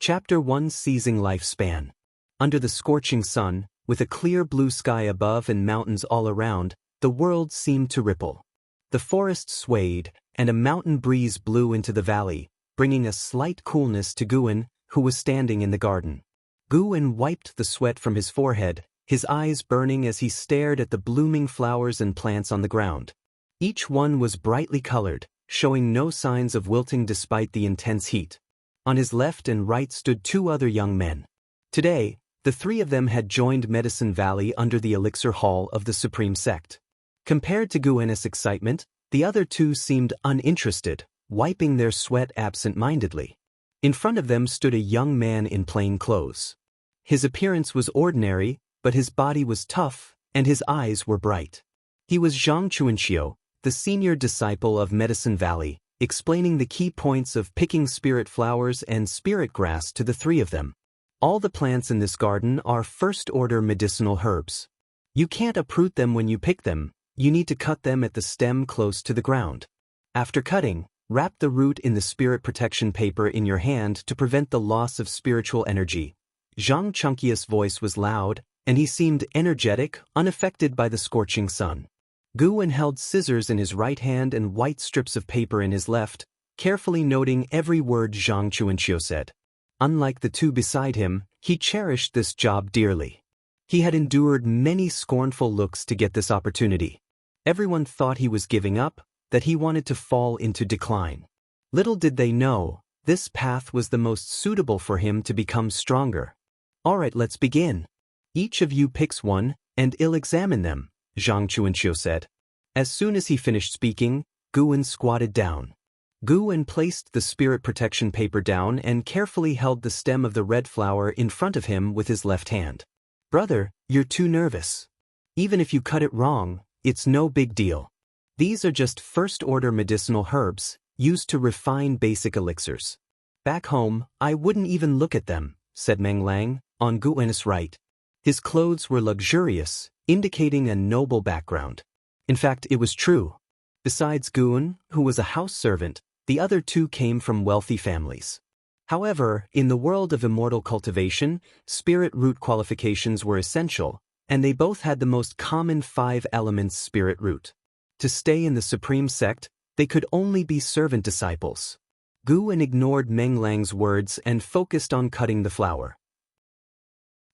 Chapter 1 Seizing Lifespan. Under the scorching sun, with a clear blue sky above and mountains all around, the world seemed to ripple. The forest swayed, and a mountain breeze blew into the valley, bringing a slight coolness to Guan, who was standing in the garden. Guan wiped the sweat from his forehead, his eyes burning as he stared at the blooming flowers and plants on the ground. Each one was brightly colored, showing no signs of wilting despite the intense heat. On his left and right stood two other young men. Today, the three of them had joined Medicine Valley under the Elixir Hall of the Supreme Sect. Compared to Guan's excitement, the other two seemed uninterested, wiping their sweat absent-mindedly. In front of them stood a young man in plain clothes. His appearance was ordinary, but his body was tough, and his eyes were bright. He was Xianxia, the senior disciple of Medicine Valley, explaining the key points of picking spirit flowers and spirit grass to the three of them. All the plants in this garden are first-order medicinal herbs. You can't uproot them when you pick them, you need to cut them at the stem close to the ground. After cutting, wrap the root in the spirit protection paper in your hand to prevent the loss of spiritual energy. Xianxia's voice was loud, and he seemed energetic, unaffected by the scorching sun. Guan held scissors in his right hand and white strips of paper in his left, carefully noting every word Xianxia said. Unlike the two beside him, he cherished this job dearly. He had endured many scornful looks to get this opportunity. Everyone thought he was giving up, that he wanted to fall into decline. Little did they know, this path was the most suitable for him to become stronger. Alright, let's begin. Each of you picks one, and I'll examine them, Xianxia said. As soon as he finished speaking, Guan squatted down. Guan placed the spirit protection paper down and carefully held the stem of the red flower in front of him with his left hand. Brother, you're too nervous. Even if you cut it wrong, it's no big deal. These are just first-order medicinal herbs, used to refine basic elixirs. Back home, I wouldn't even look at them, said Meng Lang, on Guan's right. His clothes were luxurious, indicating a noble background. In fact, it was true. Besides Guan, who was a house servant, the other two came from wealthy families. However, in the world of immortal cultivation, spirit root qualifications were essential, and they both had the most common 5 elements spirit root. To stay in the Supreme Sect, they could only be servant disciples. Guan ignored Meng Lang's words and focused on cutting the flower.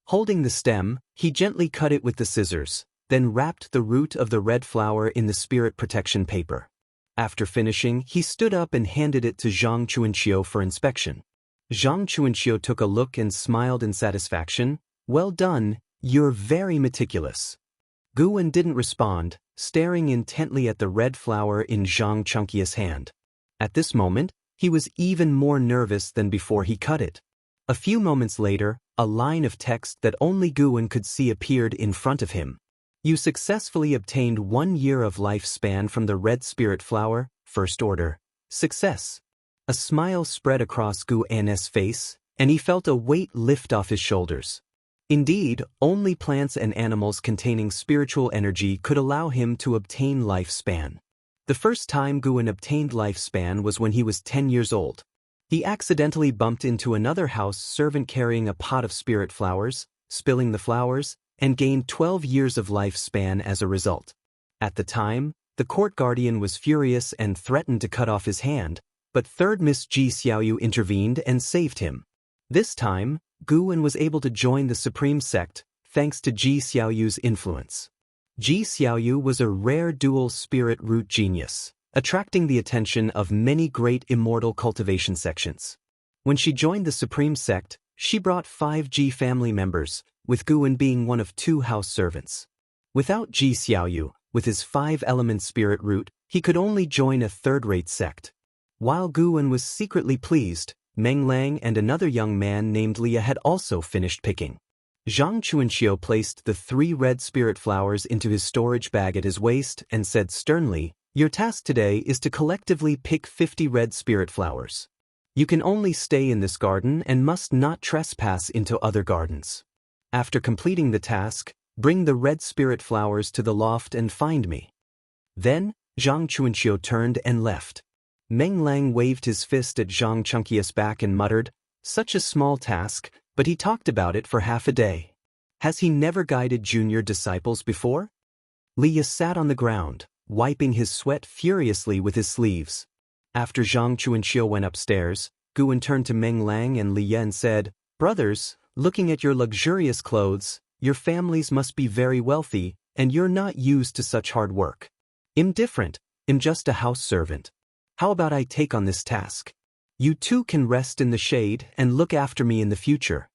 Holding the stem, he gently cut it with the scissors, then wrapped the root of the red flower in the spirit protection paper. After finishing, he stood up and handed it to Xianxia for inspection. Xianxia took a look and smiled in satisfaction. Well done, you're very meticulous. Guan didn't respond, staring intently at the red flower in Xianxia's hand. At this moment, he was even more nervous than before he cut it. A few moments later, a line of text that only Guan could see appeared in front of him. You successfully obtained 1 year of lifespan from the red spirit flower, first order. Success. A smile spread across Guan's face, and he felt a weight lift off his shoulders. Indeed, only plants and animals containing spiritual energy could allow him to obtain lifespan. The first time Guan obtained lifespan was when he was 10 years old. He accidentally bumped into another house servant carrying a pot of spirit flowers, spilling the flowers, and gained 12 years of lifespan as a result. At the time, the court guardian was furious and threatened to cut off his hand, but third Miss Ji Xiaoyu intervened and saved him. This time, Guan was able to join the Supreme Sect, thanks to Ji Xiaoyu's influence. Ji Xiaoyu was a rare dual spirit root genius, attracting the attention of many great immortal cultivation sections. When she joined the Supreme Sect, she brought 5 Ji family members, with Guan being one of 2 house servants. Without Ji Xiaoyu, with his 5-element spirit root, he could only join a third-rate sect. While Guan was secretly pleased, Meng Lang and another young man named Leah had also finished picking. Xianxia placed the 3 red spirit flowers into his storage bag at his waist and said sternly, "Your task today is to collectively pick 50 red spirit flowers. You can only stay in this garden and must not trespass into other gardens. After completing the task, bring the red spirit flowers to the loft and find me." Then, Xianxia turned and left. Meng Lang waved his fist at Xianxia's back and muttered, Such a small task, but he talked about it for half a day. Has he never guided junior disciples before? Liya sat on the ground, wiping his sweat furiously with his sleeves. After Zhang Chuanxiu went upstairs, Guan turned to Meng Lang and Liya and said, "Brothers, looking at your luxurious clothes, your families must be very wealthy, and you're not used to such hard work. I'm different. I'm just a house servant. How about I take on this task? You two can rest in the shade and look after me in the future."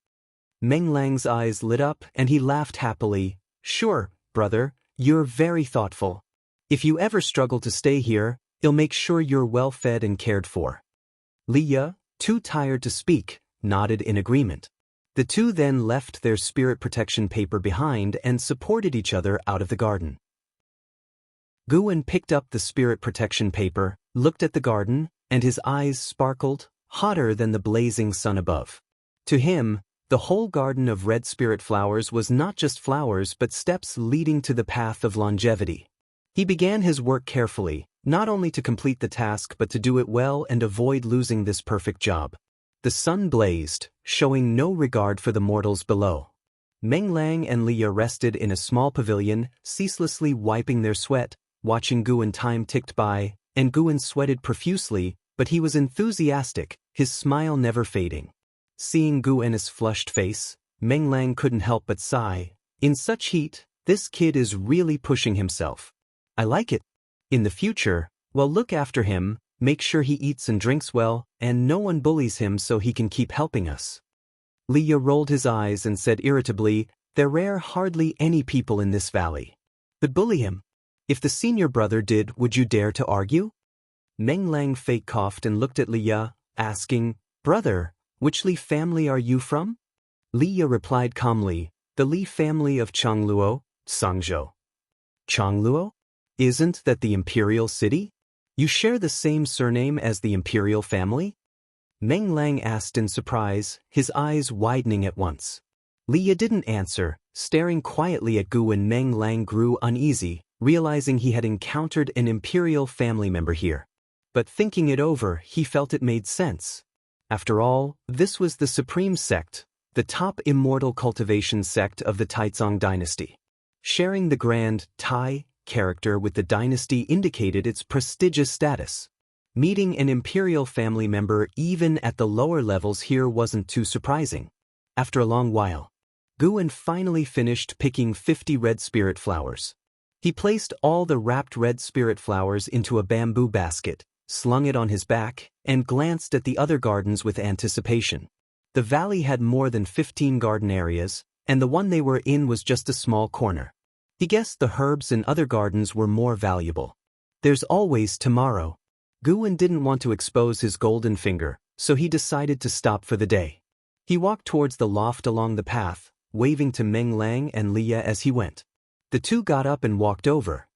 Meng Lang's eyes lit up and he laughed happily. "Sure, brother, you're very thoughtful. If you ever struggle to stay here, I'll make sure you're well fed and cared for." Liya, too tired to speak, nodded in agreement. The two then left their spirit protection paper behind and supported each other out of the garden. Guan picked up the spirit protection paper, looked at the garden, and his eyes sparkled, hotter than the blazing sun above. To him, the whole garden of red spirit flowers was not just flowers but steps leading to the path of longevity. He began his work carefully, not only to complete the task but to do it well and avoid losing this perfect job. The sun blazed, showing no regard for the mortals below. Meng Lang and Liya rested in a small pavilion, ceaselessly wiping their sweat, watching Guan. Time ticked by, and Guan sweated profusely, but he was enthusiastic, his smile never fading. Seeing Guan's flushed face, Meng Lang couldn't help but sigh. In such heat, this kid is really pushing himself. I like it. In the future, well, look after him, make sure he eats and drinks well, and no one bullies him so he can keep helping us. Liya rolled his eyes and said irritably, "There are hardly any people in this valley. But bully him. If the senior brother did, would you dare to argue?" Meng Lang fake coughed and looked at Liya, asking, "Brother, which Li family are you from?" Liya replied calmly, "The Li family of Changluo, Sangzhou." Changluo? Isn't that the imperial city? You share the same surname as the imperial family? Meng Lang asked in surprise, his eyes widening at once. Liya didn't answer, staring quietly at Gu. When Meng Lang grew uneasy, realizing he had encountered an imperial family member here. But thinking it over, he felt it made sense. After all, this was the supreme sect, the top immortal cultivation sect of the Taizong dynasty. Sharing the grand Tai character with the dynasty indicated its prestigious status. Meeting an imperial family member even at the lower levels here wasn't too surprising. After a long while, Guan finally finished picking 50 red spirit flowers. He placed all the wrapped red spirit flowers into a bamboo basket, slung it on his back, and glanced at the other gardens with anticipation. The valley had more than 15 garden areas, and the one they were in was just a small corner. He guessed the herbs in other gardens were more valuable. There's always tomorrow. Guan didn't want to expose his golden finger, so he decided to stop for the day. He walked towards the loft along the path, waving to Meng Lang and Liya as he went. The two got up and walked over.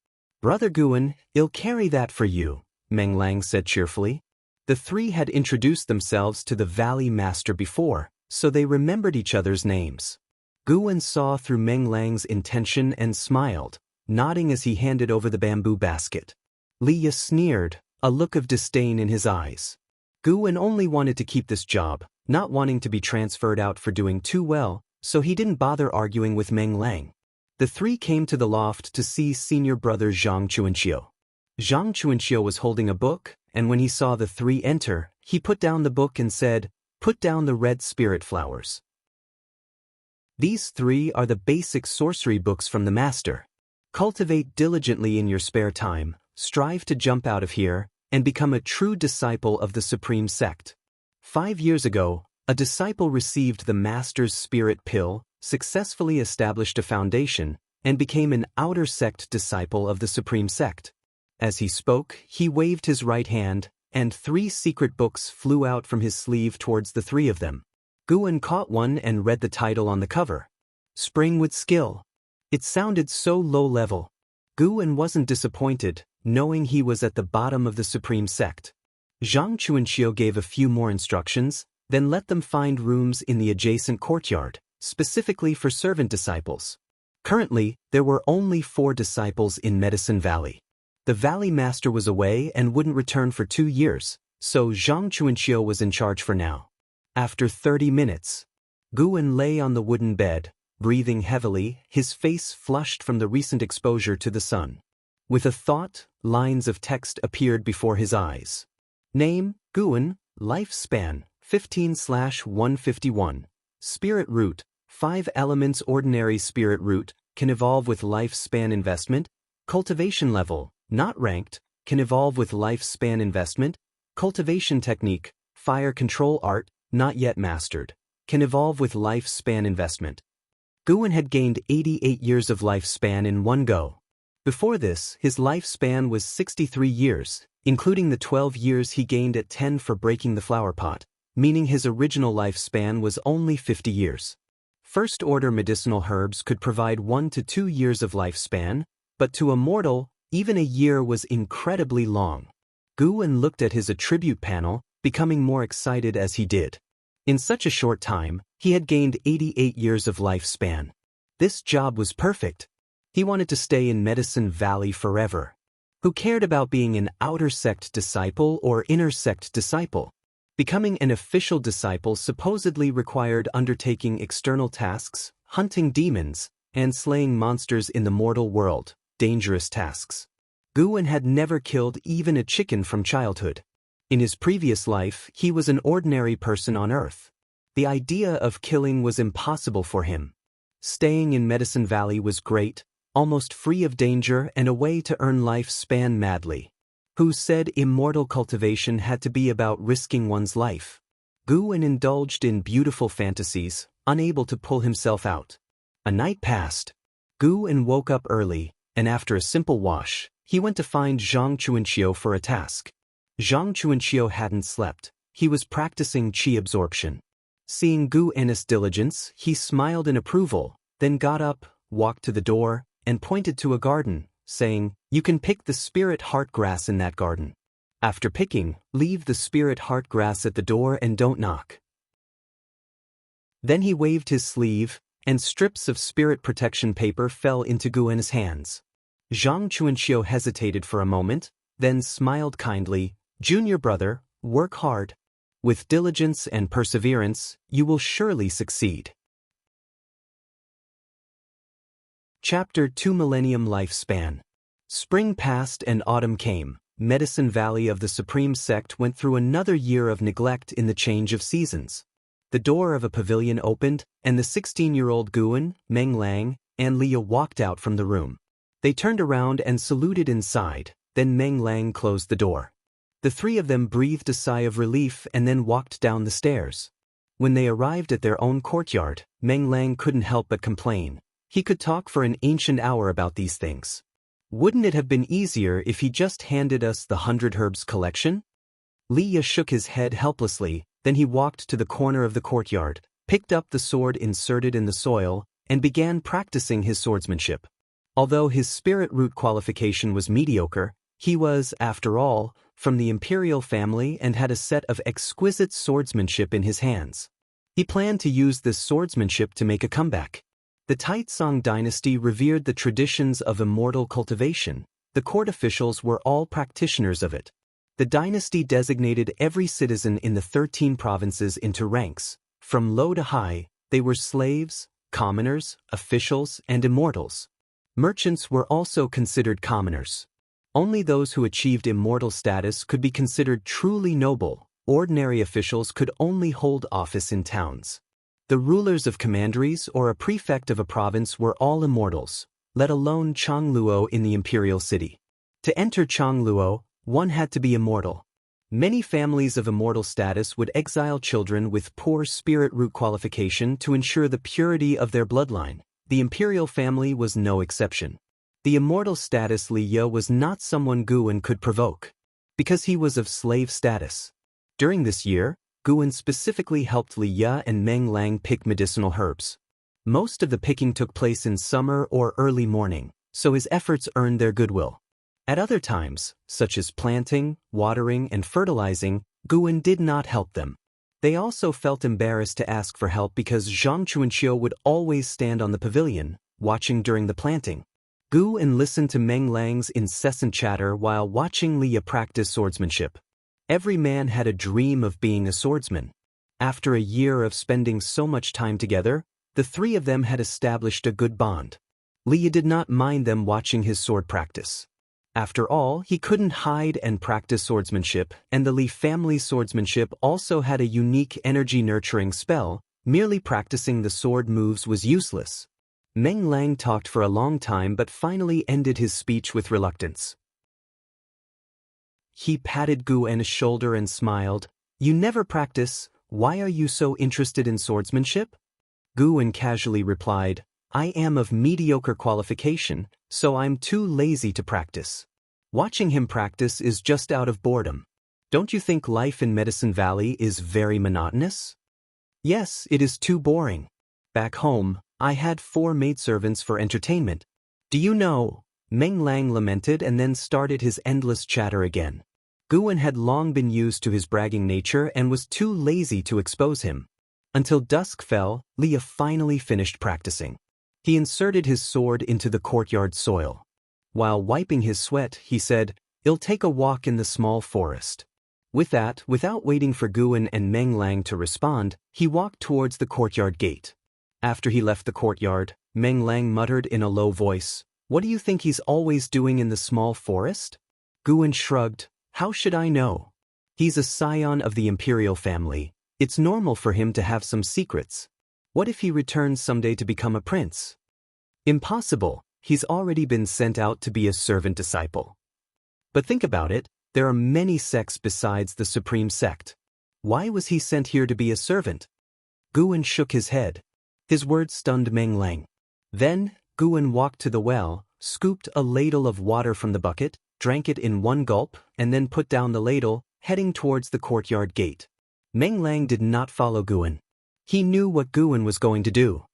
"Brother Guan, I'll carry that for you," Meng Lang said cheerfully. The three had introduced themselves to the Valley Master before, so they remembered each other's names. Guan saw through Meng Lang's intention and smiled, nodding as he handed over the bamboo basket. Liya sneered, a look of disdain in his eyes. Guan only wanted to keep this job, not wanting to be transferred out for doing too well, so he didn't bother arguing with Meng Lang. The three came to the loft to see senior brother Zhang Chuanxiu. Zhang Chuanxiu was holding a book, and when he saw the three enter, he put down the book and said, "Put down the red spirit flowers." These three are the basic sorcery books from the master. Cultivate diligently in your spare time, strive to jump out of here, and become a true disciple of the supreme sect. 5 years ago, a disciple received the master's spirit pill, successfully established a foundation, and became an outer sect disciple of the supreme sect. As he spoke, he waved his right hand, and 3 secret books flew out from his sleeve towards the three of them. Guan caught one and read the title on the cover. Spring with Skill. It sounded so low level. Guan wasn't disappointed, knowing he was at the bottom of the supreme sect. Zhang Chuanxiu gave a few more instructions, then let them find rooms in the adjacent courtyard, specifically for servant disciples. Currently, there were only 4 disciples in Medicine Valley. The Valley Master was away and wouldn't return for 2 years, so Zhang Chuanxiu was in charge for now. After 30 minutes, Guwen lay on the wooden bed, breathing heavily, his face flushed from the recent exposure to the sun. With a thought, lines of text appeared before his eyes. Name, Guwen, lifespan, 15/151. Spirit root, 5 elements. Ordinary spirit root, can evolve with lifespan investment. Cultivation level, not ranked, can evolve with lifespan investment. Cultivation technique, fire control art, not yet mastered, can evolve with lifespan investment. Guwen had gained 88 years of lifespan in one go. Before this, his lifespan was 63 years, including the 12 years he gained at 10 for breaking the flower pot, meaning his original lifespan was only 50 years. First-order medicinal herbs could provide 1 to 2 years of lifespan, but to a mortal, even a year was incredibly long. Guwen looked at his attribute panel, becoming more excited as he did. In such a short time, he had gained 88 years of lifespan. This job was perfect. He wanted to stay in Medicine Valley forever. Who cared about being an outer sect disciple or inner sect disciple? Becoming an official disciple supposedly required undertaking external tasks, hunting demons, and slaying monsters in the mortal world, dangerous tasks. Guwen had never killed even a chicken from childhood. In his previous life, he was an ordinary person on Earth. The idea of killing was impossible for him. Staying in Medicine Valley was great, almost free of danger and a way to earn lifespan madly. Who said immortal cultivation had to be about risking one's life? Guwen indulged in beautiful fantasies, unable to pull himself out. A night passed. Guwen woke up early, and after a simple wash, he went to find Xianxia for a task. Xianxia hadn't slept. He was practicing qi absorption. Seeing Guwen's diligence, he smiled in approval, then got up, walked to the door, and pointed to a garden, saying, "You can pick the spirit heart grass in that garden. After picking, leave the spirit heart grass at the door and don't knock." Then he waved his sleeve, and strips of spirit protection paper fell into Guwen's hands. Xianxia hesitated for a moment, then smiled kindly. "Junior brother, work hard. With diligence and perseverance, you will surely succeed." Chapter 2 Millennium Lifespan. Spring passed and autumn came. Medicine Valley of the Supreme Sect went through another year of neglect in the change of seasons. The door of a pavilion opened, and the 16-year-old Guwen, Meng Lang, and Leah walked out from the room. They turned around and saluted inside, then Meng Lang closed the door. The three of them breathed a sigh of relief and then walked down the stairs. When they arrived at their own courtyard, Meng Lang couldn't help but complain. He could talk for an ancient hour about these things. "Wouldn't it have been easier if he just handed us the 100 herbs collection?" Leah shook his head helplessly, then he walked to the corner of the courtyard, picked up the sword inserted in the soil, and began practicing his swordsmanship. Although his spirit root qualification was mediocre, he was, after all, from the imperial family and had a set of exquisite swordsmanship in his hands. He planned to use this swordsmanship to make a comeback. The Taitsong dynasty revered the traditions of immortal cultivation. The court officials were all practitioners of it. The dynasty designated every citizen in the 13 provinces into ranks. From low to high, they were slaves, commoners, officials, and immortals. Merchants were also considered commoners. Only those who achieved immortal status could be considered truly noble. Ordinary officials could only hold office in towns. The rulers of commanderies or a prefect of a province were all immortals, let alone Changluo in the imperial city. To enter Changluo, one had to be immortal. Many families of immortal status would exile children with poor spirit root qualification to ensure the purity of their bloodline. The imperial family was no exception. The immortal status Liya was not someone Guwen could provoke, because he was of slave status. During this year, Guwen specifically helped Liya and Meng Lang pick medicinal herbs. Most of the picking took place in summer or early morning, so his efforts earned their goodwill. At other times, such as planting, watering, and fertilizing, Guwen did not help them. They also felt embarrassed to ask for help because Xianxia would always stand on the pavilion, watching during the planting. Guwen listened to Meng Lang's incessant chatter while watching Liya practice swordsmanship. Every man had a dream of being a swordsman. After a year of spending so much time together, the three of them had established a good bond. Li did not mind them watching his sword practice. After all, he couldn't hide and practice swordsmanship, and the Li family's swordsmanship also had a unique energy-nurturing spell. Merely practicing the sword moves was useless. Meng Lang talked for a long time but finally ended his speech with reluctance. He patted Gu En's shoulder and smiled. "You never practice, why are you so interested in swordsmanship?" Gu En casually replied, "I am of mediocre qualification, so I'm too lazy to practice. Watching him practice is just out of boredom. Don't you think life in Medicine Valley is very monotonous?" "Yes, it is too boring. Back home, I had 4 maidservants for entertainment. Do you know?" Meng Lang lamented and then started his endless chatter again. Gu En had long been used to his bragging nature and was too lazy to expose him. Until dusk fell, Li finally finished practicing. He inserted his sword into the courtyard soil. While wiping his sweat, he said, "I'll take a walk in the small forest." With that, without waiting for Gu En and Meng Lang to respond, he walked towards the courtyard gate. After he left the courtyard, Meng Lang muttered in a low voice, "What do you think he's always doing in the small forest?" Gu En shrugged, "How should I know? He's a scion of the imperial family. It's normal for him to have some secrets. What if he returns someday to become a prince?" "Impossible, he's already been sent out to be a servant disciple." "But think about it, there are many sects besides the supreme sect. Why was he sent here to be a servant?" Gu En shook his head. His words stunned Meng Lang. Then, Gu En walked to the well, scooped a ladle of water from the bucket, drank it in one gulp, and then put down the ladle, heading towards the courtyard gate. Meng Lang did not follow Gu En. He knew what Gu En was going to do.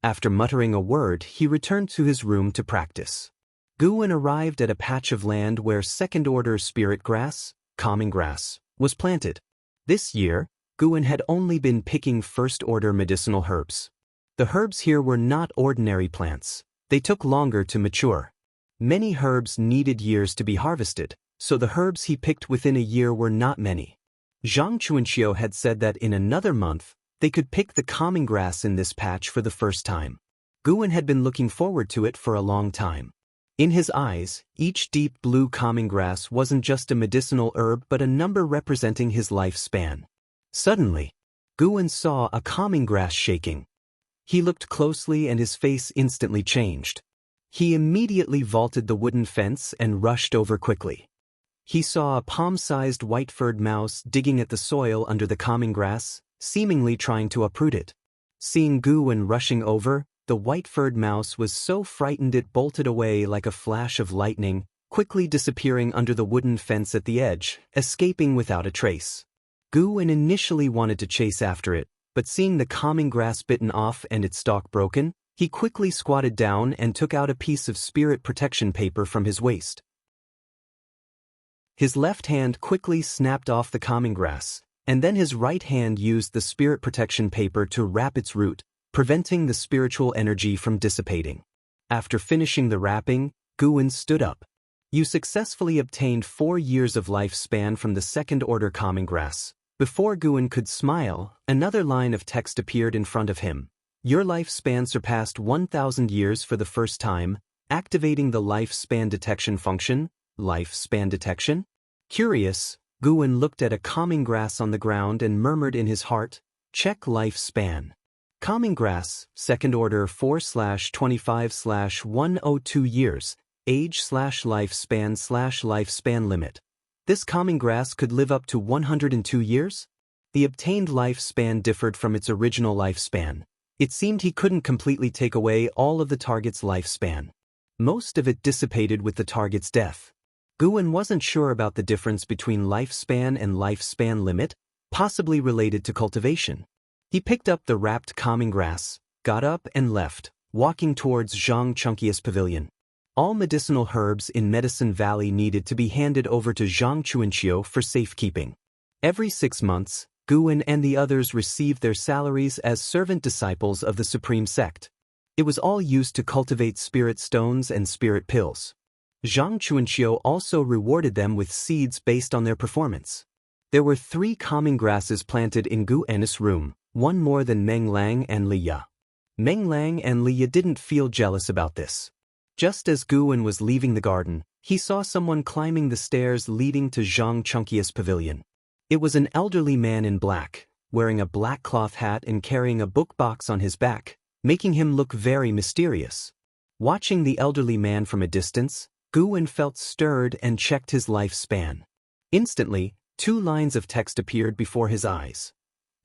After muttering a word, he returned to his room to practice. Gu En arrived at a patch of land where second-order spirit grass, calming grass, was planted. This year, Gu En had only been picking first-order medicinal herbs. The herbs here were not ordinary plants. They took longer to mature. Many herbs needed years to be harvested, so the herbs he picked within a year were not many. Xianxia had said that in another month, they could pick the calming grass in this patch for the first time. Gu En had been looking forward to it for a long time. In his eyes, each deep blue calming grass wasn't just a medicinal herb but a number representing his lifespan. Suddenly, Gu En saw a calming grass shaking. He looked closely and his face instantly changed. He immediately vaulted the wooden fence and rushed over quickly. He saw a palm-sized white-furred mouse digging at the soil under the calming grass, seemingly trying to uproot it. Seeing Gu En rushing over, the white-furred mouse was so frightened it bolted away like a flash of lightning, quickly disappearing under the wooden fence at the edge, escaping without a trace. Gu En initially wanted to chase after it, but seeing the calming grass bitten off and its stalk broken, he quickly squatted down and took out a piece of spirit protection paper from his waist. His left hand quickly snapped off the calming grass, and then his right hand used the spirit protection paper to wrap its root, preventing the spiritual energy from dissipating. After finishing the wrapping, Gu En stood up. "You successfully obtained 4 years of lifespan from the second-order calming grass." Before Gu En could smile, another line of text appeared in front of him. "Your lifespan surpassed 1,000 years for the first time, activating the lifespan detection function." Lifespan detection? Curious, Gu En looked at a calming grass on the ground and murmured in his heart, "Check lifespan." Calming grass, second order 4/25/102 years, age/lifespan/lifespan limit. This calming grass could live up to 102 years? The obtained lifespan differed from its original lifespan. It seemed he couldn't completely take away all of the target's lifespan. Most of it dissipated with the target's death. Gu En wasn't sure about the difference between lifespan and lifespan limit, possibly related to cultivation. He picked up the wrapped calming grass, got up and left, walking towards Xianxia's pavilion. All medicinal herbs in Medicine Valley needed to be handed over to Xianxia for safekeeping. Every 6 months, Gu En and the others received their salaries as servant disciples of the Supreme Sect. It was all used to cultivate spirit stones and spirit pills. Xianxia also rewarded them with seeds based on their performance. There were 3 calming grasses planted in Gu Ennis' room, one more than Meng Lang and Li Ya. Meng Lang and Li Ya didn't feel jealous about this. Just as Guan was leaving the garden, he saw someone climbing the stairs leading to Xianxia's pavilion. It was an elderly man in black, wearing a black cloth hat and carrying a book box on his back, making him look very mysterious. Watching the elderly man from a distance, Guan felt stirred and checked his lifespan. Instantly, 2 lines of text appeared before his eyes.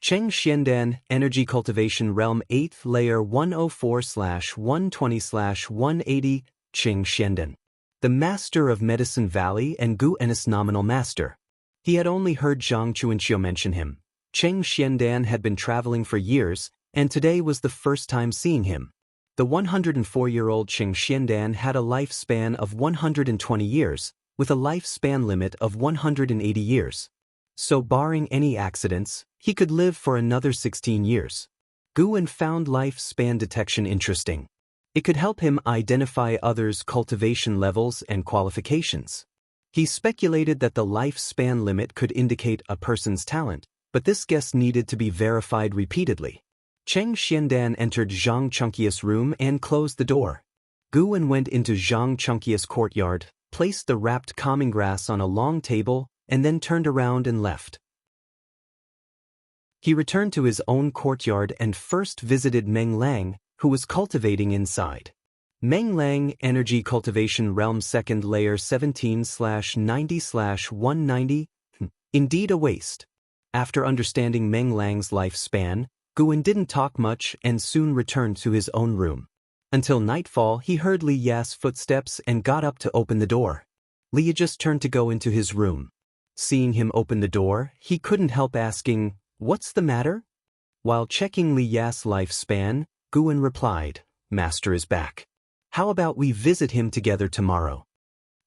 Cheng Xiandan, Energy Cultivation Realm 8th Layer 104/120/180, Cheng Xiandan. The Master of Medicine Valley and Gu Ennis' nominal master. He had only heard Zhang Chuanxiu mention him. Cheng Xiandan had been traveling for years, and today was the first time seeing him. The 104-year-old Cheng Xiandan had a lifespan of 120 years, with a lifespan limit of 180 years. So barring any accidents, he could live for another 16 years. Guan found lifespan detection interesting. It could help him identify others' cultivation levels and qualifications. He speculated that the lifespan limit could indicate a person's talent, but this guess needed to be verified repeatedly. Cheng Xiandan entered Zhang Chunkia's room and closed the door. Guan went into Zhang Chunkia's courtyard, placed the wrapped calming grass on a long table, and then turned around and left. He returned to his own courtyard and first visited Meng Lang, who was cultivating inside. Meng Lang, Energy Cultivation Realm 2nd Layer 17/90/190, indeed a waste. After understanding Meng Lang's lifespan, Guan didn't talk much and soon returned to his own room. Until nightfall, he heard Li Ya's footsteps and got up to open the door. Li Ya just turned to go into his room. Seeing him open the door, he couldn't help asking, "What's the matter?" While checking Li Ya's lifespan, Guan replied, "Master is back. How about we visit him together tomorrow?"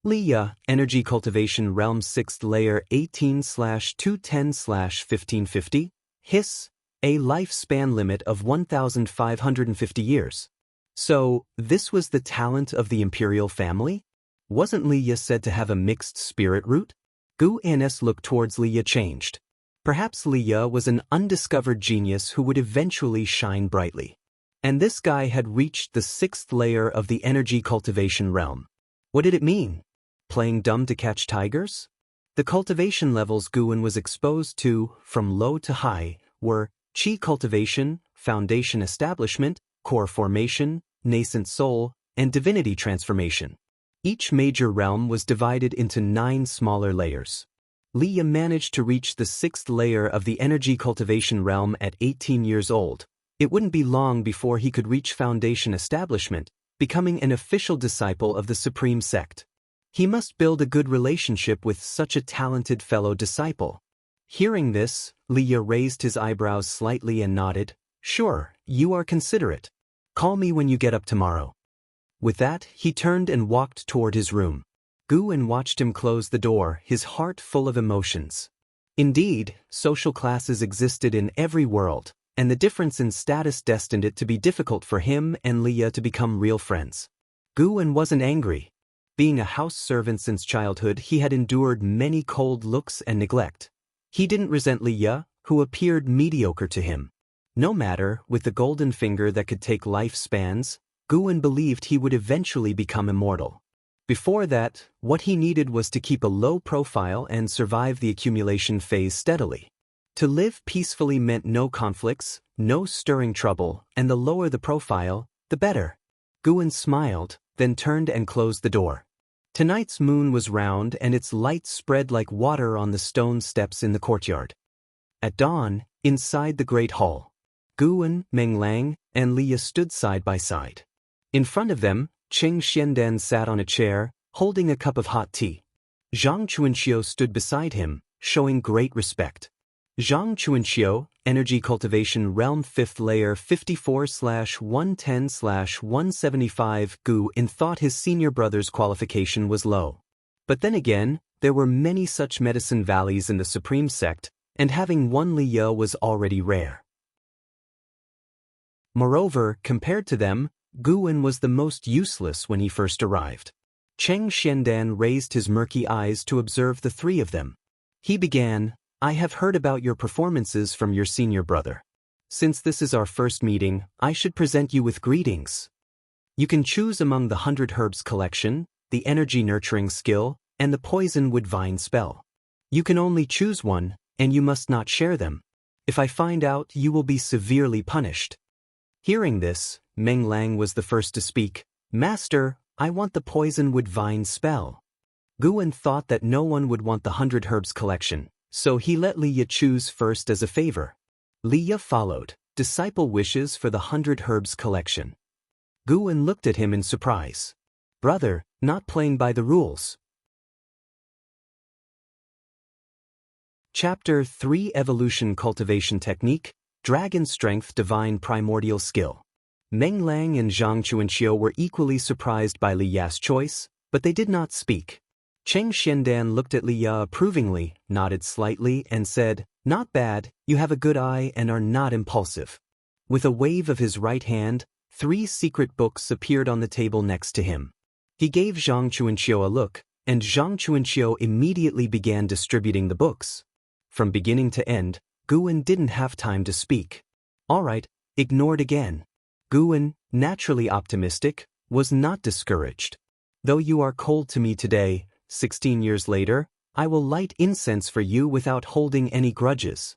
Li Ya, Energy Cultivation Realm 6th Layer 18/210/1550, Hiss, a lifespan limit of 1,550 years. So, this was the talent of the imperial family? Wasn't Li Ya said to have a mixed spirit root? Gu Ennis looked towards Li Ya changed. Perhaps Li Ya was an undiscovered genius who would eventually shine brightly. And this guy had reached the 6th layer of the energy cultivation realm. What did it mean? Playing dumb to catch tigers? The cultivation levels Guan was exposed to, from low to high, were Qi cultivation, foundation establishment, core formation, nascent soul, and divinity transformation. Each major realm was divided into 9 smaller layers. Li Ya managed to reach the 6th layer of the energy cultivation realm at 18 years old. It wouldn't be long before he could reach foundation establishment, becoming an official disciple of the Supreme Sect. He must build a good relationship with such a talented fellow disciple. Hearing this, Li Ya raised his eyebrows slightly and nodded. "Sure, you are considerate. Call me when you get up tomorrow." With that, he turned and walked toward his room. Guan watched him close the door, his heart full of emotions. Indeed, social classes existed in every world, and the difference in status destined it to be difficult for him and Li Ya to become real friends. Guan wasn't angry. Being a house servant since childhood, he had endured many cold looks and neglect. He didn't resent Li Ya, who appeared mediocre to him. No matter, with the golden finger that could take lifespans, Guan believed he would eventually become immortal. Before that, what he needed was to keep a low profile and survive the accumulation phase steadily. To live peacefully meant no conflicts, no stirring trouble, and the lower the profile, the better. Guan smiled, then turned and closed the door. Tonight's moon was round and its light spread like water on the stone steps in the courtyard. At dawn, inside the great hall, Guan, Meng Lang, and Li Ya stood side by side. In front of them, Cheng Xiandan sat on a chair, holding a cup of hot tea. Zhang Chuanxiu stood beside him, showing great respect. Zhang Chuanxiu, Energy Cultivation Realm 5th Layer 54/110/175, Guan thought his senior brother's qualification was low. But then again, there were many such medicine valleys in the Supreme Sect, and having one Li Ya was already rare. Moreover, compared to them, Guan was the most useless when he first arrived. Cheng Xiandan raised his murky eyes to observe the 3 of them. He began, I have heard about your performances from your senior brother. Since this is our first meeting, I should present you with greetings. You can choose among the 100 Herbs collection, the Energy Nurturing skill, and the Poison Wood Vine spell. You can only choose one, and you must not share them. If I find out, you will be severely punished. Hearing this, Meng Lang was the first to speak. Master, I want the Poison Wood Vine spell. Guan thought that no one would want the 100 Herbs collection, so he let Liya choose first as a favor. Liya followed. Disciple wishes for the 100 Herbs collection. Guan looked at him in surprise. Brother, not playing by the rules. Chapter 3 Evolution Cultivation Technique, Dragon Strength Divine Primordial Skill. Meng Lang and Zhang Qianxia were equally surprised by Liya's choice, but they did not speak. Cheng Xiandan looked at Liya approvingly, nodded slightly, and said, Not bad, you have a good eye and are not impulsive. With a wave of his right hand, 3 secret books appeared on the table next to him. He gave Zhang Qianxia a look, and Zhang Qianxia immediately began distributing the books. From beginning to end, Guan didn't have time to speak. All right, ignored again. Guan, naturally optimistic, was not discouraged. Though you are cold to me today, 16 years later, I will light incense for you without holding any grudges.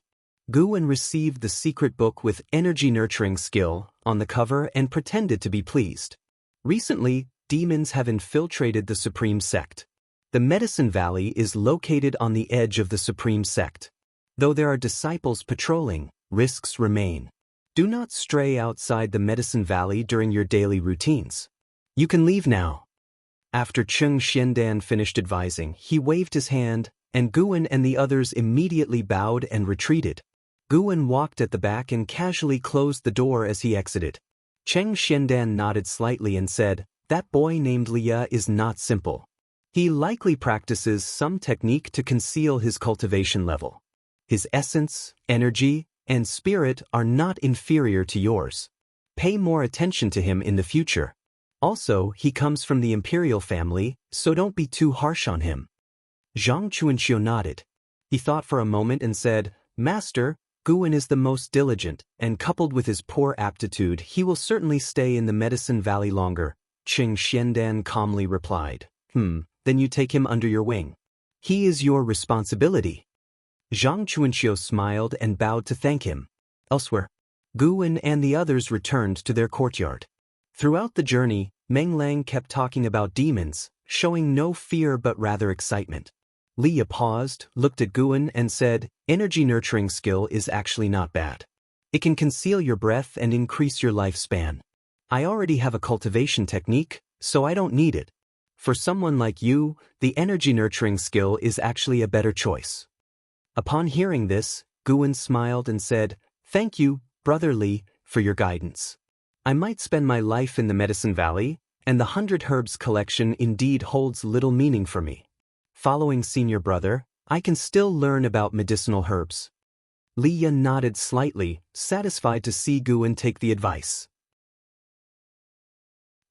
Guan received the secret book with Energy Nurturing skill on the cover and pretended to be pleased. Recently, demons have infiltrated the Supreme Sect. The Medicine Valley is located on the edge of the Supreme Sect. Though there are disciples patrolling, risks remain. Do not stray outside the Medicine Valley during your daily routines. You can leave now. After Cheng Xiandan finished advising, he waved his hand, and Guan and the others immediately bowed and retreated. Guan walked at the back and casually closed the door as he exited. Cheng Xiandan nodded slightly and said, That boy named Liya is not simple. He likely practices some technique to conceal his cultivation level. His essence, energy, and spirit are not inferior to yours. Pay more attention to him in the future. Also, he comes from the imperial family, so don't be too harsh on him. Zhang Qianxia nodded. He thought for a moment and said, Master, Guan is the most diligent, and coupled with his poor aptitude, he will certainly stay in the Medicine Valley longer. Cheng Xiandan calmly replied, Then you take him under your wing. He is your responsibility. Zhang Qianxia smiled and bowed to thank him. Elsewhere, Guan and the others returned to their courtyard. Throughout the journey, Meng Lang kept talking about demons, showing no fear but rather excitement. Liya paused, looked at Guan and said, Energy Nurturing skill is actually not bad. It can conceal your breath and increase your lifespan. I already have a cultivation technique, so I don't need it. For someone like you, the Energy Nurturing skill is actually a better choice. Upon hearing this, Guan smiled and said, Thank you, Brother Li, for your guidance. I might spend my life in the Medicine Valley, and the 100 Herbs collection indeed holds little meaning for me. Following senior brother, I can still learn about medicinal herbs. Liya nodded slightly, satisfied to see Guan take the advice.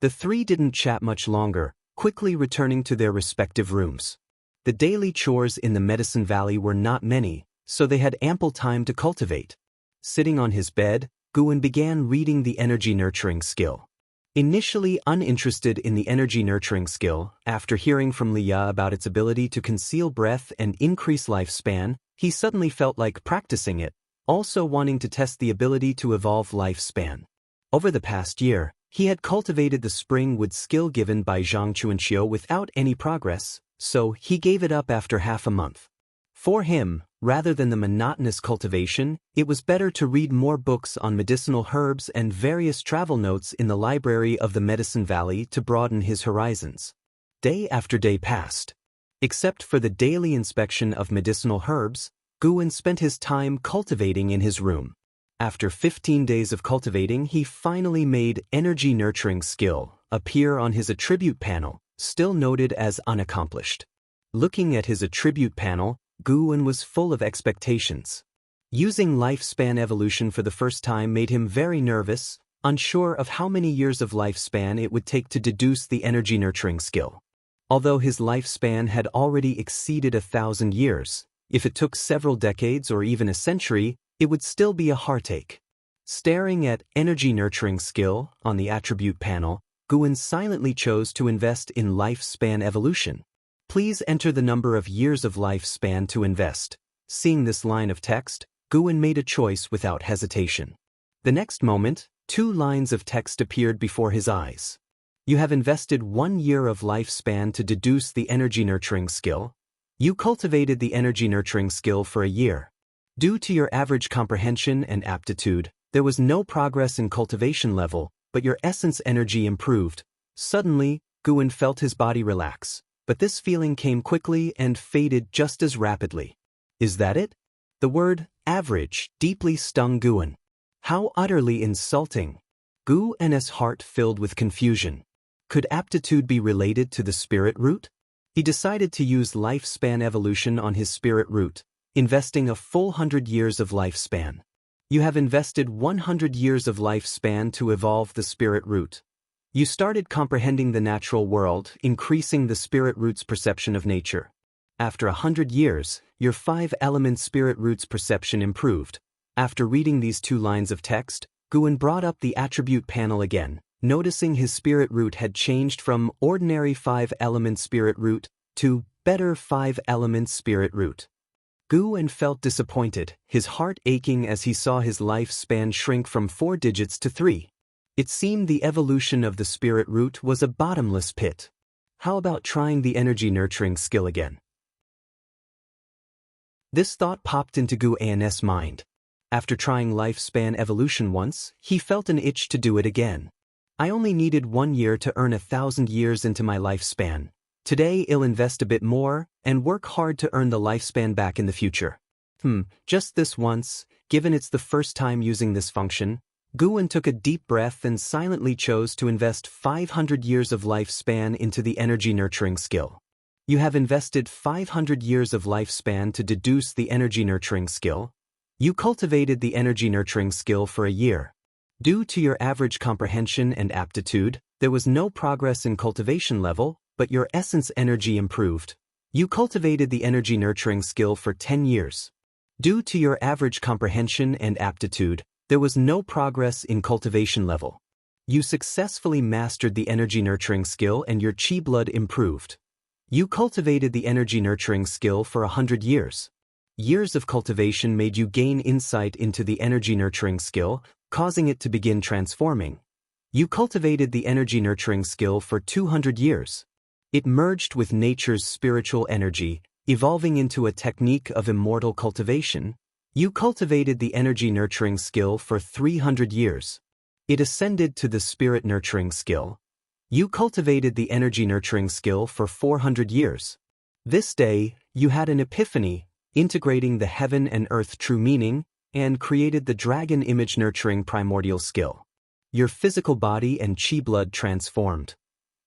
The 3 didn't chat much longer, quickly returning to their respective rooms. The daily chores in the Medicine Valley were not many, so they had ample time to cultivate. Sitting on his bed, Guan began reading the Energy Nurturing skill. Initially uninterested in the Energy Nurturing skill, after hearing from Liya about its ability to conceal breath and increase lifespan, he suddenly felt like practicing it, also wanting to test the ability to evolve lifespan. Over the past year, he had cultivated the Spring Wood skill given by Zhang Qianxia without any progress, so he gave it up after half a month. For him, rather than the monotonous cultivation, it was better to read more books on medicinal herbs and various travel notes in the library of the Medicine Valley to broaden his horizons. Day after day passed. Except for the daily inspection of medicinal herbs, Guan spent his time cultivating in his room. After 15 days of cultivating, he finally made Energy Nurturing skill appear on his attribute panel, still noted as unaccomplished. Looking at his attribute panel, Guan was full of expectations. Using lifespan evolution for the first time made him very nervous, unsure of how many years of lifespan it would take to deduce the Energy Nurturing skill. Although his lifespan had already exceeded 1,000 years, If it took several decades or even a century, it would still be a heartache. Staring at Energy Nurturing Skill on the attribute panel, Guwen silently chose to invest in Lifespan Evolution. Please enter the number of years of lifespan to invest. Seeing this line of text, Guwen made a choice without hesitation. The next moment, 2 lines of text appeared before his eyes. You have invested 1 year of lifespan to deduce the Energy Nurturing Skill. You cultivated the Energy Nurturing Skill for a year. Due to your average comprehension and aptitude, there was no progress in cultivation level, but your essence energy improved. Suddenly, Guwen felt his body relax, but this feeling came quickly and faded just as rapidly. Is that it? The word average deeply stung Guwen. How utterly insulting. Guwen's heart filled with confusion. Could aptitude be related to the spirit root? He decided to use lifespan evolution on his spirit root, investing a full 100 years of lifespan. You have invested 100 years of lifespan to evolve the spirit root. You started comprehending the natural world, increasing the spirit root's perception of nature. After 100 years, your 5-element spirit root's perception improved. After reading these 2 lines of text, Guwen brought up the attribute panel again, noticing his spirit root had changed from ordinary 5-element spirit root to better 5-element spirit root. Guwen felt disappointed, his heart aching as he saw his lifespan shrink from 4 digits to 3. It seemed the evolution of the spirit root was a bottomless pit. How about trying the Energy Nurturing Skill again? This thought popped into Guwen's mind. After trying lifespan evolution once, he felt an itch to do it again. I only needed 1 year to earn 1,000 years into my lifespan. Today I'll invest a bit more and work hard to earn the lifespan back in the future. Just this once, given it's the first time using this function, Guwen took a deep breath and silently chose to invest 500 years of lifespan into the Energy Nurturing Skill. You have invested 500 years of lifespan to deduce the Energy Nurturing Skill. You cultivated the Energy Nurturing Skill for a year. Due to your average comprehension and aptitude, there was no progress in cultivation level, but your essence energy improved. You cultivated the Energy Nurturing Skill for 10 years. Due to your average comprehension and aptitude, there was no progress in cultivation level. You successfully mastered the Energy Nurturing Skill and your Qi blood improved. You cultivated the Energy Nurturing Skill for 100 years. Years of cultivation made you gain insight into the Energy Nurturing Skill, causing it to begin transforming. You cultivated the Energy Nurturing Skill for 200 years. It merged with nature's spiritual energy, evolving into a technique of immortal cultivation. You cultivated the Energy Nurturing Skill for 300 years. It ascended to the Spirit Nurturing Skill. You cultivated the Energy Nurturing Skill for 400 years. This day, you had an epiphany, integrating the heaven and earth true meaning, and created the Dragon Image Nurturing Primordial Skill. Your physical body and Qi blood transformed.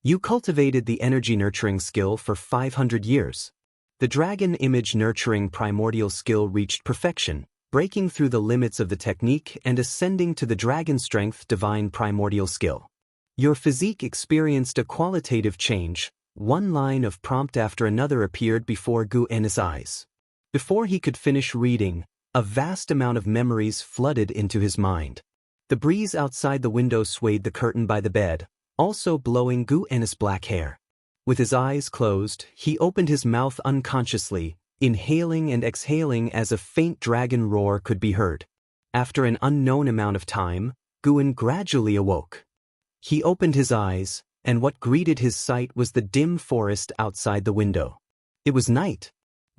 You cultivated the Energy Nurturing Skill for 500 years. The Dragon Image Nurturing Primordial Skill reached perfection, breaking through the limits of the technique and ascending to the Dragon Strength Divine Primordial Skill. Your physique experienced a qualitative change. 1 line of prompt after another appeared before Guwen's eyes. Before he could finish reading, a vast amount of memories flooded into his mind. The breeze outside the window swayed the curtain by the bed, also blowing Guwen's black hair. With his eyes closed, he opened his mouth unconsciously, inhaling and exhaling as a faint dragon roar could be heard. After an unknown amount of time, Guwen gradually awoke. He opened his eyes, and what greeted his sight was the dim forest outside the window. It was night.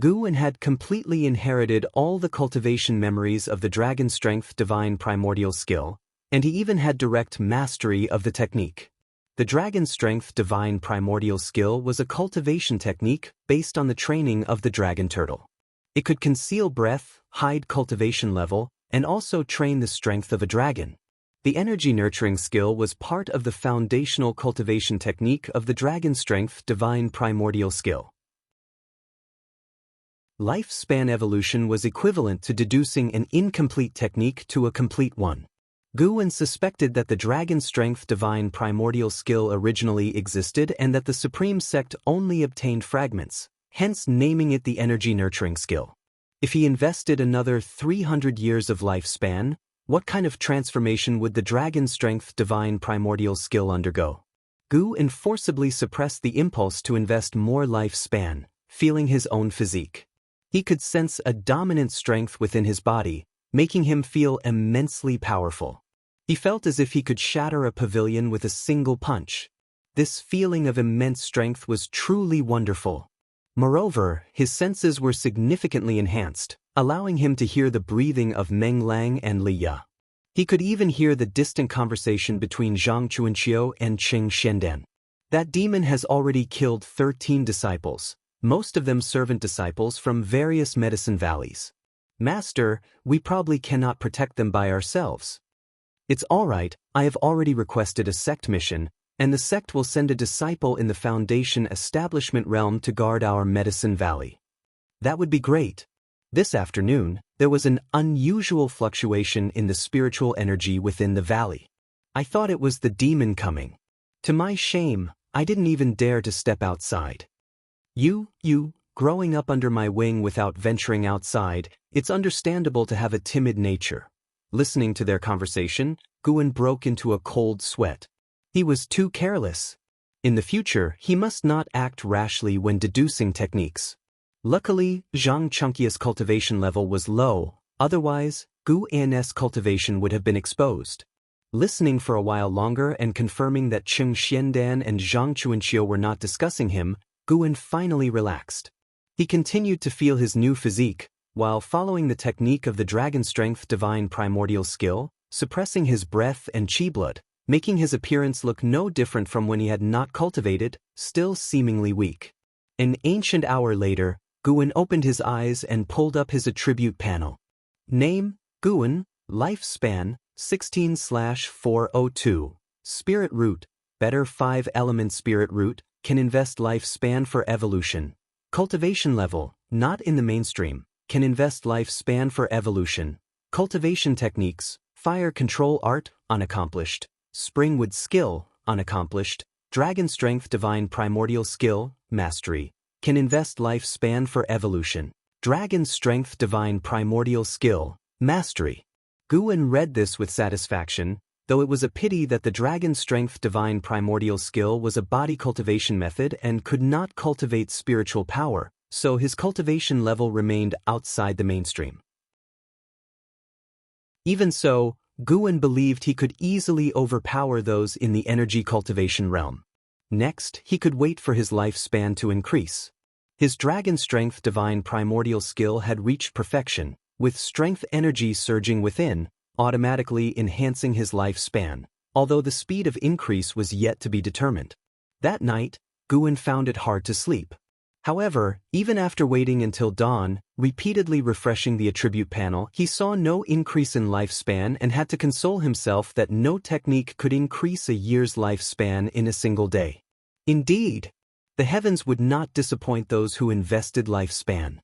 Guwen had completely inherited all the cultivation memories of the Dragon Strength Divine Primordial Skill, and he even had direct mastery of the technique. The Dragon Strength Divine Primordial Skill was a cultivation technique based on the training of the dragon turtle. It could conceal breath, hide cultivation level, and also train the strength of a dragon. The Energy Nurturing Skill was part of the foundational cultivation technique of the Dragon Strength Divine Primordial Skill. Lifespan evolution was equivalent to deducing an incomplete technique to a complete one. Guwen suspected that the Dragon Strength Divine Primordial Skill originally existed and that the Supreme Sect only obtained fragments, hence naming it the Energy Nurturing Skill. If he invested another 300 years of lifespan, what kind of transformation would the dragon strength divine primordial skill undergo? Gu forcibly suppressed the impulse to invest more lifespan, feeling his own physique. He could sense a dominant strength within his body, making him feel immensely powerful. He felt as if he could shatter a pavilion with a single punch. This feeling of immense strength was truly wonderful. Moreover, his senses were significantly enhanced, allowing him to hear the breathing of Meng Lang and Li Ya. He could even hear the distant conversation between Zhang Chuanqiu and Qing Xiandan. That demon has already killed 13 disciples, most of them servant disciples from various medicine valleys. Master, we probably cannot protect them by ourselves. It's all right, I have already requested a sect mission, and the sect will send a disciple in the Foundation establishment realm to guard our medicine valley. That would be great. This afternoon, there was an unusual fluctuation in the spiritual energy within the valley. I thought it was the demon coming. To my shame, I didn't even dare to step outside. You, growing up under my wing without venturing outside, it's understandable to have a timid nature. Listening to their conversation, Guan broke into a cold sweat. He was too careless. In the future, he must not act rashly when deducing techniques. Luckily, Xianxia's cultivation level was low, otherwise, Guan's cultivation would have been exposed. Listening for a while longer and confirming that Qing Xiandan and Zhang Chuanqiu were not discussing him, Guan finally relaxed. He continued to feel his new physique, while following the technique of the dragon strength divine primordial skill, suppressing his breath and qi blood, making his appearance look no different from when he had not cultivated, still seemingly weak. An ancient hour later, Guan opened his eyes and pulled up his attribute panel. Name, Guan, lifespan, 16/402, spirit root, better 5-element spirit root, can invest lifespan for evolution. Cultivation level, not in the mainstream, can invest lifespan for evolution. Cultivation techniques, fire control art, unaccomplished. Springwood skill, unaccomplished. Dragon strength divine primordial skill, mastery, can invest lifespan for evolution. Dragon strength divine primordial skill, mastery. Guan read this with satisfaction, though it was a pity that the dragon strength divine primordial skill was a body cultivation method and could not cultivate spiritual power, so his cultivation level remained outside the mainstream. Even so, Guan believed he could easily overpower those in the energy cultivation realm. Next, he could wait for his lifespan to increase. His dragon strength divine primordial skill had reached perfection, with strength energy surging within, automatically enhancing his lifespan, although the speed of increase was yet to be determined. That night, Guan found it hard to sleep. However, even after waiting until dawn, repeatedly refreshing the attribute panel, he saw no increase in lifespan and had to console himself that no technique could increase a year's lifespan in a single day. Indeed, the heavens would not disappoint those who invested lifespan.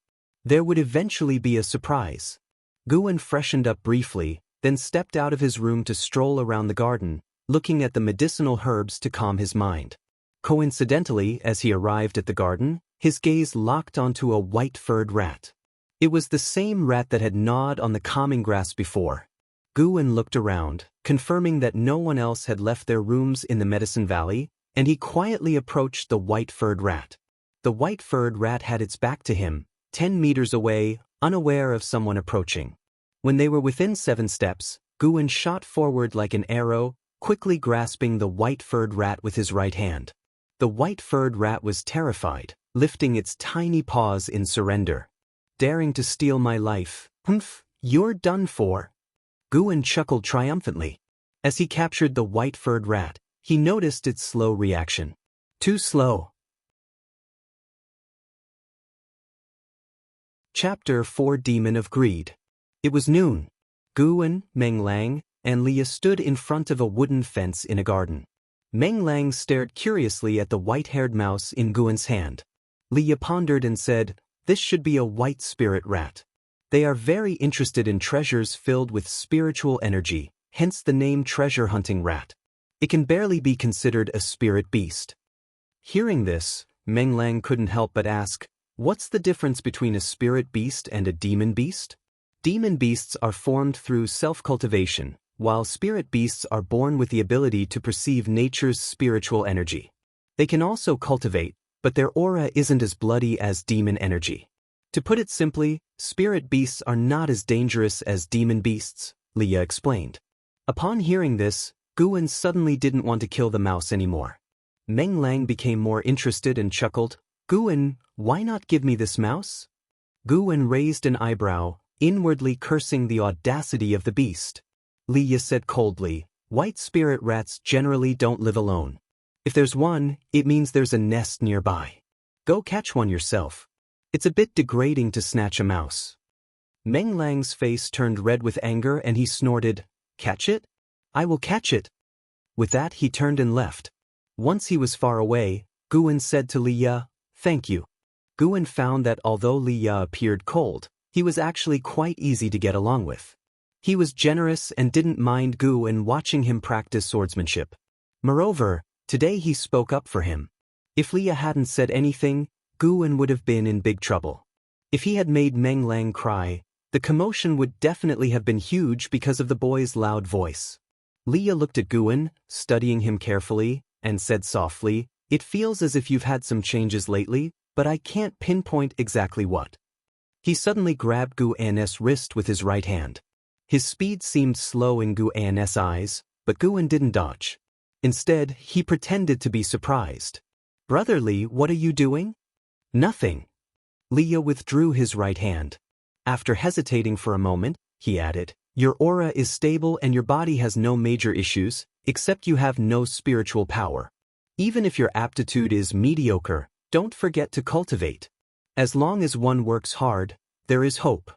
There would eventually be a surprise. Guan freshened up briefly, then stepped out of his room to stroll around the garden, looking at the medicinal herbs to calm his mind. Coincidentally, as he arrived at the garden, his gaze locked onto a white-furred rat. It was the same rat that had gnawed on the calming grass before. Guan looked around, confirming that no one else had left their rooms in the Medicine Valley, and he quietly approached the white-furred rat. The white-furred rat had its back to him, 10 meters away, unaware of someone approaching. When they were within 7 steps, Guan shot forward like an arrow, quickly grasping the white-furred rat with his right hand. The white-furred rat was terrified, lifting its tiny paws in surrender. Daring to steal my life, humph, you're done for. Guan chuckled triumphantly. As he captured the white-furred rat, he noticed its slow reaction. Too slow. Chapter 4 Demon of Greed. It was noon. Guan, Meng Lang, and Li Ya stood in front of a wooden fence in a garden. Meng Lang stared curiously at the white-haired mouse in Guan's hand. Li Ya pondered and said, "This should be a white spirit rat. They are very interested in treasures filled with spiritual energy, hence the name treasure hunting rat. It can barely be considered a spirit beast." Hearing this, Meng Lang couldn't help but ask, What's the difference between a spirit beast and a demon beast? Demon beasts are formed through self-cultivation, while spirit beasts are born with the ability to perceive nature's spiritual energy. They can also cultivate, but their aura isn't as bloody as demon energy. To put it simply, spirit beasts are not as dangerous as demon beasts, Leah explained. Upon hearing this, Guwen suddenly didn't want to kill the mouse anymore. Meng Lang became more interested and chuckled, "Guwen, why not give me this mouse?" Guwen raised an eyebrow, inwardly cursing the audacity of the beast. Leah said coldly, "White spirit rats generally don't live alone. If there's one, it means there's a nest nearby. Go catch one yourself. It's a bit degrading to snatch a mouse." Meng Lang's face turned red with anger and he snorted, "Catch it? I will catch it." With that he turned and left. Once he was far away, Guwen said to Leah, "Thank you." Guwen found that although Leah appeared cold, he was actually quite easy to get along with. He was generous and didn't mind Guwen watching him practice swordsmanship. Moreover, today he spoke up for him. If Leah hadn't said anything, Guwen would have been in big trouble. If he had made Meng Lang cry, the commotion would definitely have been huge because of the boy's loud voice. Leah looked at Guwen, studying him carefully, and said softly, "It feels as if you've had some changes lately, but I can't pinpoint exactly what." He suddenly grabbed Guwen's wrist with his right hand. His speed seemed slow in Guwen's eyes, but Guwen didn't dodge. Instead, he pretended to be surprised. "Brotherly, what are you doing?" "Nothing." Leah withdrew his right hand. After hesitating for a moment, he added, "Your aura is stable and your body has no major issues, except you have no spiritual power. Even if your aptitude is mediocre, don't forget to cultivate. As long as one works hard, there is hope."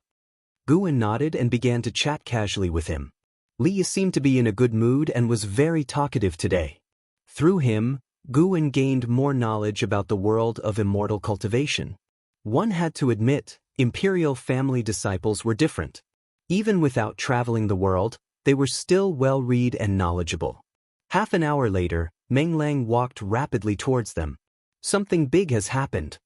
Guwen nodded and began to chat casually with him. Leah seemed to be in a good mood and was very talkative today. Through him, Guwen gained more knowledge about the world of immortal cultivation. One had to admit, imperial family disciples were different. Even without traveling the world, they were still well-read and knowledgeable. Half an hour later, Meng Lang walked rapidly towards them. "Something big has happened,"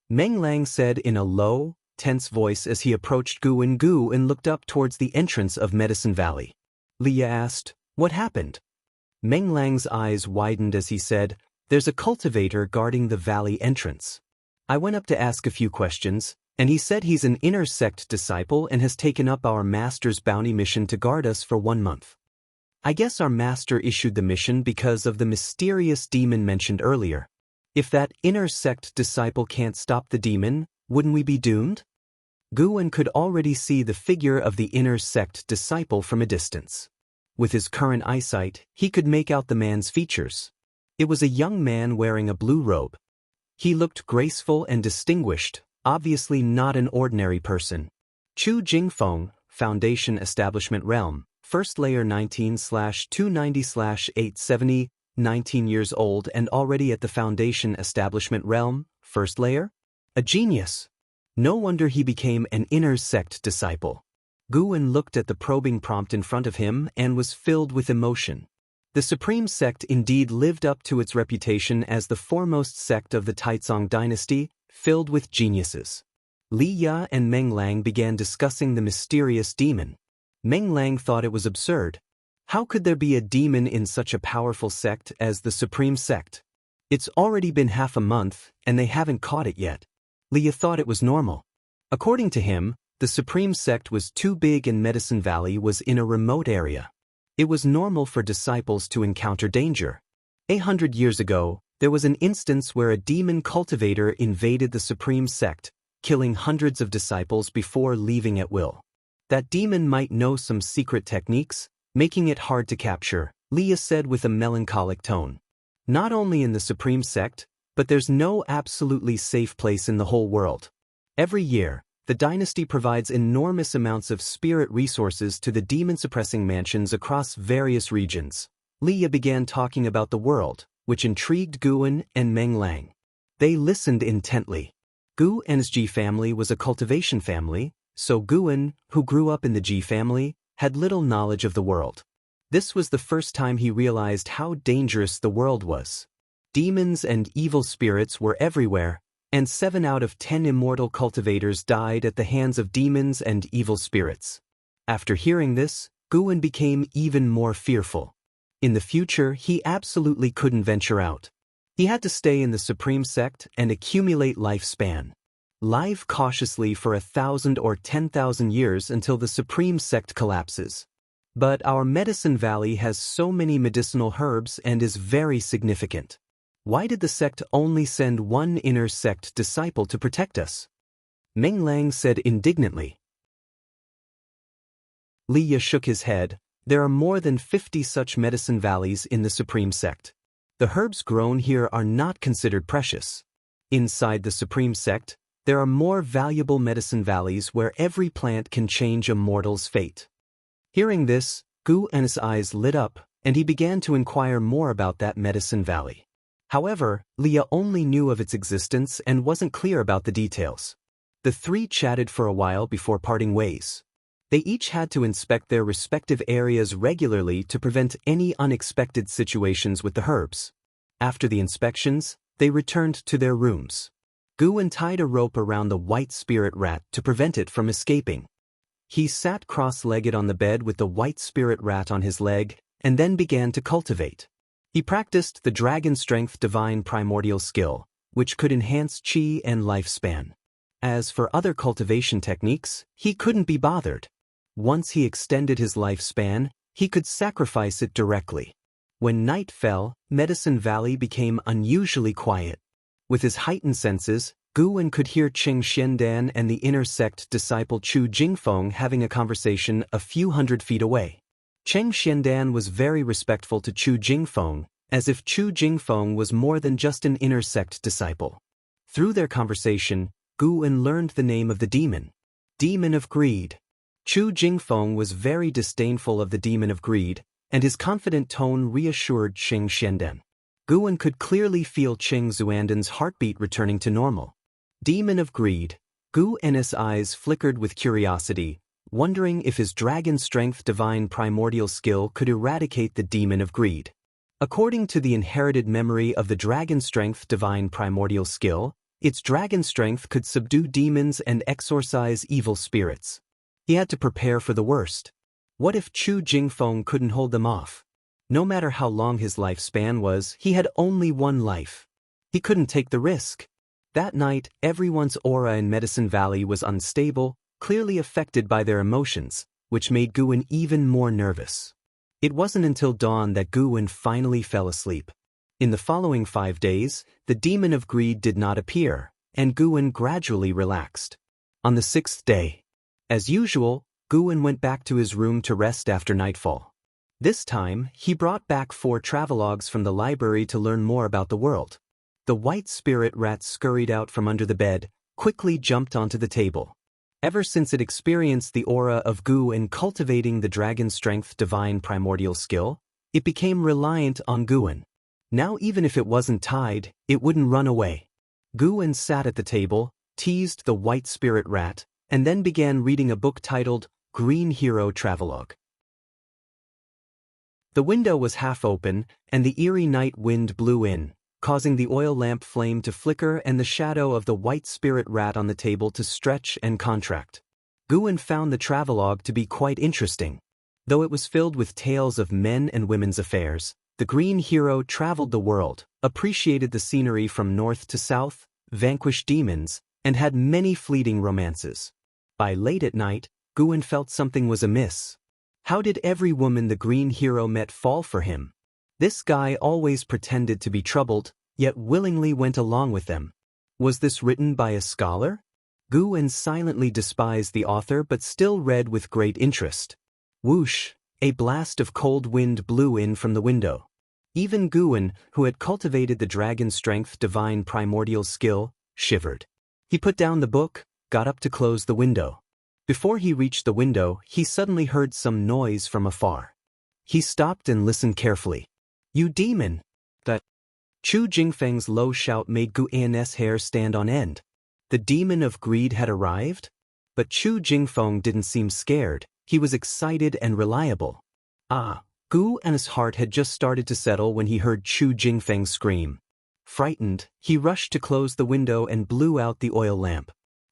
Meng Lang said in a low, tense voice as he approached Guwen. Guwen looked up towards the entrance of Medicine Valley. Leah asked, "What happened?" Meng Lang's eyes widened as he said, "There's a cultivator guarding the valley entrance. I went up to ask a few questions, and he said he's an inner sect disciple and has taken up our master's bounty mission to guard us for 1 month. I guess our master issued the mission because of the mysterious demon mentioned earlier. If that inner sect disciple can't stop the demon, wouldn't we be doomed?" Guwen could already see the figure of the inner sect disciple from a distance. With his current eyesight, he could make out the man's features. It was a young man wearing a blue robe. He looked graceful and distinguished, obviously not an ordinary person. Chu Jingfeng, Foundation Establishment Realm, First Layer 19/290/870, 19 years old and already at the Foundation Establishment Realm, First Layer? A genius. No wonder he became an inner sect disciple. Guwen looked at the probing prompt in front of him and was filled with emotion. The Supreme Sect indeed lived up to its reputation as the foremost sect of the Taizong dynasty, filled with geniuses. Leah and Meng Lang began discussing the mysterious demon. Meng Lang thought it was absurd. How could there be a demon in such a powerful sect as the Supreme Sect? It's already been half a month, and they haven't caught it yet. Leah thought it was normal. According to him, the Supreme Sect was too big and Medicine Valley was in a remote area. It was normal for disciples to encounter danger. 800 years ago, there was an instance where a demon cultivator invaded the Supreme Sect, killing hundreds of disciples before leaving at will. That demon might know some secret techniques, making it hard to capture, Leah said with a melancholic tone. Not only in the Supreme Sect, but there's no absolutely safe place in the whole world. Every year, the dynasty provides enormous amounts of spirit resources to the demon-suppressing mansions across various regions. Leah began talking about the world, which intrigued Guwen and Meng Lang. They listened intently. Guwen's Ji family was a cultivation family, so Guwen, who grew up in the Ji family, had little knowledge of the world. This was the first time he realized how dangerous the world was. Demons and evil spirits were everywhere, and 7 out of 10 immortal cultivators died at the hands of demons and evil spirits. After hearing this, Guwen became even more fearful. In the future, he absolutely couldn't venture out. He had to stay in the Supreme Sect and accumulate lifespan. Live cautiously for 1,000 or 10,000 years until the Supreme Sect collapses. But our Medicine Valley has so many medicinal herbs and is very significant. Why did the sect only send one inner sect disciple to protect us? Meng Lang said indignantly. Li shook his head. There are more than 50 such medicine valleys in the Supreme Sect. The herbs grown here are not considered precious. Inside the Supreme Sect, there are more valuable medicine valleys where every plant can change a mortal's fate. Hearing this, Guwen's eyes lit up, and he began to inquire more about that medicine valley. However, Leah only knew of its existence and wasn't clear about the details. The three chatted for a while before parting ways. They each had to inspect their respective areas regularly to prevent any unexpected situations with the herbs. After the inspections, they returned to their rooms. Guwen tied a rope around the white spirit rat to prevent it from escaping. He sat cross-legged on the bed with the white spirit rat on his leg, and then began to cultivate. He practiced the Dragon Strength Divine Primordial skill, which could enhance chi and lifespan. As for other cultivation techniques, he couldn't be bothered. Once he extended his lifespan, he could sacrifice it directly. When night fell, Medicine Valley became unusually quiet. With his heightened senses, Guwen could hear Xianxia and the inner sect disciple Chu Jingfeng having a conversation a few hundred feet away. Xianxia was very respectful to Chu Jingfeng, as if Chu Jingfeng was more than just an inner sect disciple. Through their conversation, Guwen learned the name of the demon. Demon of Greed. Chu Jingfeng was very disdainful of the demon of greed, and his confident tone reassured Xianxia. Guwen could clearly feel Cheng Xuanden's heartbeat returning to normal. Demon of Greed. Guwen's eyes flickered with curiosity, wondering if his Dragon Strength Divine Primordial skill could eradicate the demon of greed. According to the inherited memory of the Dragon Strength Divine Primordial skill, its dragon strength could subdue demons and exorcise evil spirits. He had to prepare for the worst. What if Chu Jingfeng couldn't hold them off? No matter how long his lifespan was, he had only one life. He couldn't take the risk. That night, everyone's aura in Medicine Valley was unstable, clearly affected by their emotions, which made Guwen even more nervous. It wasn't until dawn that Guwen finally fell asleep. In the following 5 days, the demon of greed did not appear, and Guwen gradually relaxed. On the 6th day, as usual, Guwen went back to his room to rest after nightfall. This time, he brought back 4 travelogues from the library to learn more about the world. The white spirit rat scurried out from under the bed, quickly jumped onto the table. Ever since it experienced the aura of Guwen cultivating the Dragon Strength Divine Primordial skill, it became reliant on Guwen. Now even if it wasn't tied, it wouldn't run away. Guwen sat at the table, teased the white spirit rat, and then began reading a book titled Green Hero Travelogue. The window was half open, and the eerie night wind blew in, causing the oil lamp flame to flicker and the shadow of the white spirit rat on the table to stretch and contract. Guwen found the travelogue to be quite interesting. Though it was filled with tales of men and women's affairs, the green hero traveled the world, appreciated the scenery from north to south, vanquished demons, and had many fleeting romances. By late at night, Guwen felt something was amiss. How did every woman the green hero met fall for him? This guy always pretended to be troubled, yet willingly went along with them. Was this written by a scholar? Guwen silently despised the author but still read with great interest. Whoosh! A blast of cold wind blew in from the window. Even Guwen, who had cultivated the Dragon Strength Divine Primordial skill, shivered. He put down the book, got up to close the window. Before he reached the window, he suddenly heard some noise from afar. He stopped and listened carefully. "You demon!" That Chu Jingfeng's low shout made Guwen's hair stand on end. The demon of greed had arrived? But Chu Jingfeng didn't seem scared, he was excited and reliable. Guwen's heart had just started to settle when he heard Chu Jingfeng scream. Frightened, he rushed to close the window and blew out the oil lamp.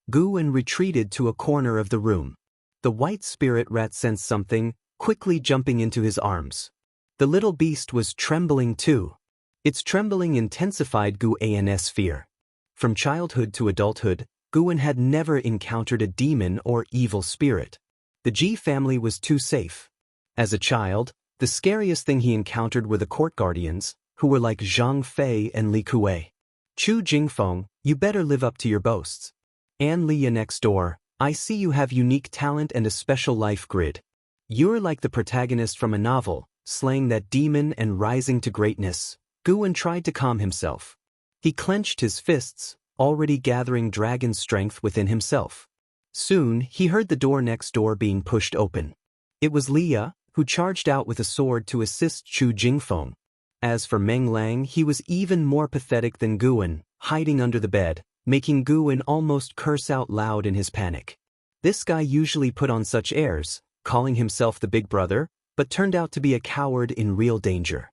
Guwen retreated to a corner of the room. The white spirit rat sensed something, quickly jumping into his arms. The little beast was trembling too. Its trembling intensified Guwen's fear. From childhood to adulthood, Guwen had never encountered a demon or evil spirit. The Ji family was too safe. As a child, the scariest thing he encountered were the court guardians, who were like Zhang Fei and Li Kuei. Chu Jingfeng, you better live up to your boasts. An Liya next door, I see you have unique talent and a special life grid. You're like the protagonist from a novel, slaying that demon and rising to greatness. Guwen tried to calm himself. He clenched his fists, already gathering dragon strength within himself. Soon, he heard the door next door being pushed open. It was Liya, who charged out with a sword to assist Chu Jingfeng. As for Meng Lang, he was even more pathetic than Guwen, hiding under the bed, making Guwen almost curse out loud in his panic. This guy usually put on such airs, calling himself the big brother, but turned out to be a coward in real danger.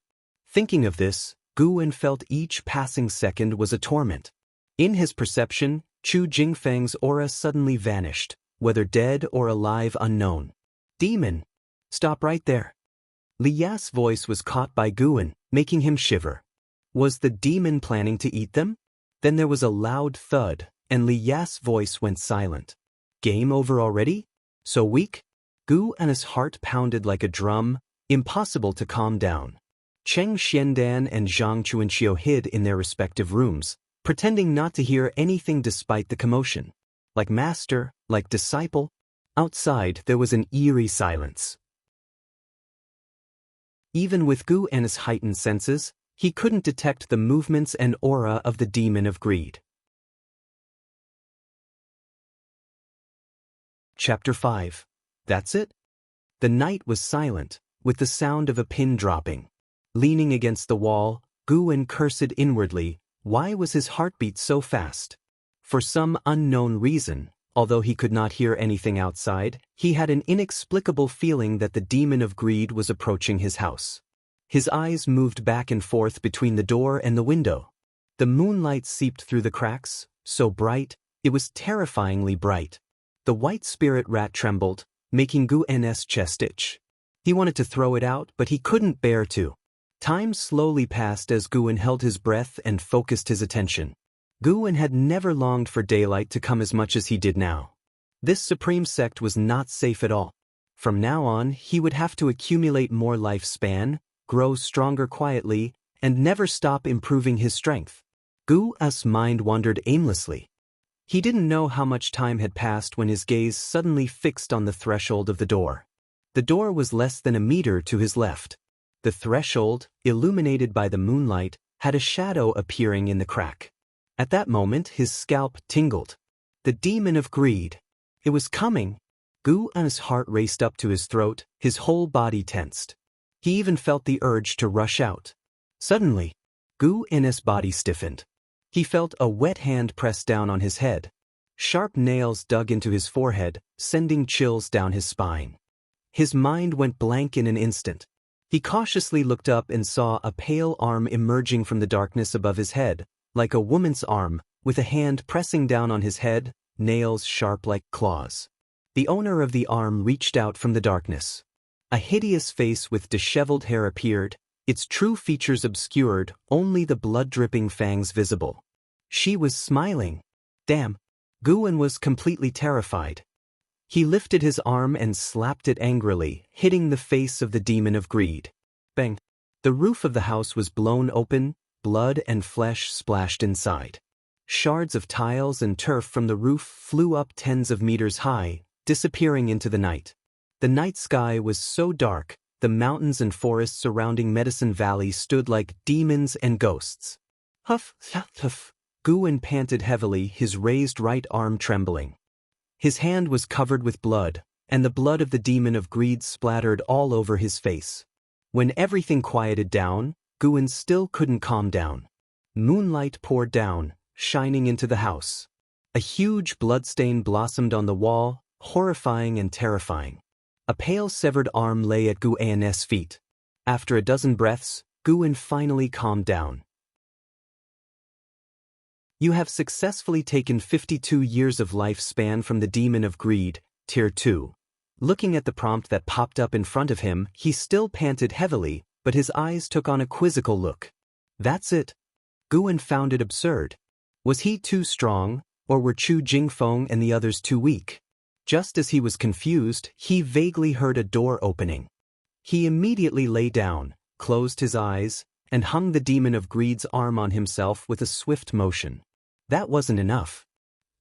Thinking of this, Guwen felt each passing second was a torment. In his perception, Chu Jingfeng's aura suddenly vanished, whether dead or alive unknown. Demon! Stop right there. Liya's voice was caught by Guwen, making him shiver. Was the demon planning to eat them? Then there was a loud thud, and Liya's voice went silent. Game over already? So weak? Guwen's heart pounded like a drum, impossible to calm down. Cheng Xiandan and Zhang Chuanxiu hid in their respective rooms, pretending not to hear anything despite the commotion. Like master, like disciple. Outside there was an eerie silence. Even with Guwen's heightened senses, he couldn't detect the movements and aura of the demon of greed. Chapter 5. That's it? The night was silent, with the sound of a pin dropping. Leaning against the wall, Guwen cursed inwardly. Why was his heartbeat so fast? For some unknown reason, although he could not hear anything outside, he had an inexplicable feeling that the demon of greed was approaching his house. His eyes moved back and forth between the door and the window. The moonlight seeped through the cracks, so bright, it was terrifyingly bright. The white spirit rat trembled, making Guwen's chest itch. He wanted to throw it out, but he couldn't bear to. Time slowly passed as Guwen held his breath and focused his attention. Guwen had never longed for daylight to come as much as he did now. This supreme sect was not safe at all. From now on, he would have to accumulate more lifespan, grow stronger quietly, and never stop improving his strength. Guwen's mind wandered aimlessly. He didn't know how much time had passed when his gaze suddenly fixed on the threshold of the door. The door was less than a meter to his left. The threshold, illuminated by the moonlight, had a shadow appearing in the crack. At that moment, his scalp tingled. The demon of greed. It was coming. Guwen's heart raced up to his throat, his whole body tensed. He even felt the urge to rush out. Suddenly, Guwen's body stiffened. He felt a wet hand press down on his head. Sharp nails dug into his forehead, sending chills down his spine. His mind went blank in an instant. He cautiously looked up and saw a pale arm emerging from the darkness above his head, like a woman's arm, with a hand pressing down on his head, nails sharp like claws. The owner of the arm reached out from the darkness. A hideous face with disheveled hair appeared, its true features obscured, only the blood-dripping fangs visible. She was smiling. Damn. Guwen was completely terrified. He lifted his arm and slapped it angrily, hitting the face of the demon of greed. Bang! The roof of the house was blown open, blood and flesh splashed inside. Shards of tiles and turf from the roof flew up tens of meters high, disappearing into the night. The night sky was so dark, the mountains and forests surrounding Medicine Valley stood like demons and ghosts. Huff, huff, huff. Guwen panted heavily, his raised right arm trembling. His hand was covered with blood, and the blood of the demon of greed splattered all over his face. When everything quieted down, Guwen still couldn't calm down. Moonlight poured down, shining into the house. A huge bloodstain blossomed on the wall, horrifying and terrifying. A pale severed arm lay at Guwen's feet. After a dozen breaths, Guwen finally calmed down. You have successfully taken 52 years of lifespan from the Demon of Greed, Tier 2. Looking at the prompt that popped up in front of him, he still panted heavily, but his eyes took on a quizzical look. That's it. Guan found it absurd. Was he too strong, or were Chu Jingfeng and the others too weak? Just as he was confused, he vaguely heard a door opening. He immediately lay down, closed his eyes, and hung the Demon of Greed's arm on himself with a swift motion. That wasn't enough.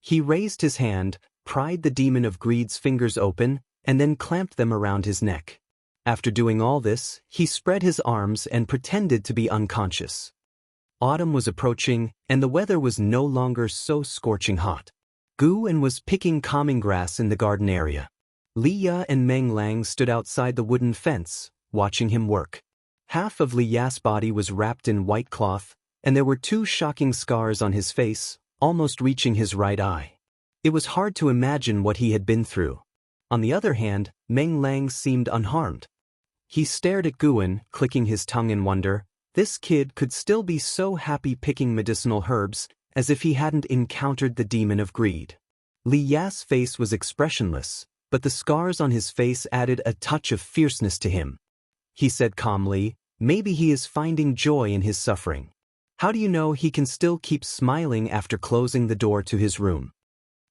He raised his hand, pried the Demon of Greed's fingers open, and then clamped them around his neck. After doing all this, he spread his arms and pretended to be unconscious. Autumn was approaching, and the weather was no longer so scorching hot. Guan was picking calming grass in the garden area. Li Ya and Meng Lang stood outside the wooden fence, watching him work. Half of Li Ya's body was wrapped in white cloth, and there were 2 shocking scars on his face, almost reaching his right eye. It was hard to imagine what he had been through. On the other hand, Meng Lang seemed unharmed. He stared at Guan, clicking his tongue in wonder. This kid could still be so happy picking medicinal herbs, as if he hadn't encountered the Demon of Greed. Li Ya's face was expressionless, but the scars on his face added a touch of fierceness to him. He said calmly, maybe he is finding joy in his suffering. How do you know he can still keep smiling after closing the door to his room?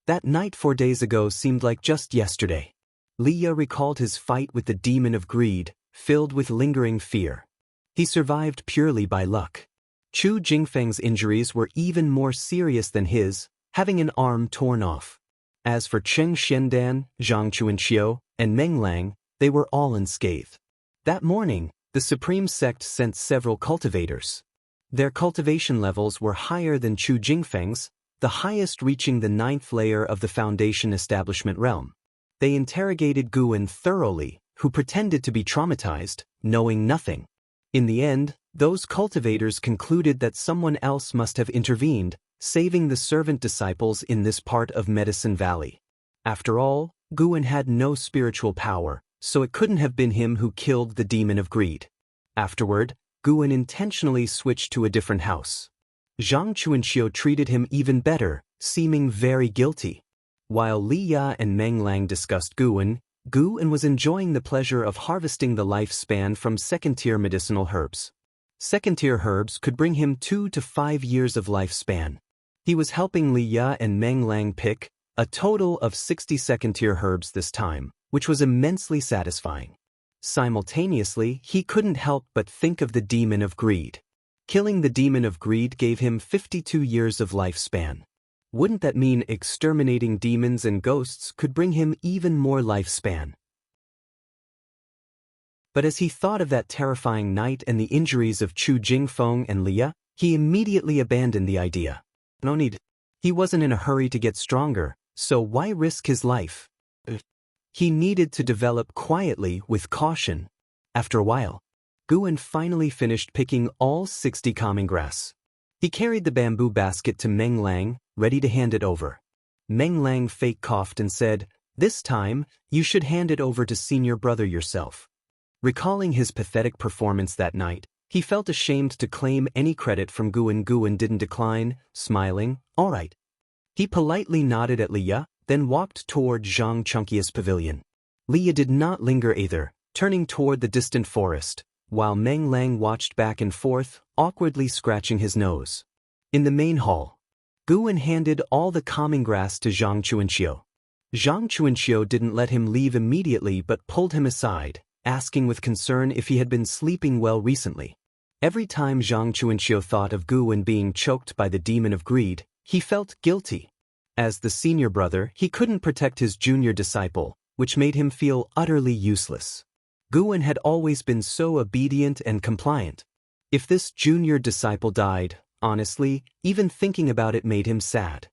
That night 4 days ago seemed like just yesterday. Li Ya recalled his fight with the Demon of Greed, filled with lingering fear. He survived purely by luck. Chu Jingfeng's injuries were even more serious than his, having an arm torn off. As for Cheng Xiandan, Zhang Chuanxiu, and Meng Lang, they were all unscathed. That morning, the Supreme Sect sent several cultivators. Their cultivation levels were higher than Chu Jingfeng's, the highest reaching the 9th layer of the Foundation Establishment realm. They interrogated Guan thoroughly, who pretended to be traumatized, knowing nothing. In the end, those cultivators concluded that someone else must have intervened, saving the servant disciples in this part of Medicine Valley. After all, Guan had no spiritual power, so it couldn't have been him who killed the Demon of Greed. Afterward, Guan intentionally switched to a different house. Zhang Chuanxiu treated him even better, seeming very guilty. While Li Ya and Meng Lang discussed Guan was enjoying the pleasure of harvesting the lifespan from second-tier medicinal herbs. Second-tier herbs could bring him 2 to 5 years of lifespan. He was helping Li Ya and Meng Lang pick a total of 60 second-tier herbs this time, which was immensely satisfying. Simultaneously, he couldn't help but think of the Demon of Greed. Killing the Demon of Greed gave him 52 years of lifespan. Wouldn't that mean exterminating demons and ghosts could bring him even more lifespan? But as he thought of that terrifying night and the injuries of Chu Jingfeng and Li Ya, he immediately abandoned the idea. No need. He wasn't in a hurry to get stronger, so why risk his life? He needed to develop quietly with caution. After a while, Guan finally finished picking all 60 calming grass. He carried the bamboo basket to Meng Lang, ready to hand it over. Meng Lang fake coughed and said, "This time, you should hand it over to senior brother yourself." Recalling his pathetic performance that night, he felt ashamed to claim any credit from Guan. Guan didn't decline, smiling, "All right." He politely nodded at Li Ya, then walked toward Xianxia's pavilion. Li Ya did not linger either, turning toward the distant forest, while Meng Lang watched back and forth, awkwardly scratching his nose. In the main hall, Guan handed all the calming grass to Zhang Chuanxiu. Zhang Chuanxiu didn't let him leave immediately but pulled him aside, asking with concern if he had been sleeping well recently. Every time Zhang Chuanxiu thought of Guan being choked by the Demon of Greed, he felt guilty. As the senior brother, he couldn't protect his junior disciple, which made him feel utterly useless. Guan had always been so obedient and compliant. If this junior disciple died, honestly, even thinking about it made him sad.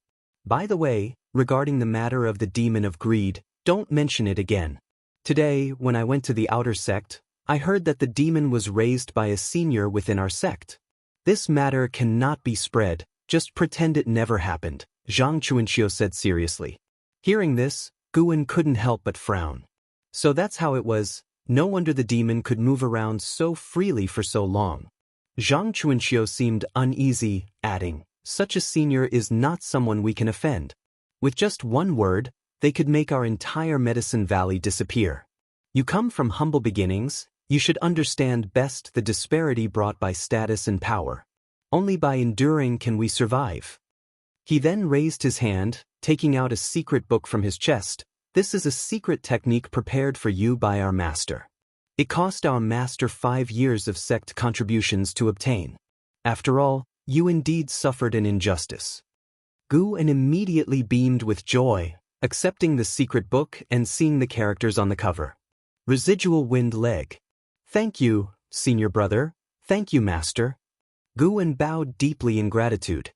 By the way, regarding the matter of the Demon of Greed, don't mention it again. Today, when I went to the outer sect, I heard that the demon was raised by a senior within our sect. This matter cannot be spread, just pretend it never happened, Zhang Chuanxiu said seriously. Hearing this, Guan couldn't help but frown. So that's how it was. No wonder the demon could move around so freely for so long. Zhang Chuanxiu seemed uneasy, adding, Such a senior is not someone we can offend. With just one word, they could make our entire Medicine Valley disappear. You come from humble beginnings, you should understand best the disparity brought by status and power. Only by enduring can we survive. He then raised his hand, taking out a secret book from his chest. This is a secret technique prepared for you by our master. It cost our master 5 years of sect contributions to obtain. After all, you indeed suffered an injustice. Guan immediately beamed with joy, accepting the secret book and seeing the characters on the cover. Residual wind leg. Thank you, senior brother. Thank you, master. Guan bowed deeply in gratitude.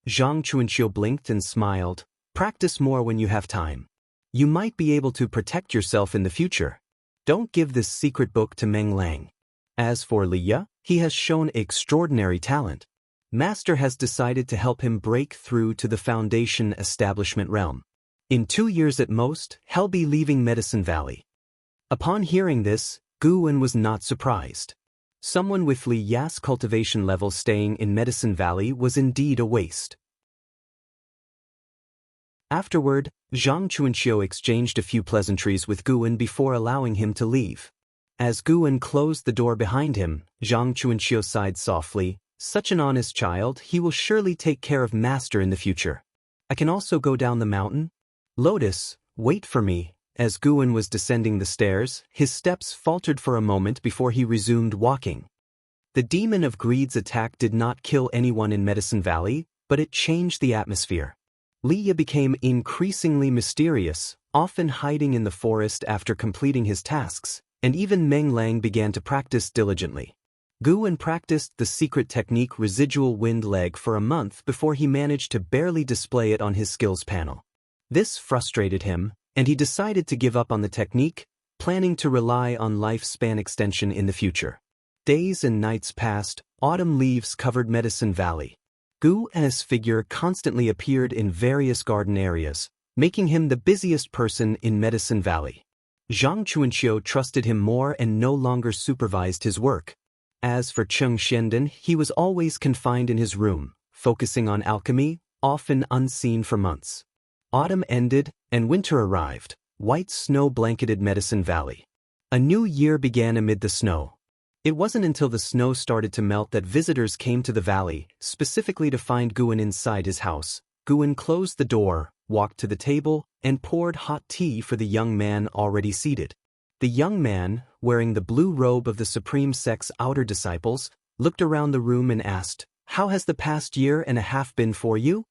Zhang Chuanxiu blinked and smiled. Practice more when you have time. You might be able to protect yourself in the future. Don't give this secret book to Meng Lang. As for Liya, he has shown extraordinary talent. Master has decided to help him break through to the Foundation establishment realm. In 2 years at most, he'll be leaving Medicine Valley. Upon hearing this, Guan was not surprised. Someone with Liya's cultivation level staying in Medicine Valley was indeed a waste. Afterward, Zhang Chuanxiu exchanged a few pleasantries with Guan before allowing him to leave. As Guan closed the door behind him, Zhang Chuanxiu sighed softly. Such an honest child, he will surely take care of Master in the future. I can also go down the mountain? Lotus, wait for me. As Guan was descending the stairs, his steps faltered for a moment before he resumed walking. The demon of greed's attack did not kill anyone in Medicine Valley, but it changed the atmosphere. Liya became increasingly mysterious, often hiding in the forest after completing his tasks, and even Meng Lang began to practice diligently. Guan practiced the secret technique residual wind leg for a month before he managed to barely display it on his skills panel. This frustrated him, and he decided to give up on the technique, planning to rely on lifespan extension in the future. Days and nights passed, autumn leaves covered Medicine Valley. Guan's figure constantly appeared in various garden areas, making him the busiest person in Medicine Valley. Zhang Chuanxiu trusted him more and no longer supervised his work. As for Cheng Xiandan, he was always confined in his room, focusing on alchemy, often unseen for months. Autumn ended, and winter arrived. White snow blanketed Medicine Valley. A new year began amid the snow. It wasn't until the snow started to melt that visitors came to the valley, specifically to find Guan inside his house. Guan closed the door, walked to the table, and poured hot tea for the young man already seated. The young man, wearing the blue robe of the Supreme Sect's outer disciples, looked around the room and asked, "How has the past year and a half been for you?"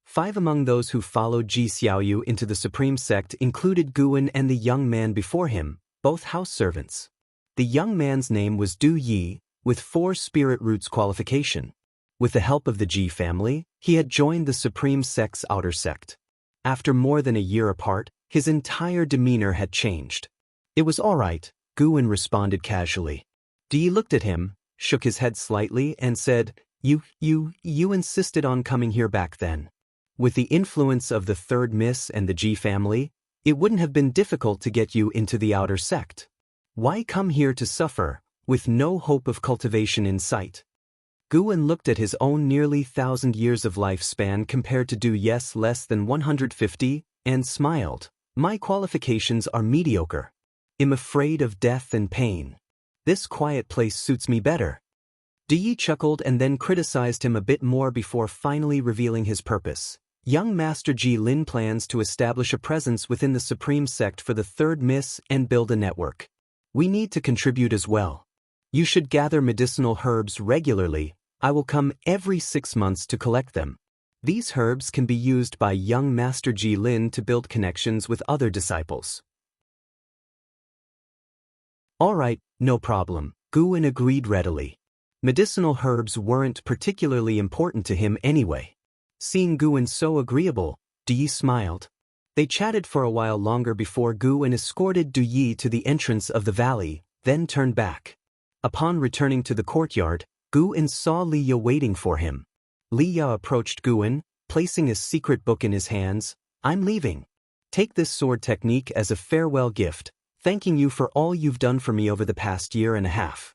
5 among those who followed Ji Xiaoyu into the Supreme Sect included Guan and the young man before him, both house servants. The young man's name was Du Yi, with 4 spirit roots qualification. With the help of the Ji family, he had joined the Supreme Sect's outer sect. After more than a year apart, his entire demeanor had changed. "It was all right," Guan responded casually. Di looked at him, shook his head slightly, and said, You insisted on coming here back then. With the influence of the third Miss and the Ji family, it wouldn't have been difficult to get you into the outer sect. Why come here to suffer, with no hope of cultivation in sight?" Guan looked at his own nearly 1,000 years of lifespan compared to Du Yi's less than 150, and smiled. "My qualifications are mediocre. I'm afraid of death and pain. This quiet place suits me better." Du Yi chuckled and then criticized him a bit more before finally revealing his purpose. Young Master Ji Lin plans to establish a presence within the Supreme Sect for the third Miss and build a network. We need to contribute as well. You should gather medicinal herbs regularly. I will come every 6 months to collect them. These herbs can be used by young Master Ji Lin to build connections with other disciples. All right, no problem, Guan agreed readily. Medicinal herbs weren't particularly important to him anyway. Seeing Guan so agreeable, Du Yi smiled. They chatted for a while longer before Guan escorted Du Yi to the entrance of the valley, then turned back. Upon returning to the courtyard, Guan saw Liya waiting for him. Liya approached Guan, placing a secret book in his hands. "I'm leaving. Take this sword technique as a farewell gift, thanking you for all you've done for me over the past year and a half."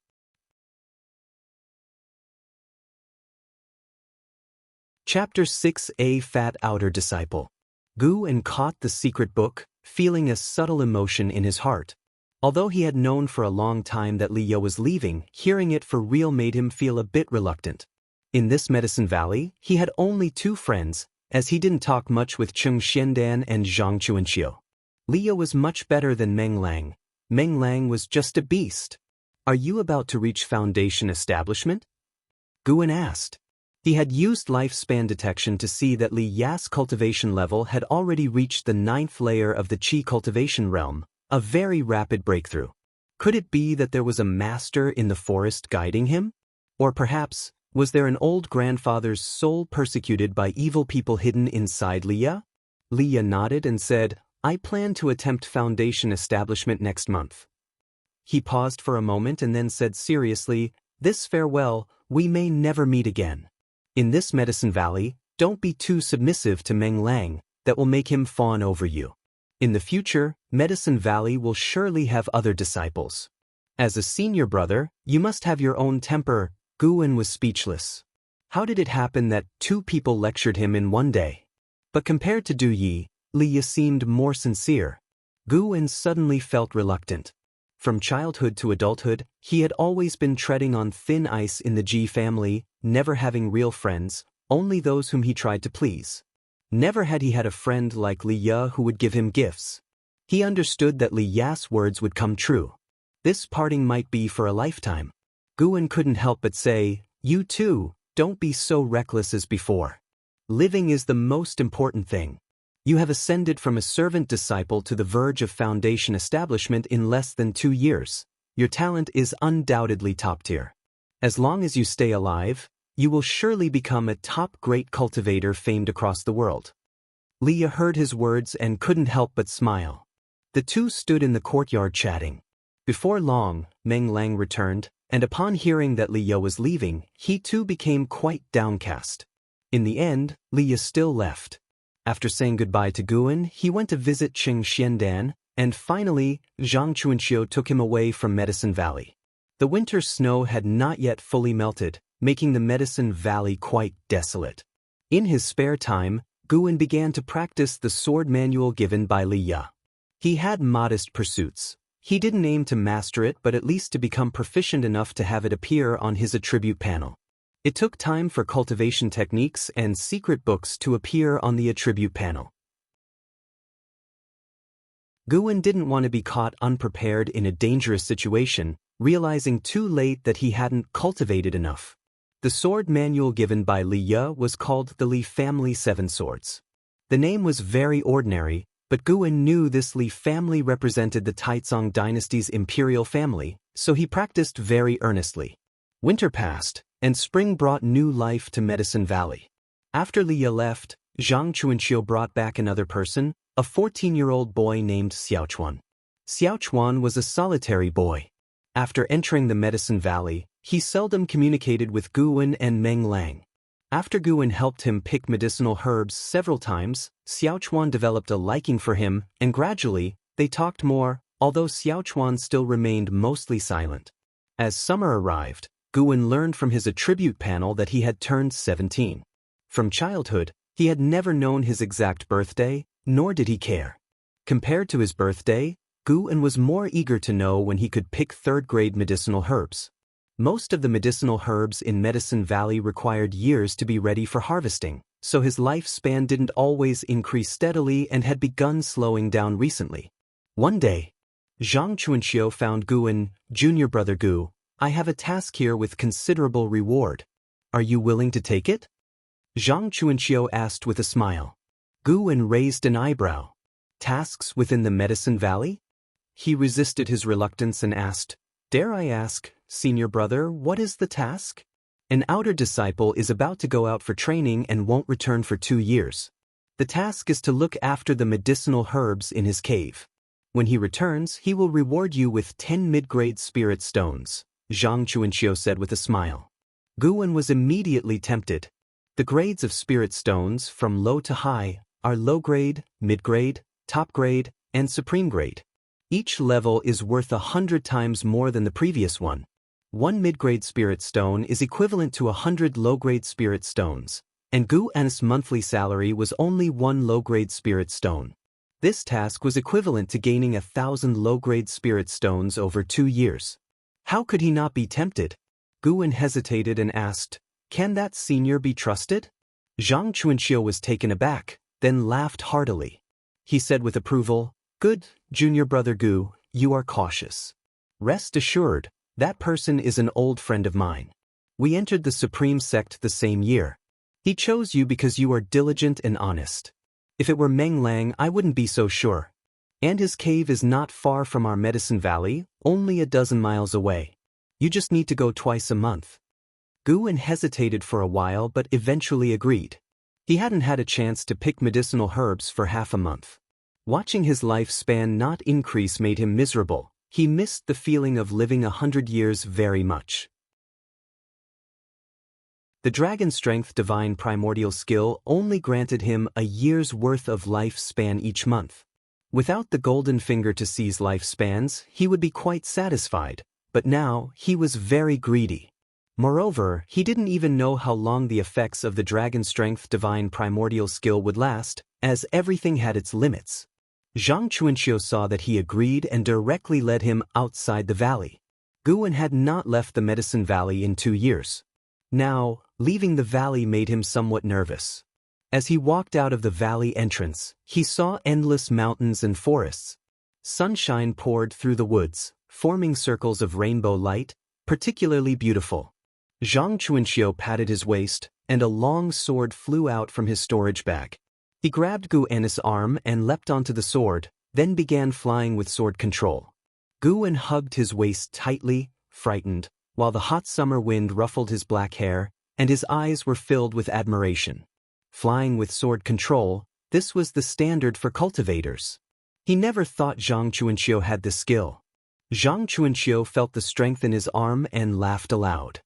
Chapter 6, A Fat Outer Disciple. Gu caught the secret book, feeling a subtle emotion in his heart. Although he had known for a long time that Li Yo was leaving, hearing it for real made him feel a bit reluctant. In this Medicine Valley, he had only 2 friends, as he didn't talk much with Cheng Xiandan and Zhang Chuanxiu. Li Yo was much better than Meng Lang. Meng Lang was just a beast. Are you about to reach Foundation Establishment? Gu asked. He had used lifespan detection to see that Li Ya's cultivation level had already reached the 9th layer of the Qi cultivation realm, a very rapid breakthrough. Could it be that there was a master in the forest guiding him? Or perhaps, was there an old grandfather's soul persecuted by evil people hidden inside Li Ya? Li Ya nodded and said, I plan to attempt Foundation Establishment next month. He paused for a moment and then said seriously, this farewell, we may never meet again. In this Medicine Valley, don't be too submissive to Meng Lang, that will make him fawn over you. In the future, Medicine Valley will surely have other disciples. As a senior brother, you must have your own temper. Gu was speechless. How did it happen that 2 people lectured him in one day? But compared to Du Yi, Li Ya seemed more sincere. Gu suddenly felt reluctant. From childhood to adulthood, he had always been treading on thin ice in the Ji family, never having real friends, only those whom he tried to please. Never had he had a friend like Li Ya who would give him gifts. He understood that Li Ya's words would come true. This parting might be for a lifetime. Gu couldn't help but say, you too, don't be so reckless as before. Living is the most important thing. You have ascended from a servant disciple to the verge of Foundation Establishment in less than 2 years. Your talent is undoubtedly top tier. As long as you stay alive, you will surely become a top great cultivator famed across the world. Li Ya heard his words and couldn't help but smile. The 2 stood in the courtyard chatting. Before long, Meng Lang returned, and upon hearing that Li Ya was leaving, he too became quite downcast. In the end, Li Ya still left. After saying goodbye to Gu, he went to visit Cheng Xiandan, and finally, Zhang Chuanxiu took him away from Medicine Valley. The winter snow had not yet fully melted, making the Medicine Valley quite desolate. In his spare time, Gu began to practice the sword manual given by Li Ya. He had modest pursuits. He didn't aim to master it but at least to become proficient enough to have it appear on his attribute panel. It took time for cultivation techniques and secret books to appear on the attribute panel. Gu didn't want to be caught unprepared in a dangerous situation, realizing too late that he hadn't cultivated enough. The sword manual given by Li Ya was called the Li Family 7 Swords. The name was very ordinary, but Gu knew this Li family represented the Taizong dynasty's imperial family, so he practiced very earnestly. Winter passed, and spring brought new life to Medicine Valley. After Li Ya left, Zhang Chuanxiu brought back another person, a 14-year-old boy named Xiaochuan. Xiaochuan was a solitary boy. After entering the Medicine Valley, he seldom communicated with Gu and Meng Lang. After Gu helped him pick medicinal herbs several times, Xiaochuan developed a liking for him, and gradually, they talked more, although Xiaochuan still remained mostly silent. As summer arrived, Gu learned from his attribute panel that he had turned 17. From childhood, he had never known his exact birthday, nor did he care. Compared to his birthday, Gu was more eager to know when he could pick 3rd-grade medicinal herbs. Most of the medicinal herbs in Medicine Valley required years to be ready for harvesting, so his lifespan didn't always increase steadily and had begun slowing down recently. One day, Zhang Chuanxiu found Gu Junior brother Gu, I have a task here with considerable reward. Are you willing to take it? Zhang Chuanxiu asked with a smile. Gu raised an eyebrow. Tasks within the Medicine Valley? He resisted his reluctance and asked, dare I ask, senior brother, what is the task? An outer disciple is about to go out for training and won't return for 2 years. The task is to look after the medicinal herbs in his cave. When he returns, he will reward you with 10 mid-grade spirit stones, Zhang Chuanxiu said with a smile. Gu was immediately tempted. The grades of spirit stones, from low to high, are low grade, mid-grade, top grade, and supreme grade. Each level is worth 100 times more than the previous one. One mid-grade spirit stone is equivalent to 100 low-grade spirit stones, and Gu An's monthly salary was only 1 low-grade spirit stone. This task was equivalent to gaining 1,000 low-grade spirit stones over 2 years. How could he not be tempted? Gu An hesitated and asked, "Can that senior be trusted?" Zhang Chuanxiu was taken aback, then laughed heartily. He said with approval, "Good, junior brother Gu, you are cautious. Rest assured, that person is an old friend of mine. We entered the Supreme Sect the same year. He chose you because you are diligent and honest. If it were Meng Lang, I wouldn't be so sure. And his cave is not far from our Medicine Valley, only a dozen miles away. You just need to go twice a month." Gu An hesitated for a while but eventually agreed. He hadn't had a chance to pick medicinal herbs for half a month. Watching his lifespan not increase made him miserable. He missed the feeling of living 100 years very much. The Dragon Strength Divine Primordial skill only granted him a year's worth of lifespan each month. Without the golden finger to seize lifespans, he would be quite satisfied, but now he was very greedy. Moreover, he didn't even know how long the effects of the Dragon Strength Divine Primordial skill would last, as everything had its limits. Zhang Chuanxiu saw that he agreed and directly led him outside the valley. Gu An had not left the Medicine Valley in 2 years. Now, leaving the valley made him somewhat nervous. As he walked out of the valley entrance, he saw endless mountains and forests. Sunshine poured through the woods, forming circles of rainbow light, particularly beautiful. Zhang Chuanxiu patted his waist, and a long sword flew out from his storage bag. He grabbed Gu An's arm and leapt onto the sword, then began flying with sword control. Gu An hugged his waist tightly, frightened, while the hot summer wind ruffled his black hair, and his eyes were filled with admiration. Flying with sword control, this was the standard for cultivators. He never thought Zhang Chuanxiu had the skill. Zhang Chuanxiu felt the strength in his arm and laughed aloud.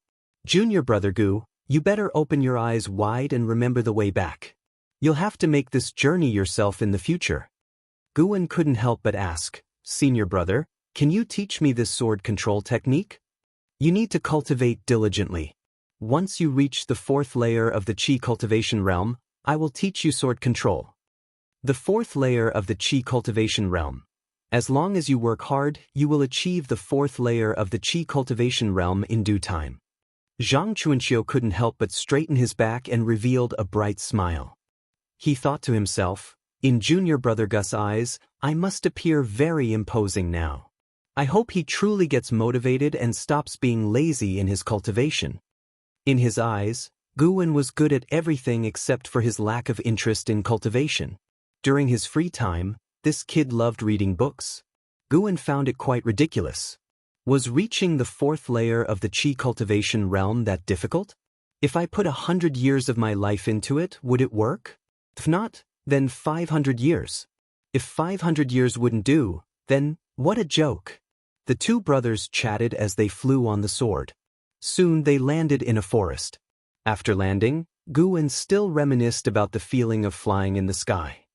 "Junior brother Gu, you better open your eyes wide and remember the way back. You'll have to make this journey yourself in the future." Gu An couldn't help but ask, "Senior brother, can you teach me this sword control technique? You need to cultivate diligently. Once you reach the 4th layer of the Qi cultivation realm, I will teach you sword control." The 4th layer of the Qi cultivation realm. As long as you work hard, you will achieve the 4th layer of the Qi cultivation realm in due time. Zhang Chuanxiu couldn't help but straighten his back and revealed a bright smile. He thought to himself, "In junior brother Gus' eyes, I must appear very imposing now. I hope he truly gets motivated and stops being lazy in his cultivation." In his eyes, Gu An was good at everything except for his lack of interest in cultivation. During his free time, this kid loved reading books. Gu An found it quite ridiculous. Was reaching the 4th layer of the Qi cultivation realm that difficult? If I put 100 years of my life into it, would it work? If not, then 500 years. If 500 years wouldn't do, then what a joke. The two brothers chatted as they flew on the sword. Soon they landed in a forest. After landing, Gu An still reminisced about the feeling of flying in the sky.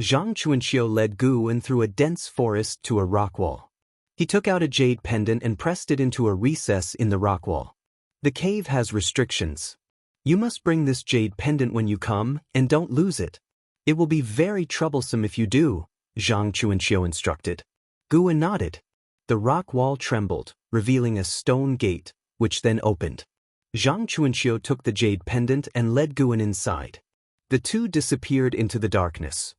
Zhang Chuanxiu led Gu An through a dense forest to a rock wall. He took out a jade pendant and pressed it into a recess in the rock wall. "The cave has restrictions. You must bring this jade pendant when you come, and don't lose it. It will be very troublesome if you do," Zhang Chuanxiu instructed. Gu An nodded. The rock wall trembled, revealing a stone gate, which then opened. Zhang Chuanxiu took the jade pendant and led Gu An inside. The two disappeared into the darkness.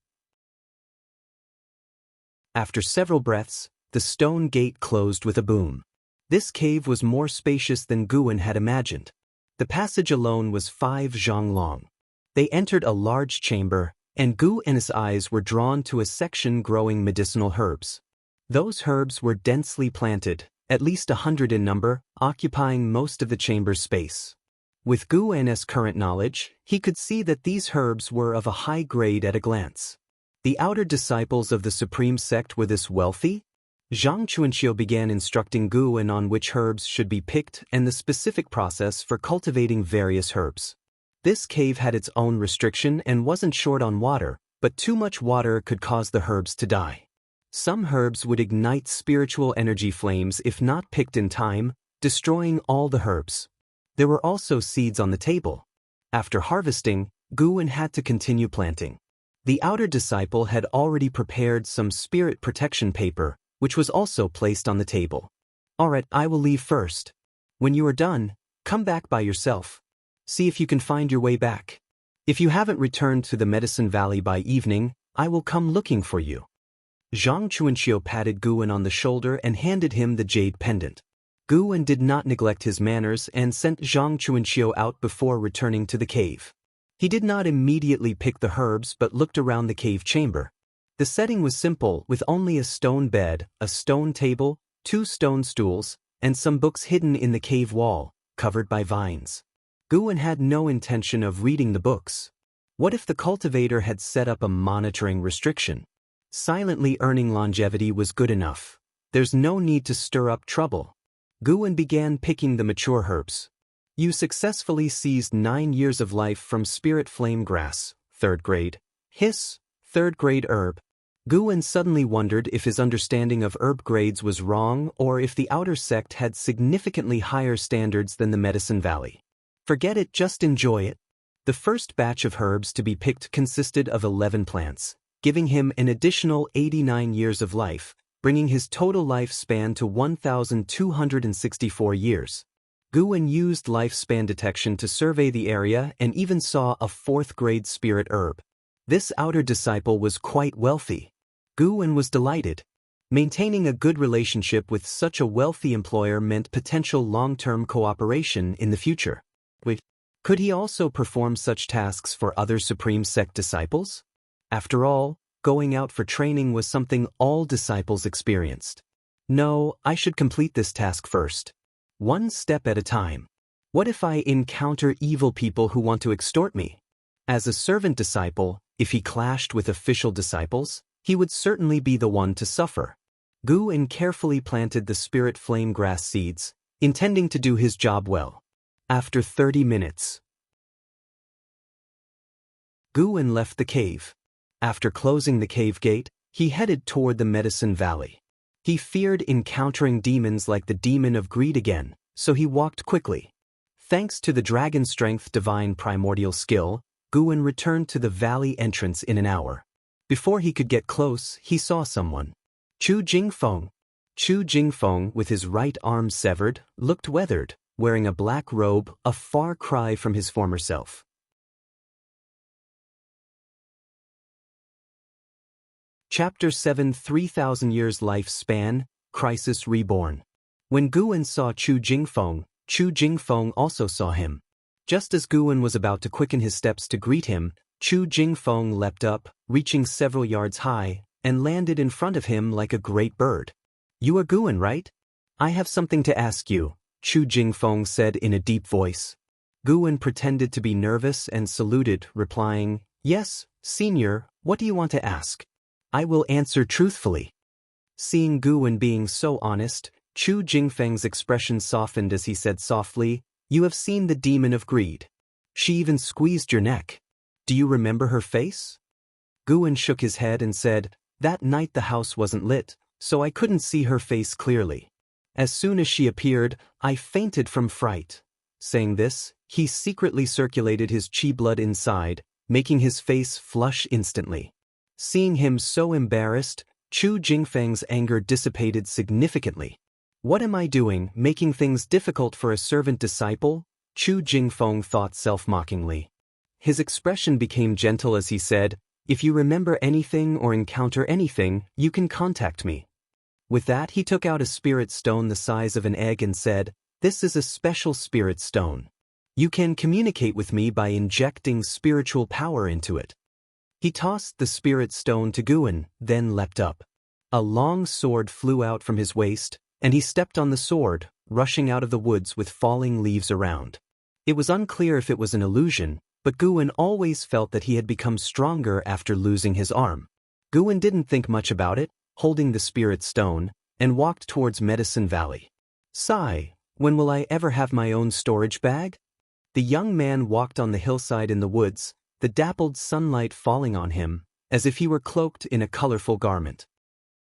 After several breaths, the stone gate closed with a boom. This cave was more spacious than Gu An had imagined. The passage alone was 5 zhang long. They entered a large chamber, and Gu An's eyes were drawn to a section growing medicinal herbs. Those herbs were densely planted, at least 100 in number, occupying most of the chamber's space. With Gu An's current knowledge, he could see that these herbs were of a high grade at a glance. The outer disciples of the Supreme Sect were this wealthy? Zhang Chuanxiu began instructing Gu An on which herbs should be picked and the specific process for cultivating various herbs. This cave had its own restriction and wasn't short on water, but too much water could cause the herbs to die. Some herbs would ignite spiritual energy flames if not picked in time, destroying all the herbs. There were also seeds on the table. After harvesting, Guwen had to continue planting. The outer disciple had already prepared some spirit protection paper, which was also placed on the table. Alright, I will leave first. When you are done, come back by yourself. See if you can find your way back. If you haven't returned to the Medicine Valley by evening, I will come looking for you. Xianxia patted Guwen on the shoulder and handed him the jade pendant. Guwen did not neglect his manners and sent Xianxia out before returning to the cave. He did not immediately pick the herbs but looked around the cave chamber. The setting was simple, with only a stone bed, a stone table, 2 stone stools, and some books hidden in the cave wall, covered by vines. Guwen had no intention of reading the books. What if the cultivator had set up a monitoring restriction? Silently earning longevity was good enough. There's no need to stir up trouble. Guwen began picking the mature herbs. You successfully seized 9 years of life from spirit flame grass, 3rd grade. Hiss, 3rd grade herb. Guwen suddenly wondered if his understanding of herb grades was wrong or if the outer sect had significantly higher standards than the Medicine Valley. Forget it, just enjoy it. The first batch of herbs to be picked consisted of 11 plants, giving him an additional 89 years of life, bringing his total lifespan to 1,264 years. Guwen used lifespan detection to survey the area and even saw a 4th grade spirit herb. This outer disciple was quite wealthy. Guwen was delighted. Maintaining a good relationship with such a wealthy employer meant potential long-term cooperation in the future. Could he also perform such tasks for other Supreme Sect disciples? After all, going out for training was something all disciples experienced. No, I should complete this task first. One step at a time. What if I encounter evil people who want to extort me? As a servant disciple, if he clashed with official disciples, he would certainly be the one to suffer. Guwen carefully planted the spirit flame grass seeds, intending to do his job well. After 30 minutes, Guwen left the cave. After closing the cave gate, he headed toward the Medicine Valley. He feared encountering demons like the demon of greed again, so he walked quickly. Thanks to the dragon strength divine primordial skill, Guwen returned to the valley entrance in an hour. Before he could get close, he saw someone. Chu Jingfeng. Chu Jingfeng, with his right arm severed, looked weathered, wearing a black robe, a far cry from his former self. Chapter 7 3,000 Years Lifespan, Crisis Reborn. When Guwen saw Chu Jingfeng also saw him. Just as Guwen was about to quicken his steps to greet him, Chu Jingfeng leapt up, reaching several yards high, and landed in front of him like a great bird. You are Guwen, right? I have something to ask you, Chu Jingfeng said in a deep voice. Guwen pretended to be nervous and saluted, replying, Yes, senior, what do you want to ask? I will answer truthfully. Seeing Guwen being so honest, Chu Jingfeng's expression softened as he said softly, You have seen the demon of greed. She even squeezed your neck. Do you remember her face? Guwen shook his head and said, That night the house wasn't lit, so I couldn't see her face clearly. As soon as she appeared, I fainted from fright. Saying this, he secretly circulated his chi blood inside, making his face flush instantly. Seeing him so embarrassed, Chu Jingfeng's anger dissipated significantly. What am I doing, making things difficult for a servant disciple? Chu Jingfeng thought self-mockingly. His expression became gentle as he said, If you remember anything or encounter anything, you can contact me. With that, he took out a spirit stone the size of an egg and said, This is a special spirit stone. You can communicate with me by injecting spiritual power into it. He tossed the spirit stone to Guwen, then leapt up. A long sword flew out from his waist, and he stepped on the sword, rushing out of the woods with falling leaves around. It was unclear if it was an illusion, but Guwen always felt that he had become stronger after losing his arm. Guwen didn't think much about it, holding the spirit stone, and walked towards Medicine Valley. Sigh, when will I ever have my own storage bag? The young man walked on the hillside in the woods, the dappled sunlight falling on him, as if he were cloaked in a colorful garment.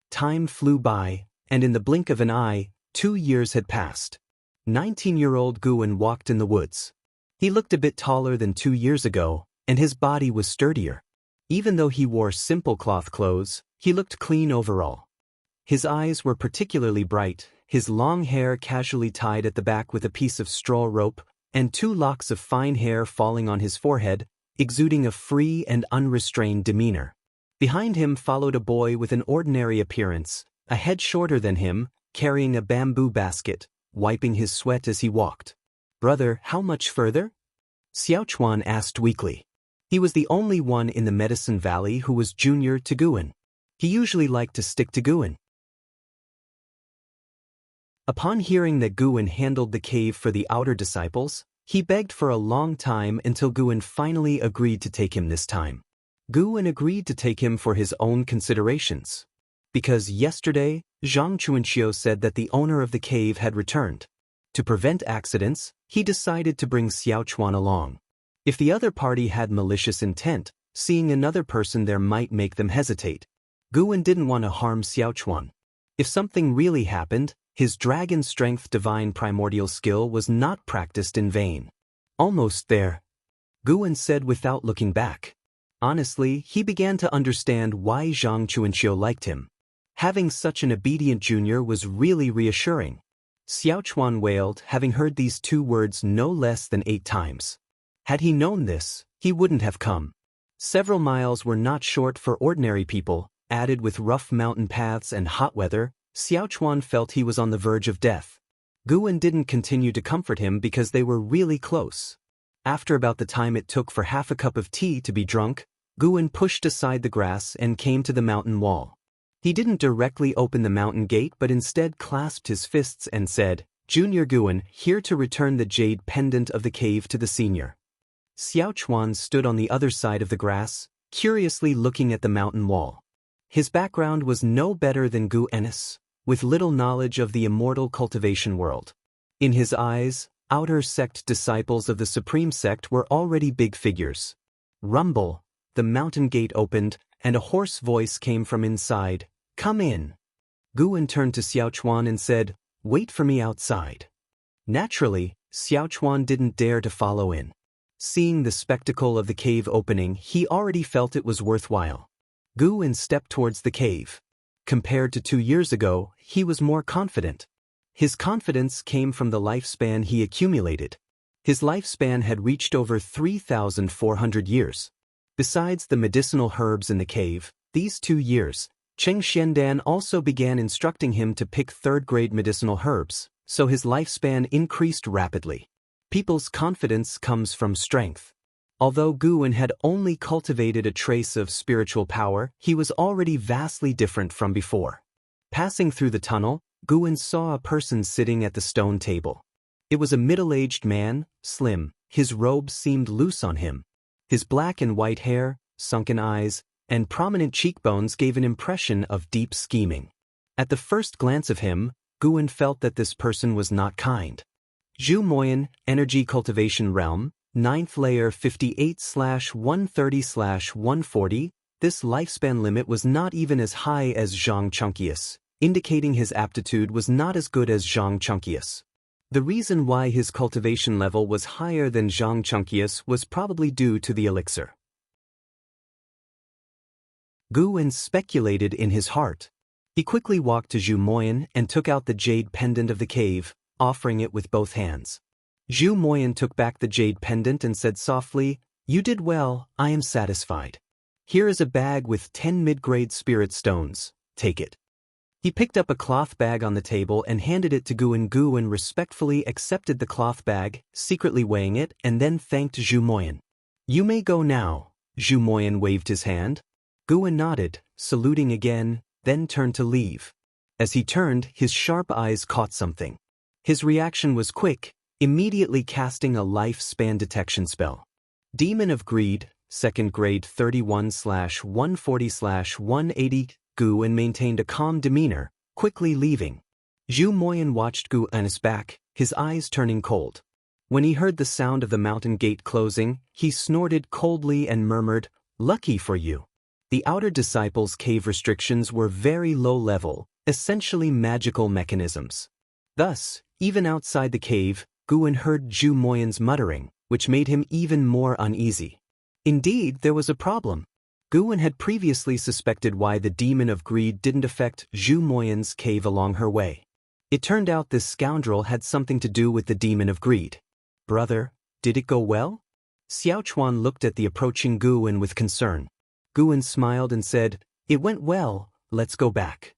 Time flew by, and in the blink of an eye, 2 years had passed. 19-year-old Guwen walked in the woods. He looked a bit taller than 2 years ago, and his body was sturdier. Even though he wore simple cloth clothes, he looked clean overall. His eyes were particularly bright, his long hair casually tied at the back with a piece of straw rope, and 2 locks of fine hair falling on his forehead, exuding a free and unrestrained demeanor. Behind him followed a boy with an ordinary appearance, a head shorter than him, carrying a bamboo basket, wiping his sweat as he walked. "Brother, how much further?" Xiaochuan asked weakly. He was the only one in the Medicine Valley who was junior to Guan. He usually liked to stick to Guan. Upon hearing that Guan handled the cave for the outer disciples, he begged for a long time until Guan finally agreed to take him this time. Guan agreed to take him for his own considerations. Because yesterday, Zhang Chuanxiu said that the owner of the cave had returned. To prevent accidents, he decided to bring Xiaochuan along. If the other party had malicious intent, seeing another person there might make them hesitate. Guan didn't want to harm Xiaochuan. If something really happened, his dragon strength divine primordial skill was not practiced in vain. "Almost there," Guan said without looking back. Honestly, he began to understand why Zhang Chuanxiu liked him. Having such an obedient junior was really reassuring. Xiaochuan wailed, having heard these 2 words no less than 8 times. Had he known this, he wouldn't have come. Several miles were not short for ordinary people, added with rough mountain paths and hot weather. Xiaochuan felt he was on the verge of death. Guan didn't continue to comfort him because they were really close. After about the time it took for half a cup of tea to be drunk, Guan pushed aside the grass and came to the mountain wall. He didn't directly open the mountain gate but instead clasped his fists and said, "Junior Guan, here to return the jade pendant of the cave to the senior." Xiaochuan stood on the other side of the grass, curiously looking at the mountain wall. His background was no better than Guan's, with little knowledge of the immortal cultivation world. In his eyes, outer sect disciples of the supreme sect were already big figures. Rumble, the mountain gate opened, and a hoarse voice came from inside, "Come in." Guan turned to Xiaochuan and said, "Wait for me outside." Naturally, Xiaochuan didn't dare to follow in. Seeing the spectacle of the cave opening, he already felt it was worthwhile. Guan stepped towards the cave. Compared to 2 years ago, he was more confident. His confidence came from the lifespan he accumulated. His lifespan had reached over 3,400 years. Besides the medicinal herbs in the cave, these 2 years, Cheng Xiandan also began instructing him to pick 3rd-grade medicinal herbs, so his lifespan increased rapidly. People's confidence comes from strength. Although Guan had only cultivated a trace of spiritual power, he was already vastly different from before. Passing through the tunnel, Guan saw a person sitting at the stone table. It was a middle-aged man, slim, his robe seemed loose on him. His black and white hair, sunken eyes, and prominent cheekbones gave an impression of deep scheming. At the first glance of him, Guan felt that this person was not kind. Zhu Moyan, Energy Cultivation Realm, 9th layer 58/130/140, this lifespan limit was not even as high as Zhang Chunkius, indicating his aptitude was not as good as Zhang Chunkius. The reason why his cultivation level was higher than Zhang Chunkius was probably due to the elixir. Guan speculated in his heart. He quickly walked to Zhu Moyan and took out the jade pendant of the cave, offering it with both hands. Zhu Moyan took back the jade pendant and said softly, "You did well, I am satisfied. Here is a bag with 10 mid-grade spirit stones, take it." He picked up a cloth bag on the table and handed it to Guan. Guan respectfully accepted the cloth bag, secretly weighing it, and then thanked Zhu Moyan. "You may go now." Zhu Moyan waved his hand. Guan nodded, saluting again, then turned to leave. As he turned, his sharp eyes caught something. His reaction was quick, immediately casting a life-span detection spell. Demon of Greed, 2nd grade 31/140/180. Guan maintained a calm demeanor, quickly leaving. Zhu Moyan watched Guan's back, his eyes turning cold. When he heard the sound of the mountain gate closing, he snorted coldly and murmured, "Lucky for you." The outer disciples' cave restrictions were very low level, essentially magical mechanisms. Thus, even outside the cave, Guan heard Zhu Moyan's muttering, which made him even more uneasy. Indeed, there was a problem. Guwen had previously suspected why the demon of greed didn't affect Zhu Moyan's cave along her way. It turned out this scoundrel had something to do with the demon of greed. Brother, did it go well? Xiaochuan looked at the approaching Guwen with concern. Guwen smiled and said, "It went well, let's go back."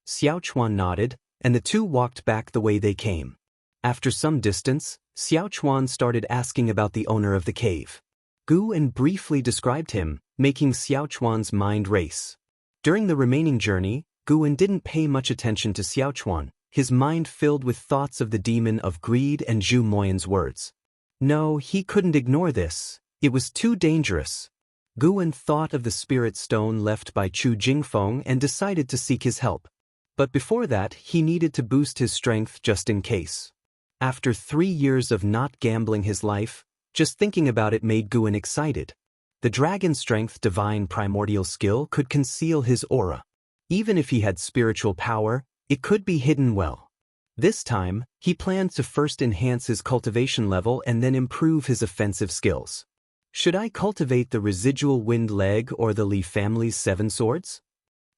Xiaochuan nodded, and the two walked back the way they came. After some distance, Xiaochuan started asking about the owner of the cave. Guwen briefly described him, making Xiaochuan's mind race. During the remaining journey, Guwen didn't pay much attention to Xiaochuan, his mind filled with thoughts of the demon of greed and Zhu Moyan's words. No, he couldn't ignore this. It was too dangerous. Guwen thought of the spirit stone left by Chu Jingfeng and decided to seek his help. But before that, he needed to boost his strength just in case. After 3 years of not gambling his life, just thinking about it made Guwen excited. The dragon strength divine primordial skill could conceal his aura. Even if he had spiritual power, it could be hidden well. This time, he planned to first enhance his cultivation level and then improve his offensive skills. Should I cultivate the residual wind leg or the Li family's 7 swords?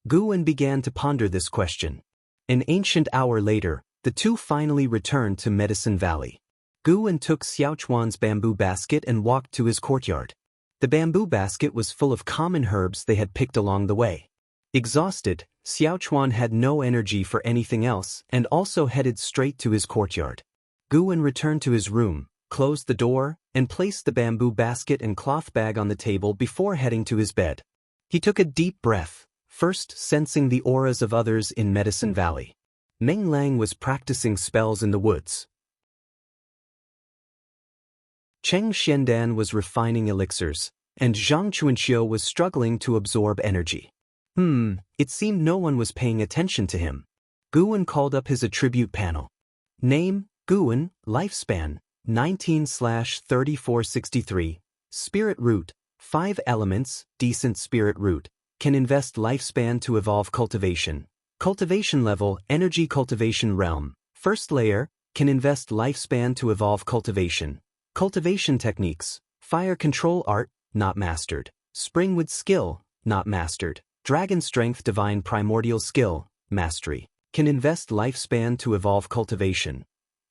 Guwen began to ponder this question. An ancient hour later, the two finally returned to Medicine Valley. Guwen took Xiaochuan's bamboo basket and walked to his courtyard. The bamboo basket was full of common herbs they had picked along the way. Exhausted, Xiaochuan had no energy for anything else and also headed straight to his courtyard. Guwen returned to his room, closed the door, and placed the bamboo basket and cloth bag on the table before heading to his bed. He took a deep breath, first sensing the auras of others in Medicine Valley. Meng Lang was practicing spells in the woods. Cheng Xiandan was refining elixirs, and Zhang Chuanxiu was struggling to absorb energy. It seemed no one was paying attention to him. Guwen called up his attribute panel. Name, Guwen, lifespan, 19/3463, spirit root, 5 elements, decent spirit root, can invest lifespan to evolve cultivation. Cultivation level, energy cultivation realm, first layer, can invest lifespan to evolve cultivation. Cultivation techniques, fire control art, not mastered. Springwood skill, not mastered. Dragon strength divine primordial skill, mastery. Can invest lifespan to evolve cultivation.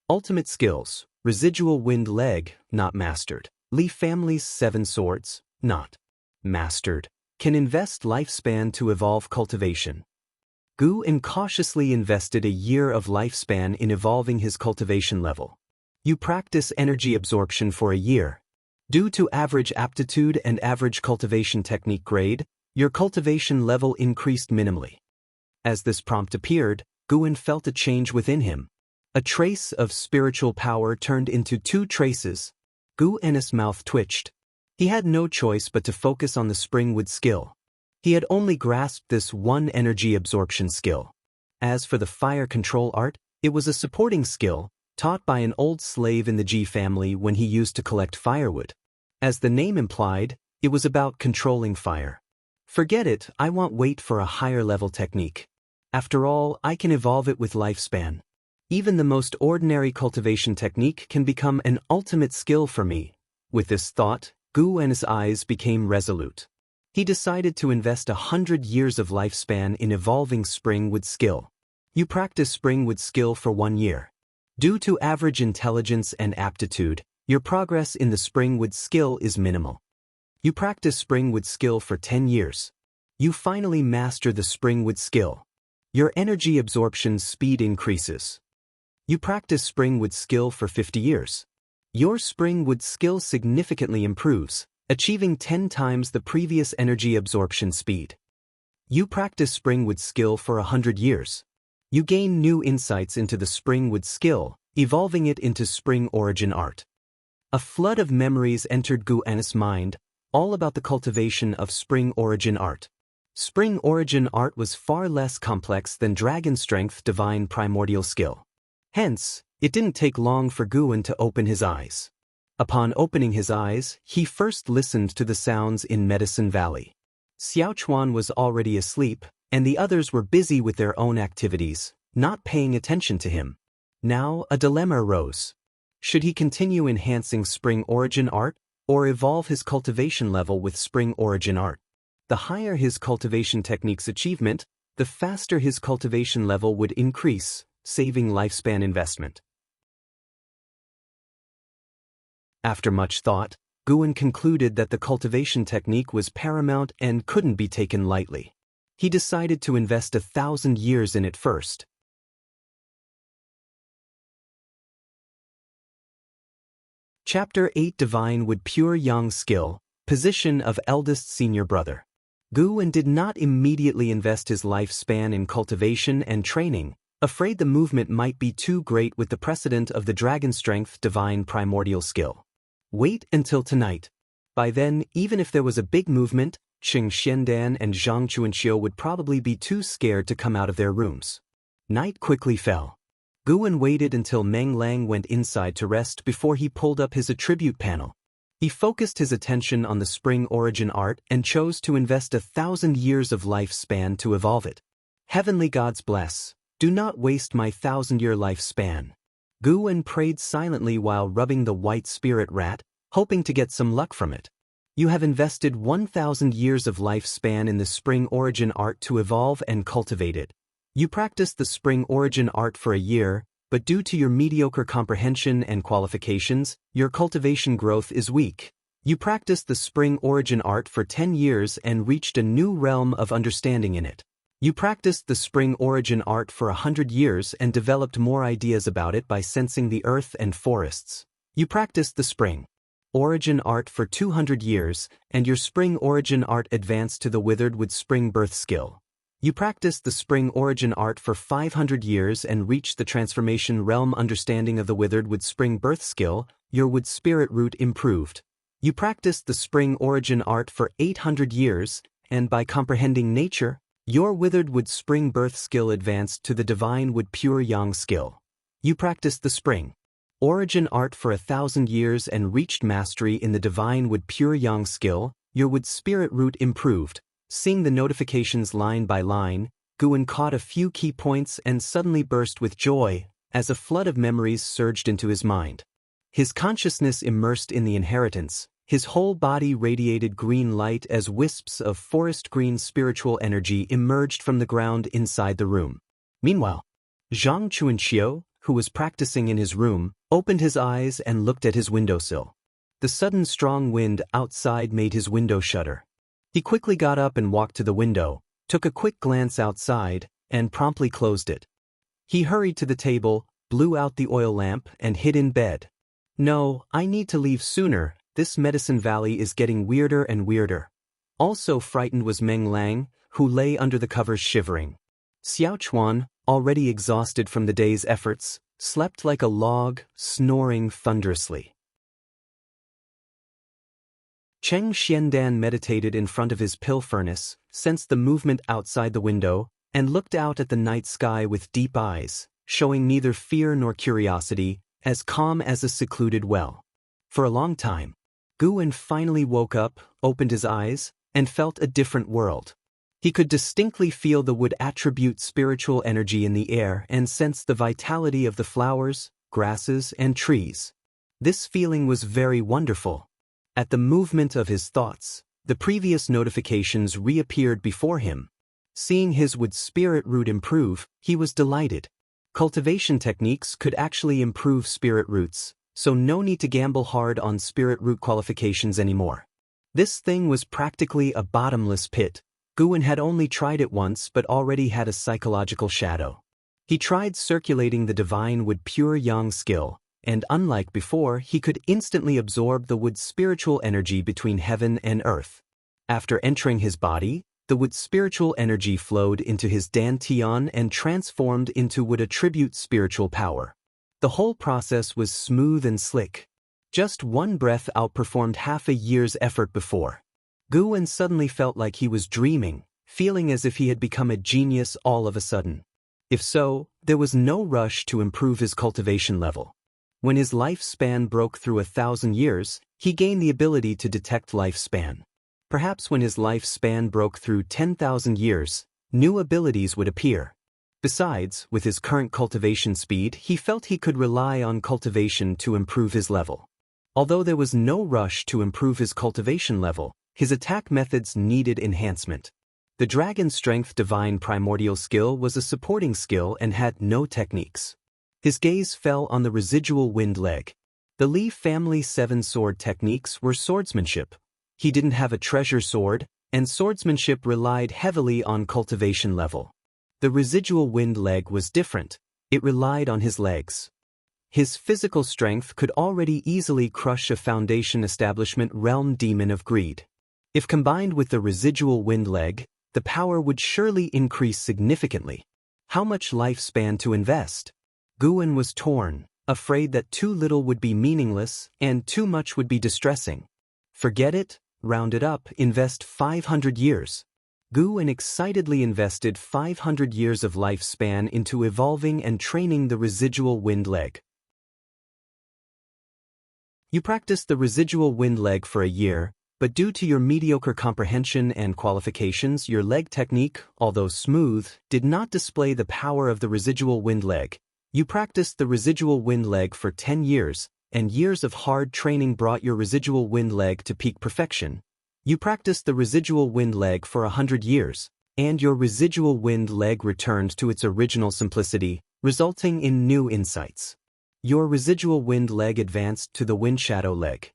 Ultimate skills, residual wind leg, not mastered. Li family's 7 swords, not mastered. Can invest lifespan to evolve cultivation. Guwen cautiously invested a year of lifespan in evolving his cultivation level. You practice energy absorption for a year. Due to average aptitude and average cultivation technique grade, your cultivation level increased minimally. As this prompt appeared, Guwen felt a change within him. A trace of spiritual power turned into 2 traces. Guwen's mouth twitched. He had no choice but to focus on the springwood skill. He had only grasped this one energy absorption skill. As for the fire control art, it was a supporting skill, taught by an old slave in the Ji family when he used to collect firewood. As the name implied, it was about controlling fire. Forget it, I want wait for a higher level technique. After all, I can evolve it with lifespan. Even the most ordinary cultivation technique can become an ultimate skill for me. With this thought, Guwen's eyes became resolute. He decided to invest 100 years of lifespan in evolving springwood skill. You practice springwood skill for 1 year. Due to average intelligence and aptitude, your progress in the springwood skill is minimal. You practice springwood skill for 10 years. You finally master the springwood skill. Your energy absorption speed increases. You practice springwood skill for 50 years. Your springwood skill significantly improves, achieving 10 times the previous energy absorption speed. You practice springwood skill for 100 years. You gain new insights into the springwood skill, evolving it into spring origin art. A flood of memories entered Guwen's mind, all about the cultivation of spring origin art. Spring origin art was far less complex than dragon strength divine primordial skill. Hence, it didn't take long for Guwen to open his eyes. Upon opening his eyes, he first listened to the sounds in Medicine Valley. Xiaochuan was already asleep, and the others were busy with their own activities, not paying attention to him. Now, a dilemma arose. Should he continue enhancing spring origin art, or evolve his cultivation level with spring origin art. The higher his cultivation technique's achievement, the faster his cultivation level would increase, saving lifespan investment. After much thought, Guan concluded that the cultivation technique was paramount and couldn't be taken lightly. He decided to invest 1,000 years in it first. Chapter 8 Divine Wood Pure Yang Skill, Position of Eldest Senior Brother. Guan did not immediately invest his lifespan in cultivation and training, afraid the movement might be too great with the precedent of the Dragon Strength Divine Primordial Skill. Wait until tonight. By then, even if there was a big movement, Xianxia and Xianxia would probably be too scared to come out of their rooms. Night quickly fell. Guan waited until Meng Lang went inside to rest before he pulled up his attribute panel. He focused his attention on the spring origin art and chose to invest 1,000 years of lifespan to evolve it. Heavenly gods bless, do not waste my 1,000-year lifespan. Guan prayed silently while rubbing the white spirit rat, hoping to get some luck from it. You have invested 1,000 years of lifespan in the spring origin art to evolve and cultivate it. You practiced the spring origin art for a year, but due to your mediocre comprehension and qualifications, your cultivation growth is weak. You practiced the spring origin art for 10 years and reached a new realm of understanding in it. You practiced the spring origin art for 100 years and developed more ideas about it by sensing the earth and forests. You practiced the spring origin art for 200 years, and your spring origin art advanced to the withered wood spring birth skill. You practiced the spring origin art for 500 years and reached the transformation realm understanding of the withered wood spring birth skill, your wood spirit root improved. You practiced the spring origin art for 800 years, and by comprehending nature, your withered wood spring birth skill advanced to the divine wood pure yang skill. You practiced the spring origin art for 1,000 years and reached mastery in the divine wood pure yang skill, your wood spirit root improved. Seeing the notifications line by line, Guan caught a few key points and suddenly burst with joy, as a flood of memories surged into his mind. His consciousness immersed in the inheritance, his whole body radiated green light as wisps of forest green spiritual energy emerged from the ground inside the room. Meanwhile, Xianxia, who was practicing in his room, opened his eyes and looked at his windowsill. The sudden strong wind outside made his window shudder. He quickly got up and walked to the window, took a quick glance outside, and promptly closed it. He hurried to the table, blew out the oil lamp, and hid in bed. No, I need to leave sooner, this Medicine Valley is getting weirder and weirder. Also frightened was Meng Lang, who lay under the covers shivering. Xiaochuan, already exhausted from the day's efforts, slept like a log, snoring thunderously. Cheng Xiandan meditated in front of his pill furnace, sensed the movement outside the window, and looked out at the night sky with deep eyes, showing neither fear nor curiosity, as calm as a secluded well. For a long time, Guan finally woke up, opened his eyes, and felt a different world. He could distinctly feel the wood attribute spiritual energy in the air and sense the vitality of the flowers, grasses, and trees. This feeling was very wonderful. At the movement of his thoughts, the previous notifications reappeared before him. Seeing his wood spirit root improve, he was delighted. Cultivation techniques could actually improve spirit roots, so no need to gamble hard on spirit root qualifications anymore. This thing was practically a bottomless pit. Guan had only tried it once but already had a psychological shadow. He tried circulating the divine wood pure yang skill, and unlike before, he could instantly absorb the wood's spiritual energy between heaven and earth. After entering his body, the wood's spiritual energy flowed into his dantian and transformed into wood attribute spiritual power. The whole process was smooth and slick. Just one breath outperformed half a year's effort before. Guan suddenly felt like he was dreaming, feeling as if he had become a genius all of a sudden. If so, there was no rush to improve his cultivation level. When his lifespan broke through 1,000 years, he gained the ability to detect lifespan. Perhaps when his lifespan broke through 10,000 years, new abilities would appear. Besides, with his current cultivation speed, he felt he could rely on cultivation to improve his level. Although there was no rush to improve his cultivation level, his attack methods needed enhancement. The Dragon Strength Divine Primordial skill was a supporting skill and had no techniques. His gaze fell on the residual wind leg. The Li family 7-sword techniques were swordsmanship. He didn't have a treasure sword, and swordsmanship relied heavily on cultivation level. The residual wind leg was different. It relied on his legs. His physical strength could already easily crush a Foundation Establishment realm demon of greed. If combined with the residual wind leg, the power would surely increase significantly. How much lifespan to invest? Guan was torn, afraid that too little would be meaningless and too much would be distressing. Forget it, round it up, invest 500 years. Guan excitedly invested 500 years of lifespan into evolving and training the residual wind leg. You practiced the residual wind leg for a year, but due to your mediocre comprehension and qualifications, your leg technique, although smooth, did not display the power of the residual wind leg. You practiced the residual wind leg for 10 years, and years of hard training brought your residual wind leg to peak perfection. You practiced the residual wind leg for 100 years, and your residual wind leg returned to its original simplicity, resulting in new insights. Your residual wind leg advanced to the wind shadow leg.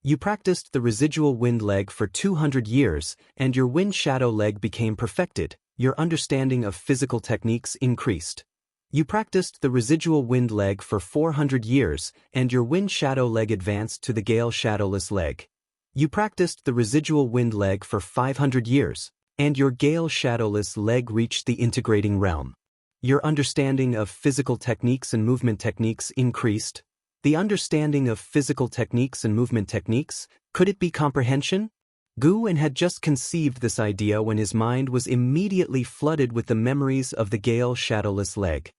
You practiced the residual wind leg for 200 years, and your wind shadow leg became perfected. Your understanding of physical techniques increased. You practiced the residual wind leg for 400 years, and your wind shadow leg advanced to the gale shadowless leg. You practiced the residual wind leg for 500 years, and your gale shadowless leg reached the integrating realm. Your understanding of physical techniques and movement techniques increased. The understanding of physical techniques and movement techniques, could it be comprehension? Guan had just conceived this idea when his mind was immediately flooded with the memories of the gale shadowless leg.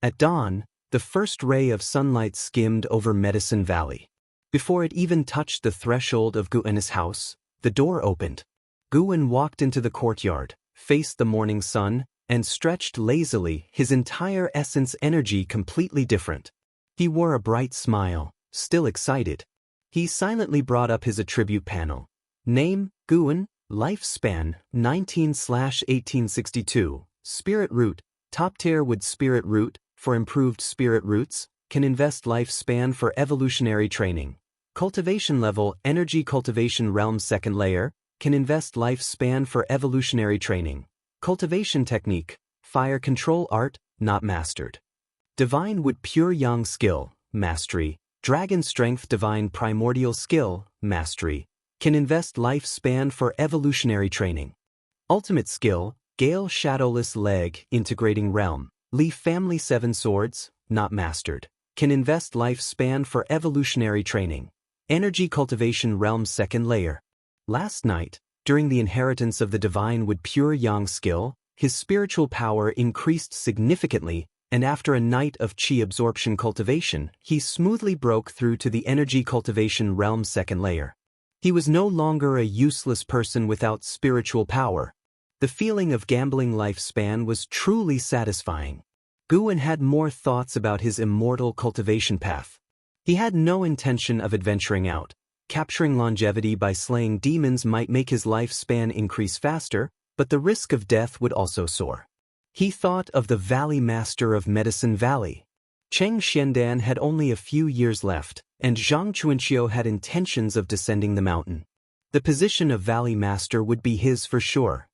At dawn, the first ray of sunlight skimmed over Medicine Valley. Before it even touched the threshold of Guan's house, the door opened. Guan walked into the courtyard, faced the morning sun, and stretched lazily, his entire essence energy completely different. He wore a bright smile, still excited. He silently brought up his attribute panel. Name, Guan, lifespan, 19/1862, spirit root, top tier wood spirit root, for improved spirit roots, can invest lifespan for evolutionary training. Cultivation level, energy cultivation realm second layer, can invest lifespan for evolutionary training. Cultivation technique, fire control art, not mastered. Divine wood pure yang skill, mastery. Dragon strength divine primordial skill, mastery. Can invest lifespan for evolutionary training. Ultimate skill, gale shadowless leg, integrating realm. Li family 7 swords, not mastered. Can invest lifespan for evolutionary training. Energy cultivation realm second layer. Last night, during the inheritance of the divine wood pure yang skill, his spiritual power increased significantly, and after a night of chi absorption cultivation, he smoothly broke through to the energy cultivation realm second layer. He was no longer a useless person without spiritual power. The feeling of gambling lifespan was truly satisfying. Guan had more thoughts about his immortal cultivation path. He had no intention of adventuring out. Capturing longevity by slaying demons might make his lifespan increase faster, but the risk of death would also soar. He thought of the Valley Master of Medicine Valley. Cheng Xiandan had only a few years left, and Zhang Chuanqiu had intentions of descending the mountain. The position of Valley Master would be his for sure.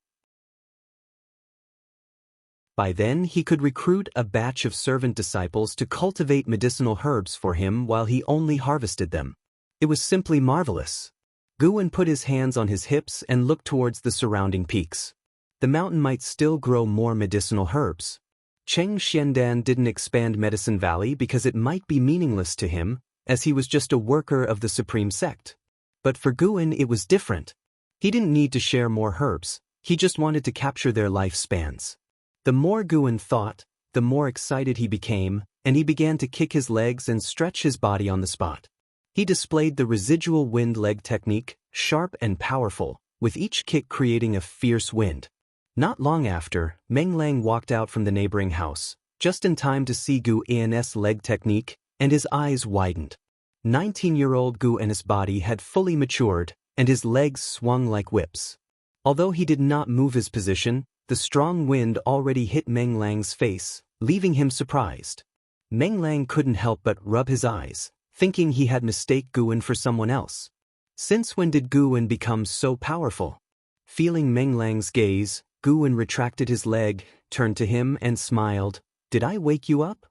By then he could recruit a batch of servant disciples to cultivate medicinal herbs for him while he only harvested them. It was simply marvelous. Guan put his hands on his hips and looked towards the surrounding peaks. The mountain might still grow more medicinal herbs. Cheng Xiandan didn't expand Medicine Valley because it might be meaningless to him, as he was just a worker of the Supreme Sect. But for Guan it was different. He didn't need to share more herbs, he just wanted to capture their lifespans. The more Guan thought, the more excited he became, and he began to kick his legs and stretch his body on the spot. He displayed the residual wind leg technique, sharp and powerful, with each kick creating a fierce wind. Not long after, Meng Lang walked out from the neighboring house, just in time to see Guan's leg technique, and his eyes widened. 19-year-old Guwen's body had fully matured, and his legs swung like whips. Although he did not move his position, the strong wind already hit Meng Lang's face, leaving him surprised. Meng Lang couldn't help but rub his eyes, thinking he had mistaken Guwen for someone else. Since when did Guwen become so powerful? Feeling Meng Lang's gaze, Guwen retracted his leg, turned to him and smiled. "Did I wake you up?"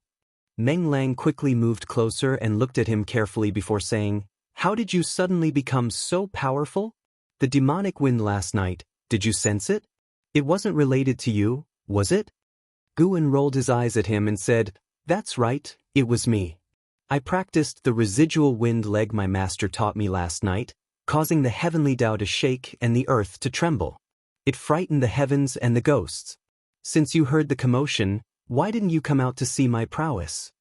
Meng Lang quickly moved closer and looked at him carefully before saying, "How did you suddenly become so powerful? The demonic wind last night, did you sense it? It wasn't related to you, was it?" Guwen rolled his eyes at him and said, "That's right, it was me. I practiced the residual wind leg my master taught me last night, causing the heavenly Tao to shake and the earth to tremble. It frightened the heavens and the ghosts. Since you heard the commotion, why didn't you come out to see my prowess?"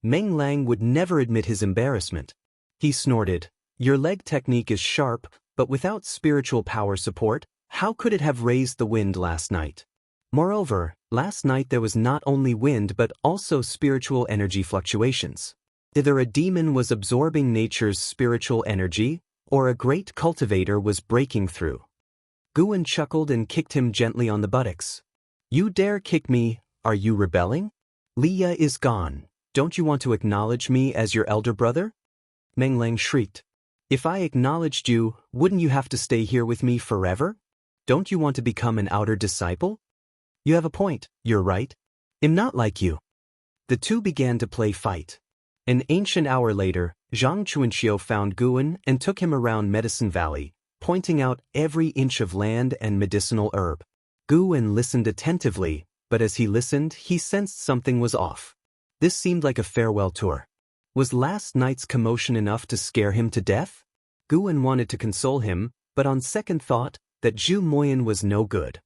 Meng Lang would never admit his embarrassment. He snorted, "Your leg technique is sharp, but without spiritual power support, how could it have raised the wind last night? Moreover, last night there was not only wind but also spiritual energy fluctuations. Either a demon was absorbing nature's spiritual energy, or a great cultivator was breaking through." Guwen chuckled and kicked him gently on the buttocks. "You dare kick me, are you rebelling? Leah is gone, don't you want to acknowledge me as your elder brother?" Meng Lang shrieked. "If I acknowledged you, wouldn't you have to stay here with me forever? Don't you want to become an outer disciple?" "You have a point, you're right. I'm not like you." The two began to play fight. An ancient hour later, Xianxia found Guwen and took him around Medicine Valley, pointing out every inch of land and medicinal herb. Guwen listened attentively, but as he listened, he sensed something was off. This seemed like a farewell tour. Was last night's commotion enough to scare him to death? Guwen wanted to console him, but on second thought, that Zhu Moyan was no good.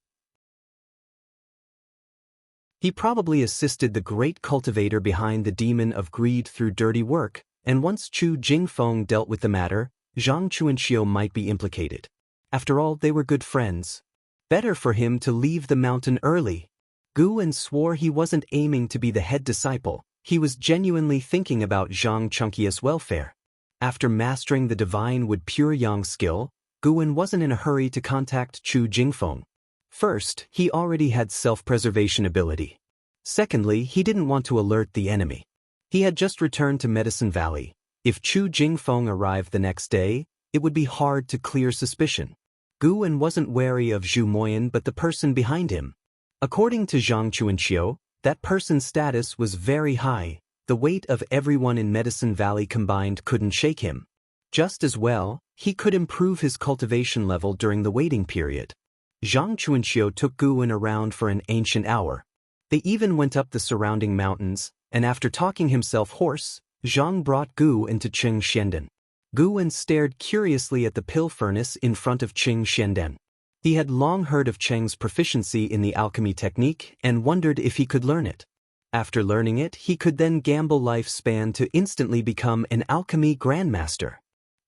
He probably assisted the great cultivator behind the demon of greed through dirty work, and once Chu Jingfeng dealt with the matter, Zhang Chuanxiu might be implicated. After all, they were good friends. Better for him to leave the mountain early. Guwen swore he wasn't aiming to be the head disciple, he was genuinely thinking about Zhang Chunqia's welfare. After mastering the divine wood pure yang skill, Guwen wasn't in a hurry to contact Chu Jingfeng. First, he already had self-preservation ability. Secondly, he didn't want to alert the enemy. He had just returned to Medicine Valley. If Chu Jingfeng arrived the next day, it would be hard to clear suspicion. Guwen wasn't wary of Zhu Moyan but the person behind him. According to Zhang Chuanxiu, that person's status was very high. The weight of everyone in Medicine Valley combined couldn't shake him. Just as well, he could improve his cultivation level during the waiting period. Zhang Chuanxiu took Guwen around for an ancient hour. They even went up the surrounding mountains, and after talking himself hoarse, Zhang brought Gu into Qing Xianden. Guwen stared curiously at the pill furnace in front of Qing Xianden. He had long heard of Cheng's proficiency in the alchemy technique and wondered if he could learn it. After learning it, he could then gamble lifespan to instantly become an alchemy grandmaster.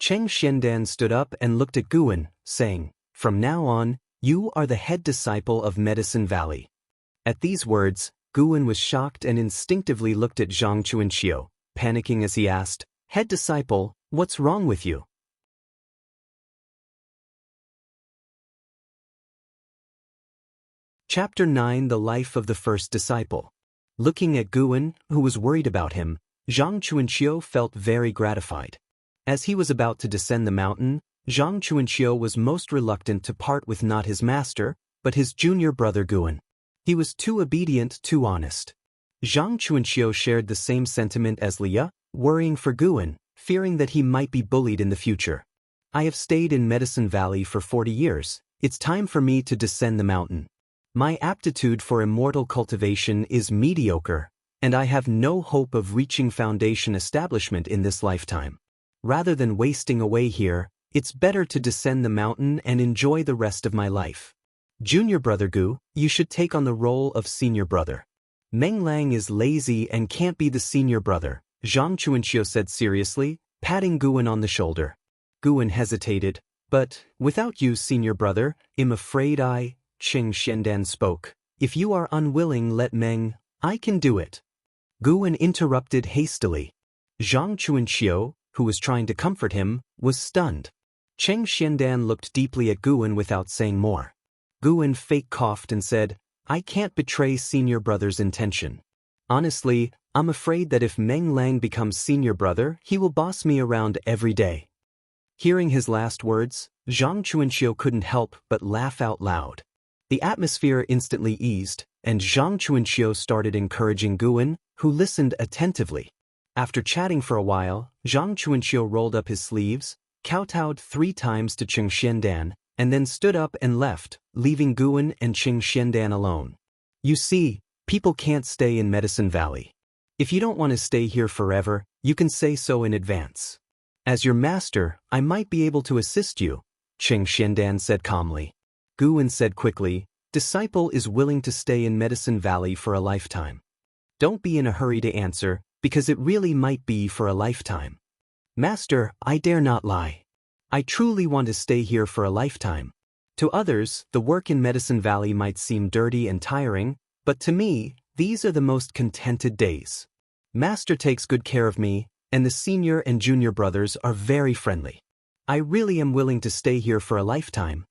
Qing Xianden stood up and looked at Guwen, saying, "From now on, you are the head disciple of Medicine Valley." At these words, Guwen was shocked and instinctively looked at Zhang Chuanxiu, panicking as he asked, "Head disciple, what's wrong with you?" Chapter 9: The Life of the First Disciple. Looking at Guwen, who was worried about him, Zhang Chuanxiu felt very gratified. As he was about to descend the mountain, Zhang Chuanxiu was most reluctant to part with not his master, but his junior brother Guwen. He was too obedient, too honest. Zhang Chuanxiu shared the same sentiment as Leah, worrying for Guwen, fearing that he might be bullied in the future. "I have stayed in Medicine Valley for 40 years, it's time for me to descend the mountain. My aptitude for immortal cultivation is mediocre, and I have no hope of reaching foundation establishment in this lifetime. Rather than wasting away here, it's better to descend the mountain and enjoy the rest of my life. Junior brother Gu, you should take on the role of senior brother. Meng Lang is lazy and can't be the senior brother," Zhang Chuanxiu said seriously, patting Guwen on the shoulder. Guwen hesitated, "But, without you, senior brother, I'm afraid Qing Xianden spoke. "If you are unwilling, let Meng, I can do it." Guwen interrupted hastily. "Zhang Chuanxiu, who was trying to comfort him, was stunned. Cheng Xiandan looked deeply at Guwen without saying more. Guwen fake coughed and said, "I can't betray senior brother's intention. Honestly, I'm afraid that if Meng Lang becomes senior brother, he will boss me around every day." Hearing his last words, Zhang Chuanxiu couldn't help but laugh out loud. The atmosphere instantly eased, and Zhang Chuanxiu started encouraging Guwen, who listened attentively. After chatting for a while, Zhang Chuanxiu rolled up his sleeves, kowtowed 3 times to Cheng Xiandan, and then stood up and left, leaving Guwen and Cheng Xiandan alone. "You see, people can't stay in Medicine Valley. If you don't want to stay here forever, you can say so in advance. As your master, I might be able to assist you," Cheng Xiandan said calmly. Guwen said quickly, "Disciple is willing to stay in Medicine Valley for a lifetime. Don't be in a hurry to answer, because it really might be for a lifetime." "Master, I dare not lie. I truly want to stay here for a lifetime. To others, the work in Medicine Valley might seem dirty and tiring, but to me, these are the most contented days. Master takes good care of me, and the senior and junior brothers are very friendly. I really am willing to stay here for a lifetime,"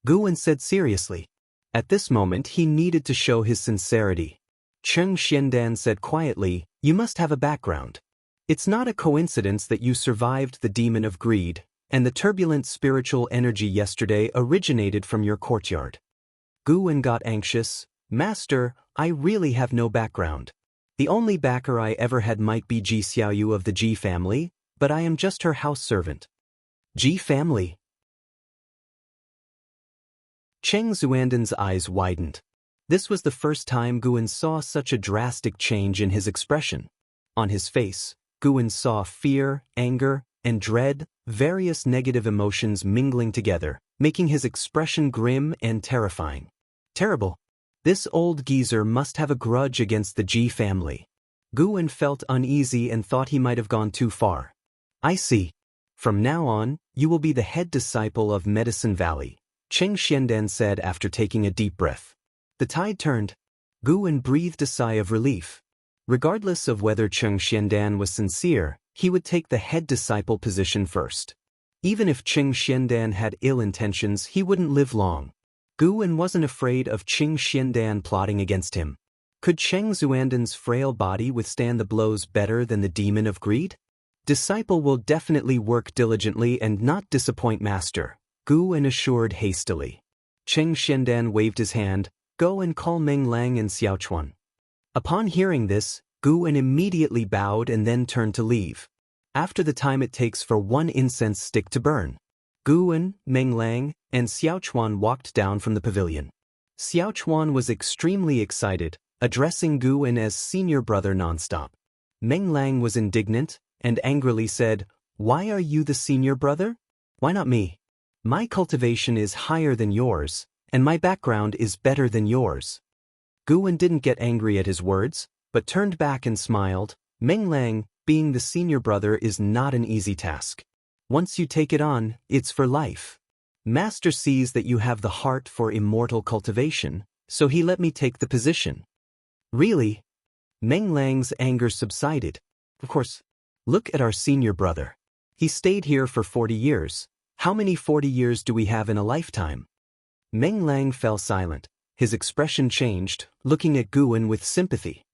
Guwen said seriously. At this moment he needed to show his sincerity. Cheng Xiandan said quietly, "You must have a background. It's not a coincidence that you survived the demon of greed, and the turbulent spiritual energy yesterday originated from your courtyard." Guwen got anxious. "Master, I really have no background. The only backer I ever had might be Ji Xiaoyu of the Ji family, but I am just her house servant." "Ji family?" Cheng Xuandan's eyes widened. This was the first time Guwen saw such a drastic change in his expression. On his face, Guwen saw fear, anger, and dread, various negative emotions mingling together, making his expression grim and terrifying. Terrible. This old geezer must have a grudge against the Ji family. Guwen felt uneasy and thought he might have gone too far. "I see. From now on, you will be the head disciple of Medicine Valley," Cheng Xiandan said after taking a deep breath. The tide turned. Guwen breathed a sigh of relief. Regardless of whether Cheng Xiandan was sincere, he would take the head disciple position first. Even if Cheng Xiandan had ill intentions, he wouldn't live long. Guwen wasn't afraid of Cheng Xiandan plotting against him. Could Cheng Xuandan's frail body withstand the blows better than the demon of greed? "Disciple will definitely work diligently and not disappoint master," Guwen assured hastily. Cheng Xiandan waved his hand, "Go and call Meng Lang and Xiaochuan." Upon hearing this, Guwen immediately bowed and then turned to leave. After the time it takes for 1 incense stick to burn, Guwen, Meng Lang, and Xiaochuan walked down from the pavilion. Xiaochuan was extremely excited, addressing Guwen as senior brother nonstop. Meng Lang was indignant and angrily said, "Why are you the senior brother? Why not me? My cultivation is higher than yours, and my background is better than yours." Guwen didn't get angry at his words, but turned back and smiled. "Meng Lang, being the senior brother is not an easy task. Once you take it on, it's for life. Master sees that you have the heart for immortal cultivation, so he let me take the position." "Really?" Meng Lang's anger subsided. "Of course. Look at our senior brother. He stayed here for 40 years. How many 40 years do we have in a lifetime?" Meng Lang fell silent. His expression changed, looking at Guwen with sympathy.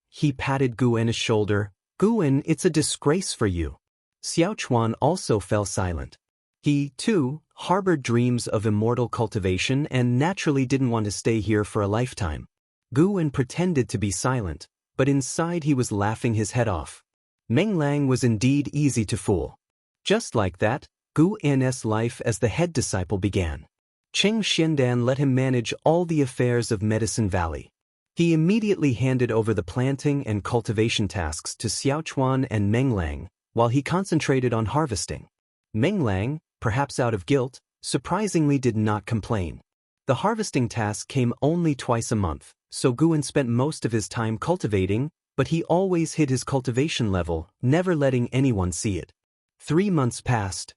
He patted Guwen's shoulder. "Guwen, it's a disgrace for you." Xiaochuan also fell silent. He, too, harbored dreams of immortal cultivation and naturally didn't want to stay here for a lifetime. Guwen pretended to be silent, but inside he was laughing his head off. Meng Lang was indeed easy to fool. Just like that, Guwen's life as the head disciple began. Cheng Xiandan let him manage all the affairs of Medicine Valley. He immediately handed over the planting and cultivation tasks to Xiaochuan and Meng Lang, while he concentrated on harvesting. Meng Lang, perhaps out of guilt, surprisingly did not complain. The harvesting task came only twice a month, so Guwen spent most of his time cultivating, but he always hid his cultivation level, never letting anyone see it. 3 months passed.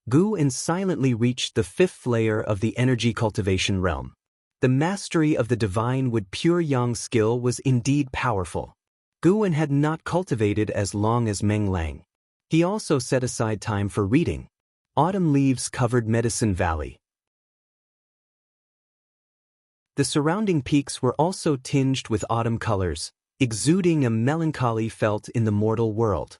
Guwen silently reached the 5th layer of the energy cultivation realm. The mastery of the divine with pure yang skill was indeed powerful. Guwen had not cultivated as long as Meng Lang. He also set aside time for reading. Autumn leaves covered Medicine Valley. The surrounding peaks were also tinged with autumn colors, exuding a melancholy felt in the mortal world.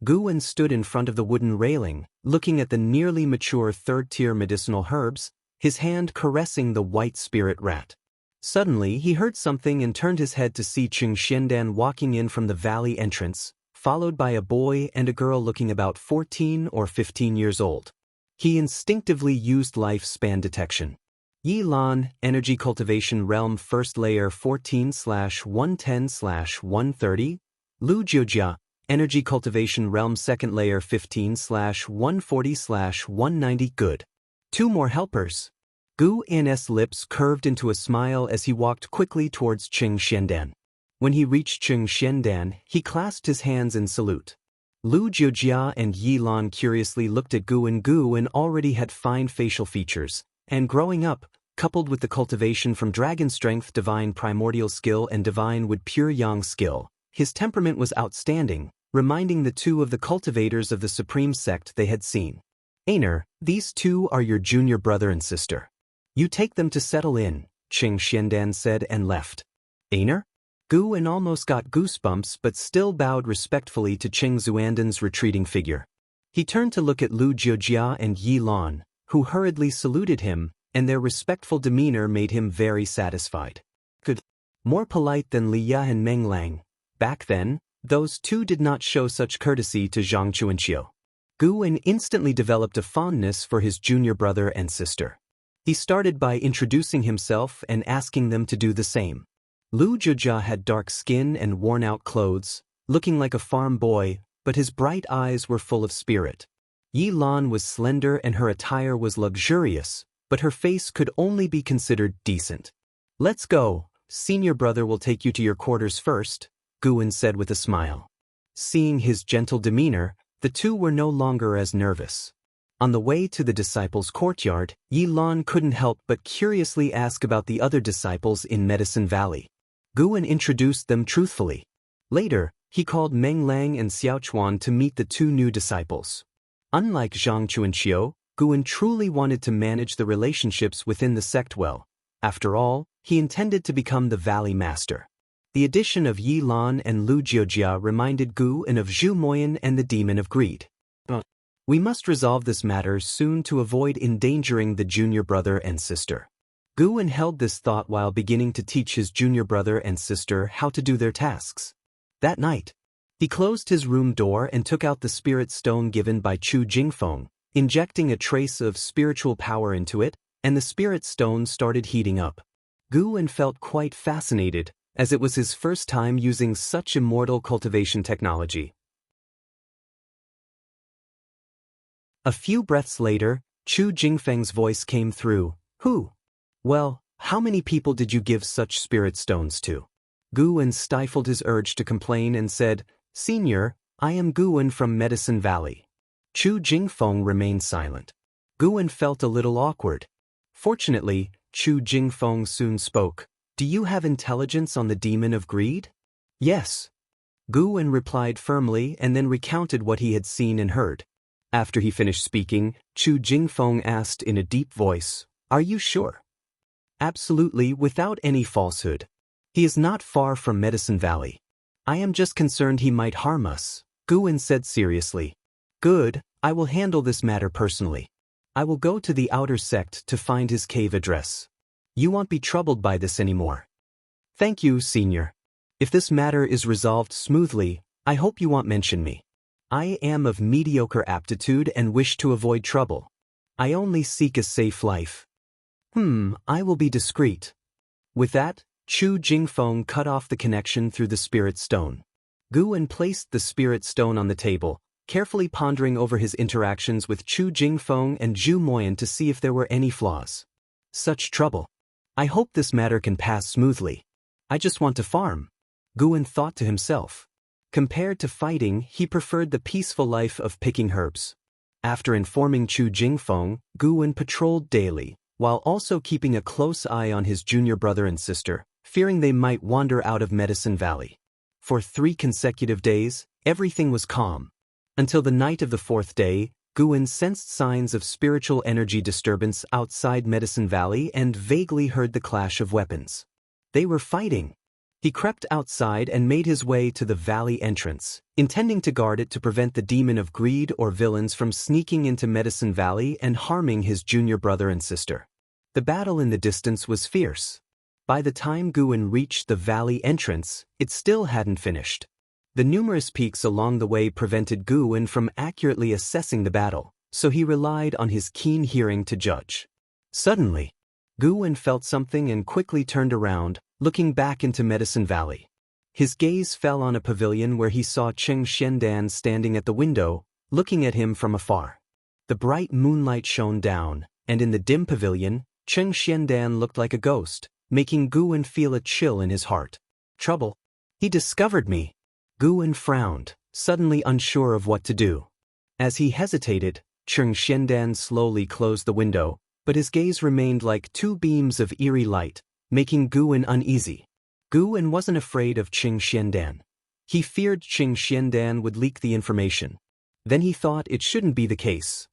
Guwen stood in front of the wooden railing, looking at the nearly mature third-tier medicinal herbs, his hand caressing the white spirit rat. Suddenly he heard something and turned his head to see Xianxia walking in from the valley entrance, followed by a boy and a girl looking about 14 or 15 years old. He instinctively used lifespan detection. Yi Lan, Energy Cultivation Realm First Layer 14/110/130, Lu Jiujia, Energy Cultivation Realm Second Layer 15/140/190. Good. 2 more helpers. Gu N's lips curved into a smile as he walked quickly towards Xianxia. When he reached Xianxia, he clasped his hands in salute. Lu Jiujia and Yi Lan curiously looked at Gu and already had fine facial features, and growing up, coupled with the cultivation from Dragon Strength, Divine Primordial Skill and Divine Wood Pure Yang Skill, his temperament was outstanding, reminding the two of the cultivators of the Supreme Sect they had seen. Aner, these two are your junior brother and sister. You take them to settle in, Xianxia said and left. Aner? Gu almost got goosebumps but still bowed respectfully to Cheng Xuandan's retreating figure. He turned to look at Lu Jiujia and Yi Lan, who hurriedly saluted him, and their respectful demeanor made him very satisfied. Good. More polite than Liya and Meng Lang. Back then, those two did not show such courtesy to Zhang Chuanqiu. Gu instantly developed a fondness for his junior brother and sister. He started by introducing himself and asking them to do the same. Lu Jiujia had dark skin and worn-out clothes, looking like a farm boy, but his bright eyes were full of spirit. Yi Lan was slender and her attire was luxurious, but her face could only be considered decent. Let's go, senior brother will take you to your quarters first, Guwen said with a smile. Seeing his gentle demeanor, the two were no longer as nervous. On the way to the disciples' courtyard, Yi Lan couldn't help but curiously ask about the other disciples in Medicine Valley. Guwen introduced them truthfully. Later, he called Meng Lang and Xiaochuan to meet the 2 new disciples. Unlike Zhang Chuanqiu, Guwen truly wanted to manage the relationships within the sect well. After all, he intended to become the Valley Master. The addition of Yi Lan and Lu Jiujia reminded Guwen of Zhu Moyan and the Demon of Greed. We must resolve this matter soon to avoid endangering the junior brother and sister. Guwen held this thought while beginning to teach his junior brother and sister how to do their tasks. That night, he closed his room door and took out the spirit stone given by Chu Jingfeng, injecting a trace of spiritual power into it, and the spirit stone started heating up. Guwen felt quite fascinated, as it was his first time using such immortal cultivation technology. A few breaths later, Chu Jingfeng's voice came through. Who? Well, how many people did you give such spirit stones to? Guwen stifled his urge to complain and said, Senior, I am Guwen from Medicine Valley. Chu Jingfeng remained silent. Guwen felt a little awkward. Fortunately, Chu Jingfeng soon spoke. Do you have intelligence on the Demon of Greed? Yes. Guwen replied firmly and then recounted what he had seen and heard. After he finished speaking, Chu Jingfeng asked in a deep voice, Are you sure? Absolutely, without any falsehood. He is not far from Medicine Valley. I am just concerned he might harm us, Guwen said seriously. Good, I will handle this matter personally. I will go to the outer sect to find his cave address. You won't be troubled by this anymore. Thank you, Senior. If this matter is resolved smoothly, I hope you won't mention me. I am of mediocre aptitude and wish to avoid trouble. I only seek a safe life. I will be discreet. With that, Chu Jingfeng cut off the connection through the spirit stone. Guwen placed the spirit stone on the table, carefully pondering over his interactions with Chu Jingfeng and Zhu Moyan to see if there were any flaws. Such trouble. I hope this matter can pass smoothly. I just want to farm, Guwen thought to himself. Compared to fighting, he preferred the peaceful life of picking herbs. After informing Chu Jingfeng, Guwen patrolled daily, while also keeping a close eye on his junior brother and sister, fearing they might wander out of Medicine Valley. For 3 consecutive days, everything was calm. Until the night of the fourth day, Guwen sensed signs of spiritual energy disturbance outside Medicine Valley and vaguely heard the clash of weapons. They were fighting. He crept outside and made his way to the valley entrance, intending to guard it to prevent the demon of greed or villains from sneaking into Medicine Valley and harming his junior brother and sister. The battle in the distance was fierce. By the time Guwen reached the valley entrance, it still hadn't finished. The numerous peaks along the way prevented Guwen from accurately assessing the battle, so he relied on his keen hearing to judge. Suddenly, Guwen felt something and quickly turned around, looking back into Medicine Valley. His gaze fell on a pavilion where he saw Xianxia standing at the window, looking at him from afar. The bright moonlight shone down, and in the dim pavilion, Xianxia looked like a ghost, making Guwen feel a chill in his heart. Trouble? He discovered me. Guwen frowned, suddenly unsure of what to do. As he hesitated, Xianxia slowly closed the window, but his gaze remained like two beams of eerie light, making Guwen uneasy. Guwen wasn't afraid of Xianxia. He feared Xianxia would leak the information. Then he thought it shouldn't be the case.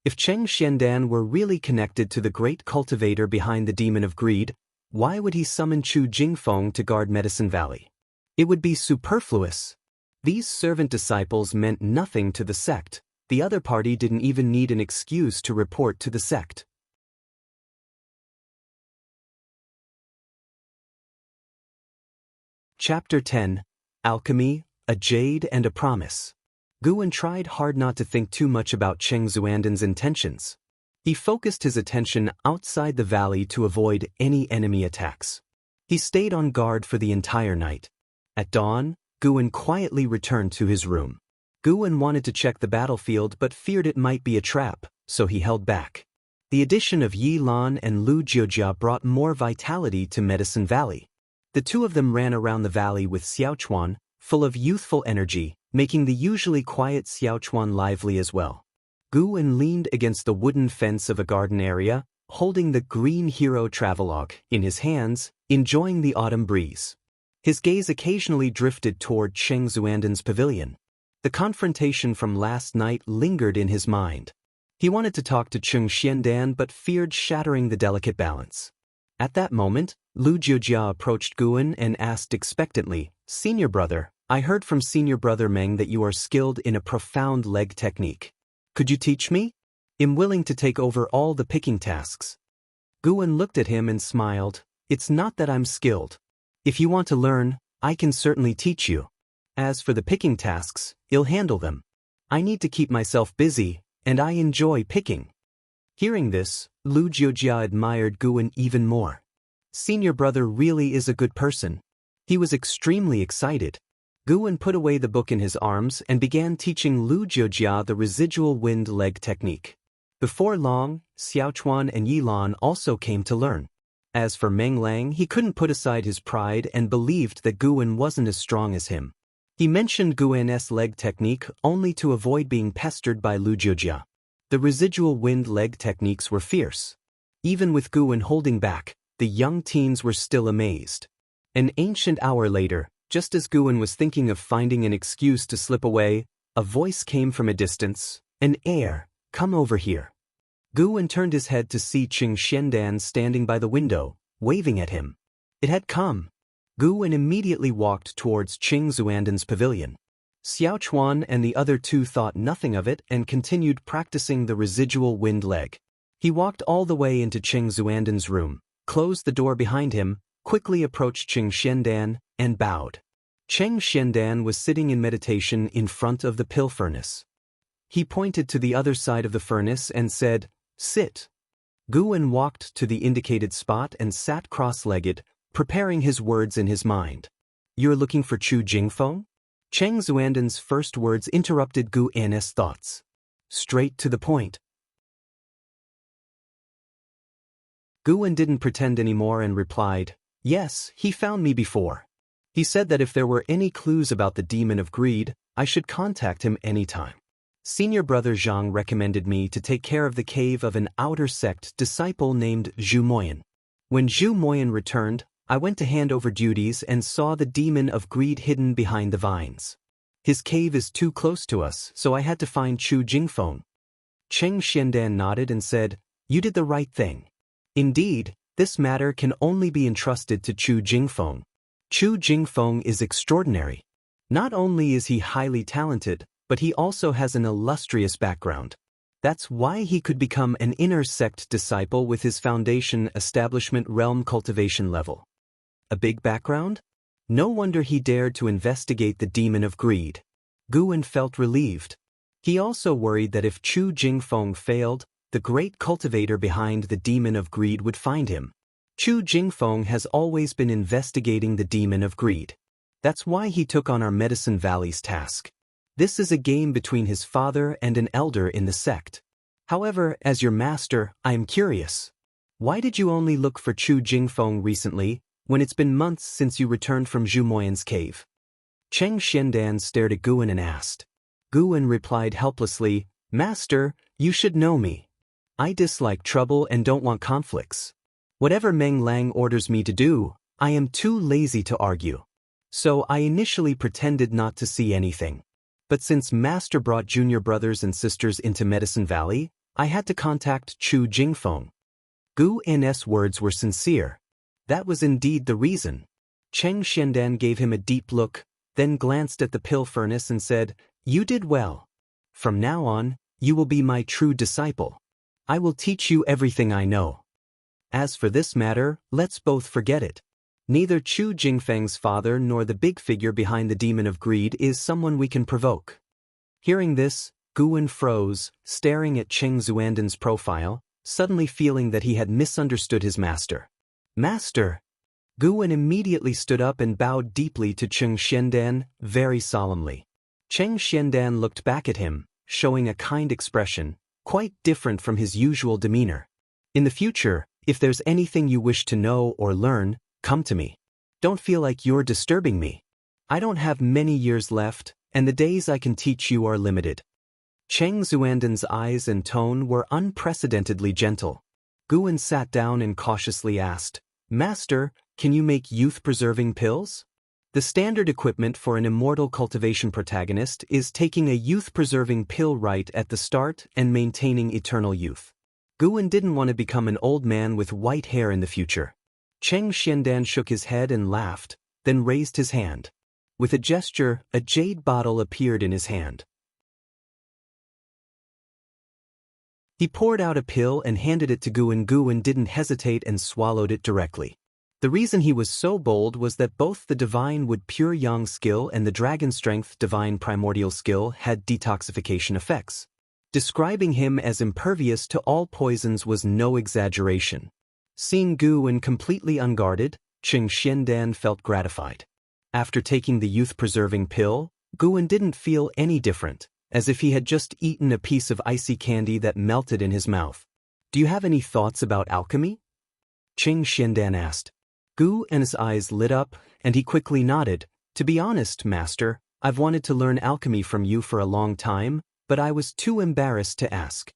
If Xianxia were really connected to the great cultivator behind the demon of greed, why would he summon Chu Jingfeng to guard Medicine Valley? It would be superfluous. These servant disciples meant nothing to the sect. The other party didn't even need an excuse to report to the sect. Chapter 10, Alchemy, a Jade and a Promise. Guwen tried hard not to think too much about Cheng Xuanden's intentions. He focused his attention outside the valley to avoid any enemy attacks. He stayed on guard for the entire night. At dawn, Guwen quietly returned to his room. Guwen wanted to check the battlefield but feared it might be a trap, so he held back. The addition of Yi Lan and Lu Jiujia brought more vitality to Medicine Valley. The two of them ran around the valley with Xiaochuan, full of youthful energy, making the usually quiet Xiaochuan lively as well. Guwen leaned against the wooden fence of a garden area, holding the Green Hero Travelogue in his hands, enjoying the autumn breeze. His gaze occasionally drifted toward Cheng Xuanden's pavilion. The confrontation from last night lingered in his mind. He wanted to talk to Xianxia but feared shattering the delicate balance. At that moment, Lu Jiujia approached Guwen and asked expectantly, "Senior brother, I heard from senior brother Meng that you are skilled in a profound leg technique. Could you teach me? I'm willing to take over all the picking tasks." Guwen looked at him and smiled. "It's not that I'm skilled. If you want to learn, I can certainly teach you. As for the picking tasks, I'll handle them. I need to keep myself busy, and I enjoy picking." Hearing this, Lu Jiujia admired Guwen even more. Senior brother really is a good person. He was extremely excited. Guwen put away the book in his arms and began teaching Lu Jiujia the residual wind leg technique. Before long, Xiaochuan and Yilan also came to learn. As for Meng Lang, he couldn't put aside his pride and believed that Guwen wasn't as strong as him. He mentioned Guwen's leg technique only to avoid being pestered by Lu Jiujia. The residual wind leg techniques were fierce. Even with Guwen holding back, the young teens were still amazed. An ancient hour later, just as Guwen was thinking of finding an excuse to slip away, a voice came from a distance. "An heir, come over here." Guwen turned his head to see Xianxia standing by the window, waving at him. It had come. Guwen immediately walked towards Cheng Xuanden's pavilion. Xiaochuan and the other two thought nothing of it and continued practicing the residual wind leg. He walked all the way into Cheng Xuanden's room, closed the door behind him, quickly approached Xianxia, and bowed. Xianxia was sitting in meditation in front of the pill furnace. He pointed to the other side of the furnace and said, "Sit." Guwen walked to the indicated spot and sat cross-legged, preparing his words in his mind. "You're looking for Chu Jingfeng?" Cheng Xuanden's first words interrupted Guwen's thoughts. Straight to the point. Guwen didn't pretend anymore and replied, "Yes, he found me before. He said that if there were any clues about the demon of greed, I should contact him anytime. Senior brother Zhang recommended me to take care of the cave of an outer sect disciple named Zhu Moyan. When Zhu Moyan returned, I went to hand over duties and saw the demon of greed hidden behind the vines. His cave is too close to us, so I had to find Chu Jingfeng. Cheng Xiandan nodded and said, "You did the right thing. Indeed, this matter can only be entrusted to Chu Jingfeng. Chu Jingfeng is extraordinary. Not only is he highly talented, but he also has an illustrious background. That's why he could become an inner sect disciple with his foundation establishment realm cultivation level. A big background? No wonder he dared to investigate the demon of greed." Guwen felt relieved. He also worried that if Chu Jingfeng failed, the great cultivator behind the demon of greed would find him. Chu Jingfeng has always been investigating the demon of greed. That's why he took on our Medicine Valley's task. This is a game between his father and an elder in the sect. However, as your master, I am curious. Why did you only look for Chu Jingfeng recently, when it's been months since you returned from Zhu Moyan's cave? Cheng Xiandan stared at Guwen and asked. Guwen replied helplessly, "Master, you should know me. I dislike trouble and don't want conflicts. Whatever Meng Lang orders me to do, I am too lazy to argue. So I initially pretended not to see anything. But since Master brought junior brothers and sisters into Medicine Valley, I had to contact Chu Jingfeng." Gu N's words were sincere. That was indeed the reason. Cheng Xiandan gave him a deep look, then glanced at the pill furnace and said, "You did well. From now on, you will be my true disciple. I will teach you everything I know. As for this matter, let's both forget it. Neither Chu Jingfeng's father nor the big figure behind the demon of greed is someone we can provoke." Hearing this, Guwen froze, staring at Cheng Xuandan's profile, suddenly feeling that he had misunderstood his master. "Master!" Guwen immediately stood up and bowed deeply to Cheng Xiandan, very solemnly. Cheng Xiandan looked back at him, showing a kind expression, quite different from his usual demeanor. "In the future, if there's anything you wish to know or learn, come to me. Don't feel like you're disturbing me. I don't have many years left, and the days I can teach you are limited." Cheng Xuandan's eyes and tone were unprecedentedly gentle. Guwen sat down and cautiously asked, "Master, can you make youth-preserving pills?" The standard equipment for an immortal cultivation protagonist is taking a youth-preserving pill right at the start and maintaining eternal youth. Guwen didn't want to become an old man with white hair in the future. Cheng Xiandan shook his head and laughed, then raised his hand. With a gesture, a jade bottle appeared in his hand. He poured out a pill and handed it to Guwen. Guwen didn't hesitate and swallowed it directly. The reason he was so bold was that both the Divine Wood Pure Yang skill and the Dragon Strength Divine Primordial skill had detoxification effects. Describing him as impervious to all poisons was no exaggeration. Seeing Guwen completely unguarded, Cheng Xiandan felt gratified. After taking the youth-preserving pill, Guwen didn't feel any different, as if he had just eaten a piece of icy candy that melted in his mouth. "Do you have any thoughts about alchemy?" Cheng Xiandan asked. Guwen's eyes lit up, and he quickly nodded. "To be honest, Master, I've wanted to learn alchemy from you for a long time, but I was too embarrassed to ask."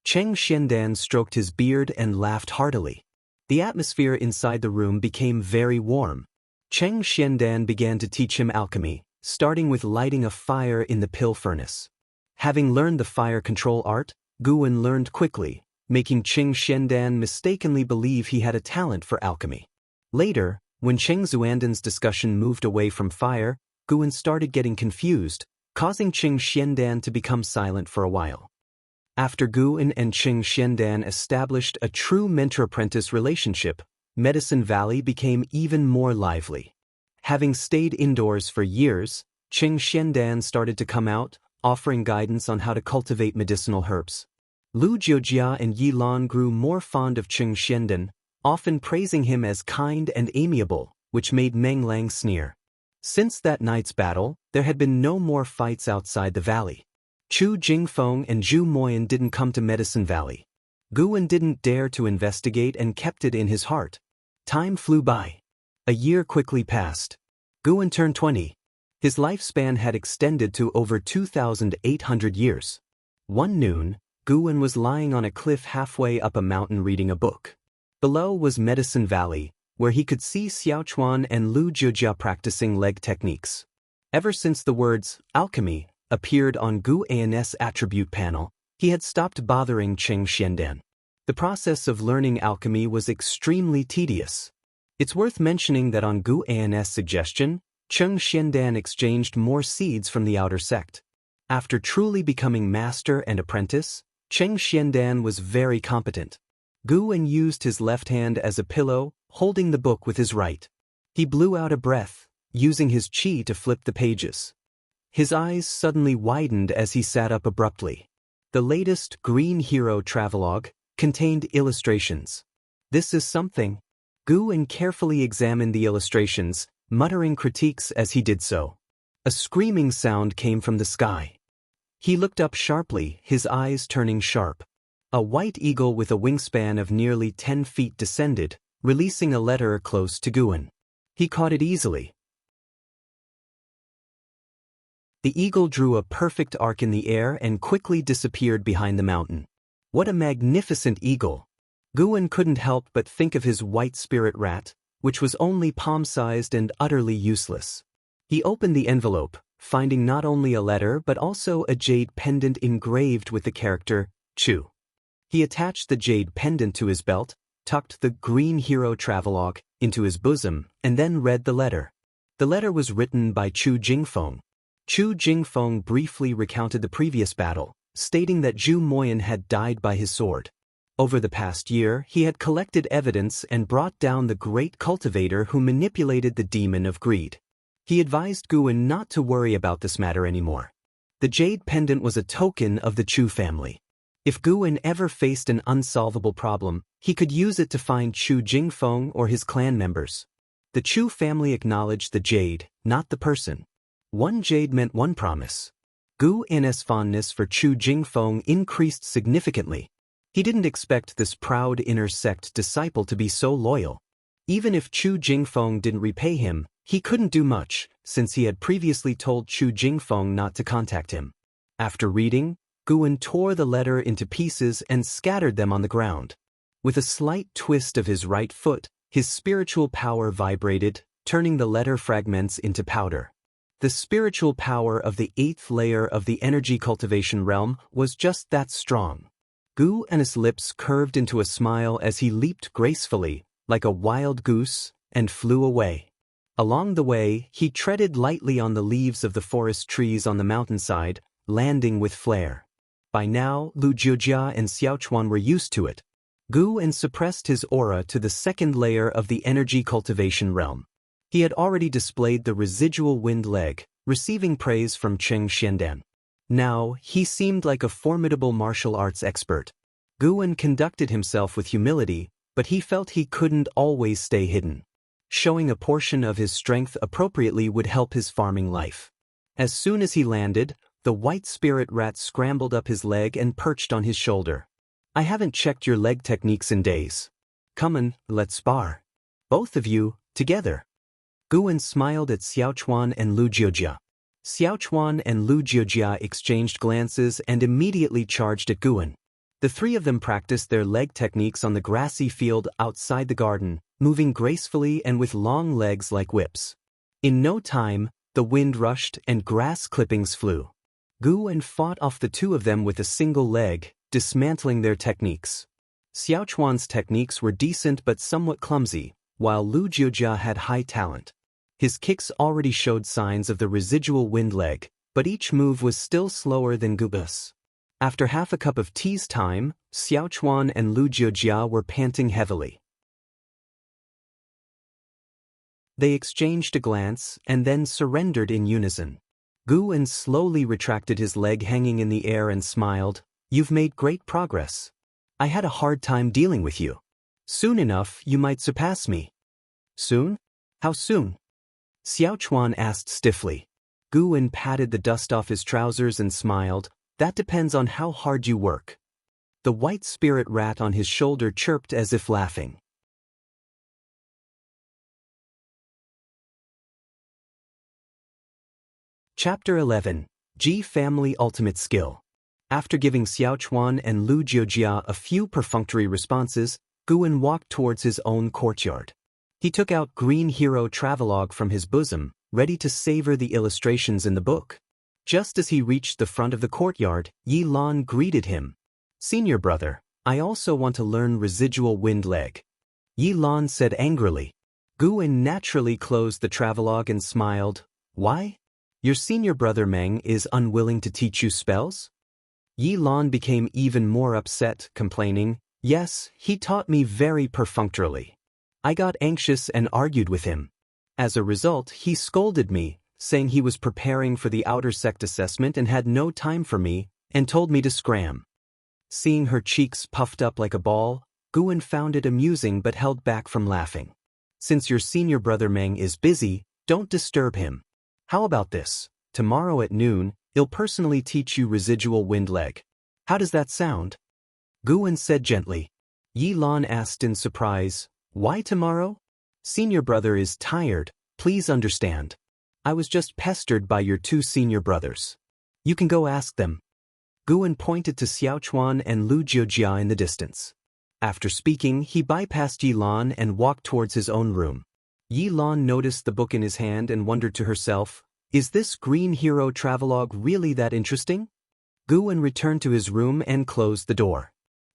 Cheng Xiandan stroked his beard and laughed heartily. The atmosphere inside the room became very warm. Cheng Xiandan began to teach him alchemy, starting with lighting a fire in the pill furnace. Having learned the fire control art, Guwen learned quickly, making Cheng Xiandan mistakenly believe he had a talent for alchemy. Later, when Cheng Xuandan's discussion moved away from fire, Guwen started getting confused, causing Cheng Xiandan to become silent for a while. After Guwen and Cheng Xiandan established a true mentor-apprentice relationship, Medicine Valley became even more lively. Having stayed indoors for years, Cheng Xiandan started to come out, offering guidance on how to cultivate medicinal herbs. Lu Jiujia and Yi Lan grew more fond of Cheng Xiandan, often praising him as kind and amiable, which made Meng Lang sneer. Since that night's battle, there had been no more fights outside the valley. Chu Jingfeng and Zhu Moyan didn't come to Medicine Valley. Guwen didn't dare to investigate and kept it in his heart. Time flew by. A year quickly passed. Guwen turned 20. His lifespan had extended to over 2,800 years. One noon, Guwen was lying on a cliff halfway up a mountain reading a book. Below was Medicine Valley, where he could see Xiaochuan and Lu Jiujia practicing leg techniques. Ever since the words Alchemy appeared on Gu An's attribute panel, he had stopped bothering Cheng Xiandan. The process of learning alchemy was extremely tedious. It's worth mentioning that on Gu An's suggestion, Cheng Xiandan exchanged more seeds from the outer sect. After truly becoming master and apprentice, Cheng Xiandan was very competent. Gu An used his left hand as a pillow, holding the book with his right. He blew out a breath, using his qi to flip the pages. His eyes suddenly widened as he sat up abruptly. The latest Green Hero travelogue contained illustrations. This is something. Gu An carefully examined the illustrations, muttering critiques as he did so. A screaming sound came from the sky. He looked up sharply, his eyes turning sharp. A white eagle with a wingspan of nearly 10 feet descended, releasing a letter close to Gu An. He caught it easily. The eagle drew a perfect arc in the air and quickly disappeared behind the mountain. What a magnificent eagle! Gu An couldn't help but think of his white spirit rat, which was only palm-sized and utterly useless. He opened the envelope, finding not only a letter but also a jade pendant engraved with the character Chu. He attached the jade pendant to his belt, tucked the Green Hero travelogue into his bosom, and then read the letter. The letter was written by Chu Jingfeng. Chu Jingfeng briefly recounted the previous battle, stating that Zhu Moyan had died by his sword. Over the past year, he had collected evidence and brought down the great cultivator who manipulated the demon of greed. He advised Gu An not to worry about this matter anymore. The jade pendant was a token of the Chu family. If Gu An ever faced an unsolvable problem, he could use it to find Chu Jingfeng or his clan members. The Chu family acknowledged the jade, not the person. One jade meant one promise. Gu An's fondness for Chu Jingfeng increased significantly. He didn't expect this proud inner sect disciple to be so loyal. Even if Chu Jingfeng didn't repay him, he couldn't do much, since he had previously told Chu Jingfeng not to contact him. After reading, Gu An tore the letter into pieces and scattered them on the ground. With a slight twist of his right foot, his spiritual power vibrated, turning the letter fragments into powder. The spiritual power of the 8th layer of the energy cultivation realm was just that strong. Gu An's lips curved into a smile as he leaped gracefully, like a wild goose, and flew away. Along the way, he treaded lightly on the leaves of the forest trees on the mountainside, landing with flair. By now, Lu Jiujia and Xiaochuan were used to it. Gu An suppressed his aura to the 2nd layer of the energy cultivation realm. He had already displayed the residual wind leg, receiving praise from Cheng Xiandan. Now, he seemed like a formidable martial arts expert. Gu An conducted himself with humility, but he felt he couldn't always stay hidden. Showing a portion of his strength appropriately would help his farming life. As soon as he landed, the white spirit rat scrambled up his leg and perched on his shoulder. I haven't checked your leg techniques in days. Come on, let's spar. Both of you, together. Gu An smiled at Xiaochuan and Lu Jiujia. Xiaochuan and Lu Jiujia exchanged glances and immediately charged at Gu An. The three of them practiced their leg techniques on the grassy field outside the garden, moving gracefully and with long legs like whips. In no time, the wind rushed and grass clippings flew. Gu An fought off the two of them with a single leg, dismantling their techniques. Xiaochuan's techniques were decent but somewhat clumsy, while Lu Jiujia had high talent. His kicks already showed signs of the residual wind leg, but each move was still slower than Gu An's. After half a cup of tea's time, Xiaochuan and Lu Jiujia were panting heavily. They exchanged a glance and then surrendered in unison. Gu An slowly retracted his leg hanging in the air and smiled. You've made great progress. I had a hard time dealing with you. Soon enough, you might surpass me. Soon? How soon? Xiaochuan asked stiffly. Gu An patted the dust off his trousers and smiled. That depends on how hard you work. The white spirit rat on his shoulder chirped as if laughing. Chapter 11. Ji Family Ultimate Skill. After giving Xiaochuan and Lu Jiujia a few perfunctory responses, Gu An walked towards his own courtyard. He took out Green Hero Travelogue from his bosom, ready to savor the illustrations in the book. Just as he reached the front of the courtyard, Yi Lan greeted him. "Senior brother, I also want to learn residual wind leg," Yi Lan said angrily. Guwen naturally closed the travelogue and smiled. "Why? Your senior brother Meng is unwilling to teach you spells?" Yi Lan became even more upset, complaining, "Yes, he taught me very perfunctorily. I got anxious and argued with him. As a result, he scolded me, saying he was preparing for the outer sect assessment and had no time for me, and told me to scram." Seeing her cheeks puffed up like a ball, Guwen found it amusing but held back from laughing. "Since your senior brother Meng is busy, don't disturb him. How about this? Tomorrow at noon, he'll personally teach you residual wind leg. How does that sound?" Guwen said gently. Yi Lan asked in surprise, "Why tomorrow? Senior brother is tired, please understand. I was just pestered by your two senior brothers. You can go ask them." Guwen pointed to Xiaochuan and Lu Jiujia in the distance. After speaking, he bypassed Yi Lan and walked towards his own room. Yi Lan noticed the book in his hand and wondered to herself, "Is this Green Hero Travelogue really that interesting?" Guwen returned to his room and closed the door.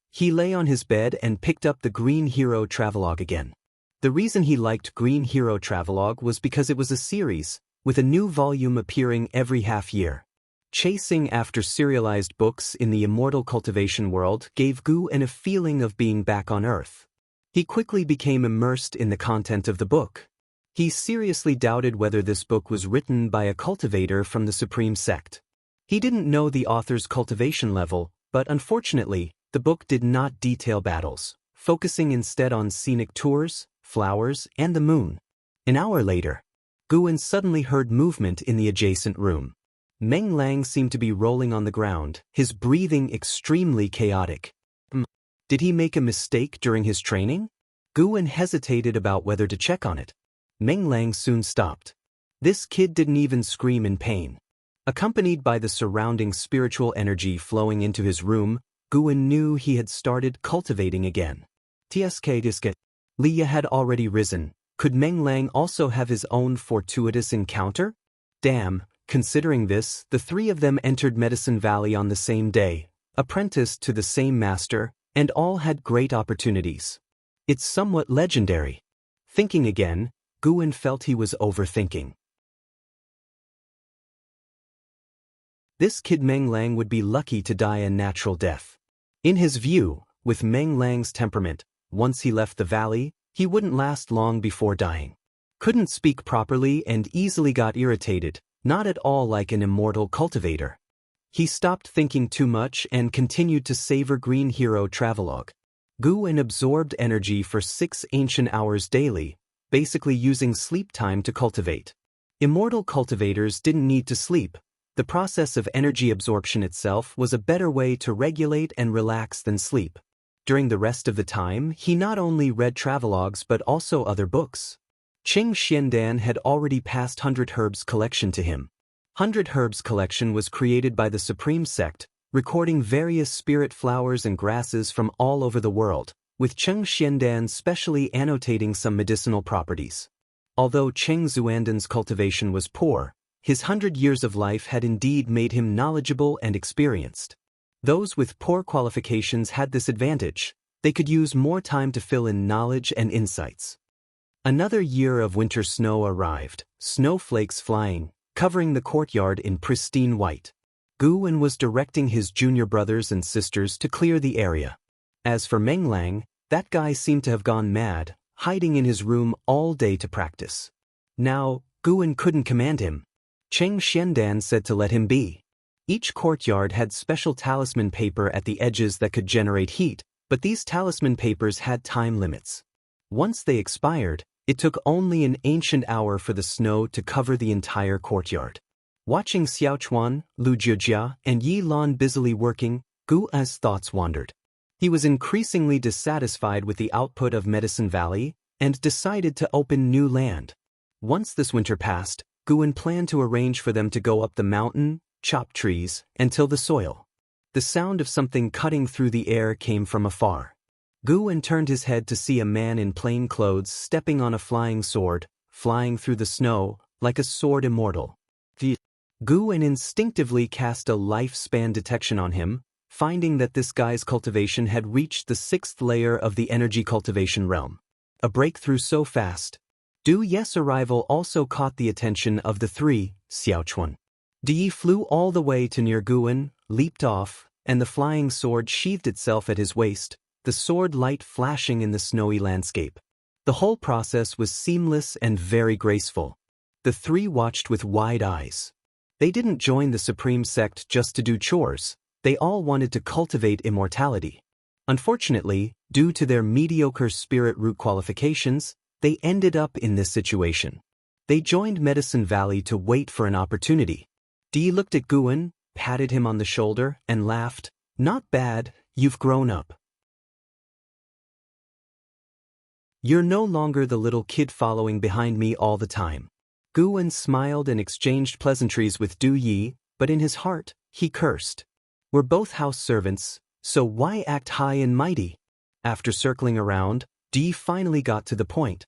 He lay on his bed and picked up the Green Hero Travelogue again. The reason he liked Green Hero Travelogue was because it was a series, with a new volume appearing every half year. Chasing after serialized books in the Immortal Cultivation world gave Guwen a feeling of being back on Earth. He quickly became immersed in the content of the book. He seriously doubted whether this book was written by a cultivator from the Supreme Sect. He didn't know the author's cultivation level, but unfortunately, the book did not detail battles, focusing instead on scenic tours, flowers, and the moon. An hour later, Guwen suddenly heard movement in the adjacent room. Meng Lang seemed to be rolling on the ground, his breathing extremely chaotic. Did he make a mistake during his training? Guwen hesitated about whether to check on it. Meng Lang soon stopped. This kid didn't even scream in pain. Accompanied by the surrounding spiritual energy flowing into his room, Guwen knew he had started cultivating again. Tsk. Leah had already risen. Could Meng Lang also have his own fortuitous encounter? Damn, considering this, the three of them entered Medicine Valley on the same day, apprenticed to the same master, and all had great opportunities. It's somewhat legendary. Thinking again, Guwen felt he was overthinking. This kid Meng Lang would be lucky to die a natural death. In his view, with Meng Lang's temperament, once he left the valley, he wouldn't last long before dying. Couldn't speak properly and easily got irritated, not at all like an immortal cultivator. He stopped thinking too much and continued to savor Green Hero Travelogue. Guwen absorbed energy for 6 ancient hours daily, basically using sleep time to cultivate. Immortal cultivators didn't need to sleep. The process of energy absorption itself was a better way to regulate and relax than sleep. During the rest of the time, he not only read travelogues but also other books. Qing Xiandan had already passed 100 Herbs collection to him. 100 Herbs collection was created by the Supreme Sect, recording various spirit flowers and grasses from all over the world, with Qing Xiandan specially annotating some medicinal properties. Although Cheng Xuandan's cultivation was poor, his 100 years of life had indeed made him knowledgeable and experienced. Those with poor qualifications had this advantage: they could use more time to fill in knowledge and insights. Another year of winter snow arrived, snowflakes flying, covering the courtyard in pristine white. Guwen was directing his junior brothers and sisters to clear the area. As for Meng Lang, that guy seemed to have gone mad, hiding in his room all day to practice. Now, Guwen couldn't command him. Cheng Xiandan said to let him be. Each courtyard had special talisman paper at the edges that could generate heat, but these talisman papers had time limits. Once they expired, it took only an ancient hour for the snow to cover the entire courtyard. Watching Xiaochuan, Lu Jiujia, and Yi Lan busily working, Guwen's thoughts wandered. He was increasingly dissatisfied with the output of Medicine Valley and decided to open new land. Once this winter passed, Guwen planned to arrange for them to go up the mountain, chop trees, and till the soil. The sound of something cutting through the air came from afar. Guwen turned his head to see a man in plain clothes stepping on a flying sword, flying through the snow, like a sword immortal. Guwen instinctively cast a lifespan detection on him, finding that this guy's cultivation had reached the 6th layer of the energy cultivation realm. A breakthrough so fast. Du Ye's arrival also caught the attention of the three, Xiaochuan. Di flew all the way to near Guwen, leaped off, and the flying sword sheathed itself at his waist, the sword light flashing in the snowy landscape. The whole process was seamless and very graceful. The three watched with wide eyes. They didn't join the Supreme Sect just to do chores, they all wanted to cultivate immortality. Unfortunately, due to their mediocre spirit root qualifications, they ended up in this situation. They joined Medicine Valley to wait for an opportunity. Di looked at Guwen, patted him on the shoulder, and laughed, "Not bad, you've grown up. You're no longer the little kid following behind me all the time." Guwen smiled and exchanged pleasantries with Du Yi, but in his heart, he cursed. "We're both house servants, so why act high and mighty?" After circling around, Di finally got to the point.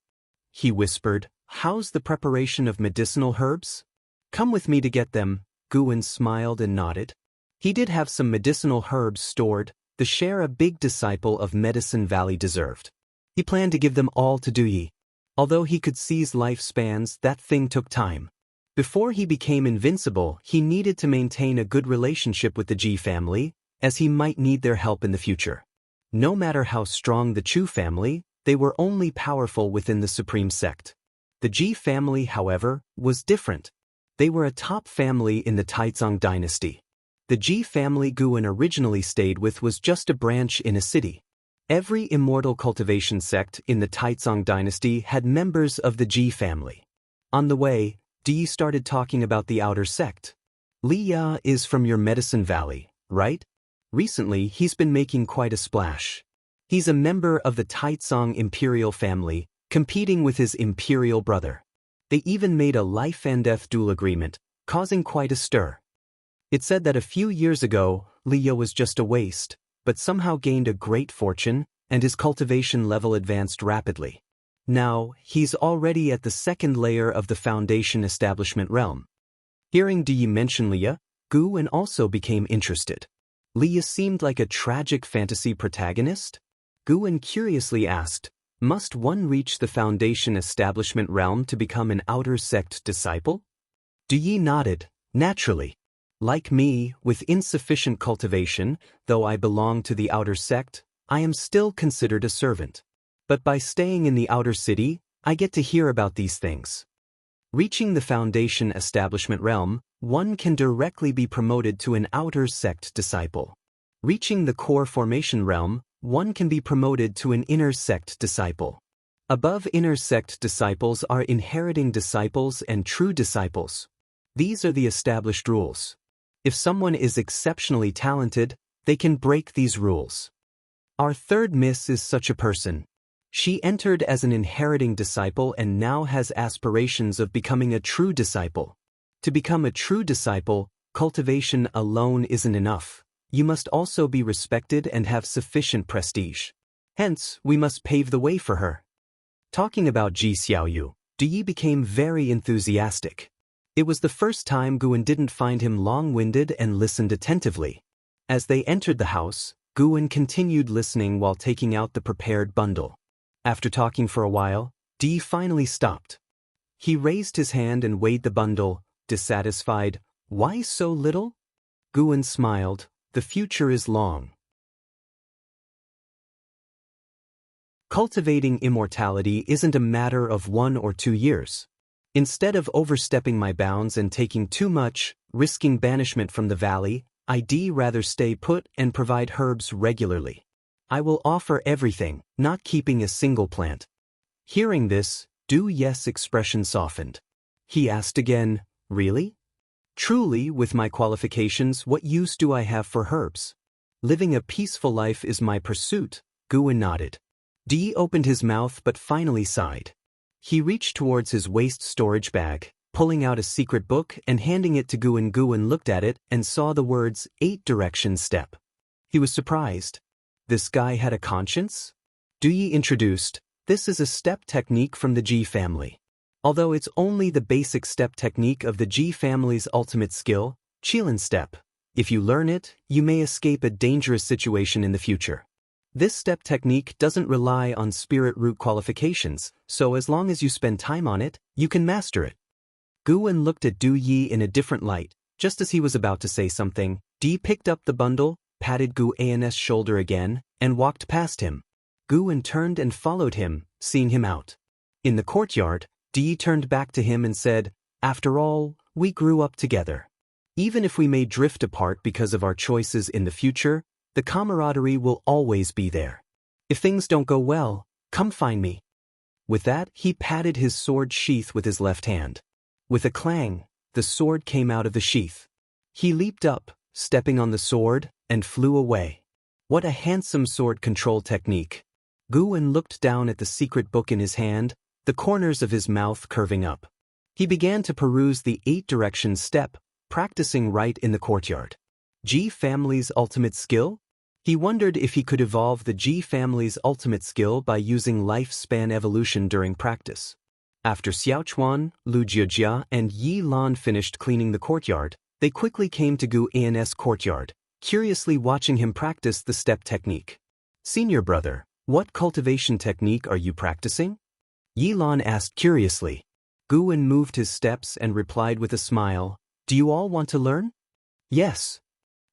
He whispered, "How's the preparation of medicinal herbs?" "Come with me to get them." Guwen smiled and nodded. He did have some medicinal herbs stored, the share a big disciple of Medicine Valley deserved. He planned to give them all to Du Yi. Although he could seize lifespans, that thing took time. Before he became invincible, he needed to maintain a good relationship with the Ji family, as he might need their help in the future. No matter how strong the Chu family, they were only powerful within the Supreme Sect. The Ji family, however, was different. They were a top family in the Taizong dynasty. The Ji family Guwen originally stayed with was just a branch in a city. Every immortal cultivation sect in the Taizong dynasty had members of the Ji family. On the way, Di started talking about the outer sect. "Li Ya is from your Medicine Valley, right? Recently, he's been making quite a splash. He's a member of the Taizong imperial family, competing with his imperial brother. They even made a life and death duel agreement, causing quite a stir. It said that a few years ago, Li Ya was just a waste, but somehow gained a great fortune, and his cultivation level advanced rapidly. Now, he's already at the 2nd layer of the Foundation establishment realm." Hearing Di mention Li Ya, Guwen also became interested. Li Ya seemed like a tragic fantasy protagonist? Guwen curiously asked, "Must one reach the Foundation establishment realm to become an outer sect disciple?" Du Yi nodded, "Naturally. Like me, with insufficient cultivation, though I belong to the outer sect, I am still considered a servant. But by staying in the outer city, I get to hear about these things. Reaching the Foundation establishment realm, one can directly be promoted to an outer sect disciple. Reaching the core formation realm, one can be promoted to an inner sect disciple. Above inner sect disciples are inheriting disciples and true disciples. These are the established rules. If someone is exceptionally talented, they can break these rules. Our third miss is such a person. She entered as an inheriting disciple and now has aspirations of becoming a true disciple. To become a true disciple, cultivation alone isn't enough. You must also be respected and have sufficient prestige. Hence, we must pave the way for her." Talking about Ji Xiaoyu, Du Yi became very enthusiastic. It was the first time Guwen didn't find him long-winded and listened attentively. As they entered the house, Guwen continued listening while taking out the prepared bundle. After talking for a while, Di finally stopped. He raised his hand and weighed the bundle, dissatisfied. "Why so little?" Guwen smiled. "The future is long. Cultivating immortality isn't a matter of 1 or 2 years. Instead of overstepping my bounds and taking too much, risking banishment from the valley, I'd rather stay put and provide herbs regularly. I will offer everything, not keeping a single plant." Hearing this, Du Ye's expression softened. He asked again, "Really? Truly, with my qualifications, what use do I have for herbs? Living a peaceful life is my pursuit." Guwen nodded. Di opened his mouth but finally sighed. He reached towards his waist storage bag, pulling out a secret book and handing it to Guwen. Guwen looked at it and saw the words 8 direction step. He was surprised. This guy had a conscience? Du Yi introduced, this is a step technique from the Ji family. Although it's only the basic step technique of the Ji family's ultimate skill, Qilin step. If you learn it, you may escape a dangerous situation in the future. This step technique doesn't rely on spirit root qualifications, so as long as you spend time on it, you can master it. Guwen looked at Du Yi in a different light. Just as he was about to say something, Di picked up the bundle, patted Guwen's shoulder again, and walked past him. Guwen turned and followed him, seeing him out. In the courtyard, Di turned back to him and said, after all, we grew up together. Even if we may drift apart because of our choices in the future, the camaraderie will always be there. If things don't go well, come find me. With that, he patted his sword sheath with his left hand. With a clang, the sword came out of the sheath. He leaped up, stepping on the sword, and flew away. What a handsome sword control technique. Guwen looked down at the secret book in his hand, the corners of his mouth curving up. He began to peruse the 8-direction step, practicing right in the courtyard. Ji family's ultimate skill? He wondered if he could evolve the Ji family's ultimate skill by using lifespan evolution during practice. After Xiaochuan, Lu Jiejia, and Yi Lan finished cleaning the courtyard, they quickly came to Gu An's courtyard, curiously watching him practice the step technique. Senior brother, what cultivation technique are you practicing? Yi Lan asked curiously. Guwen moved his steps and replied with a smile, do you all want to learn? Yes.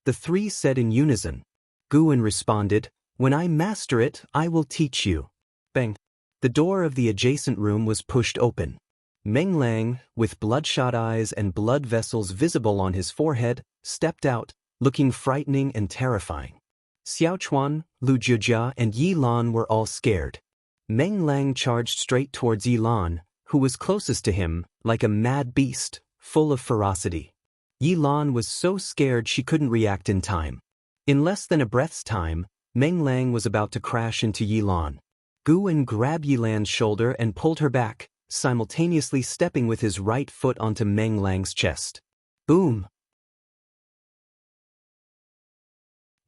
The three said in unison. Guwen responded, when I master it, I will teach you. Bang. The door of the adjacent room was pushed open. Meng Lang, with bloodshot eyes and blood vessels visible on his forehead, stepped out, looking frightening and terrifying. Xiaochuan, Lu Jiejia, and Yi Lan were all scared. Meng Lang charged straight towards Yi Lan, who was closest to him, like a mad beast, full of ferocity. Yi Lan was so scared she couldn't react in time. In less than a breath's time, Meng Lang was about to crash into Yi Lan. Guwen grabbed Yi Lan's shoulder and pulled her back, simultaneously stepping with his right foot onto Meng Lang's chest. Boom!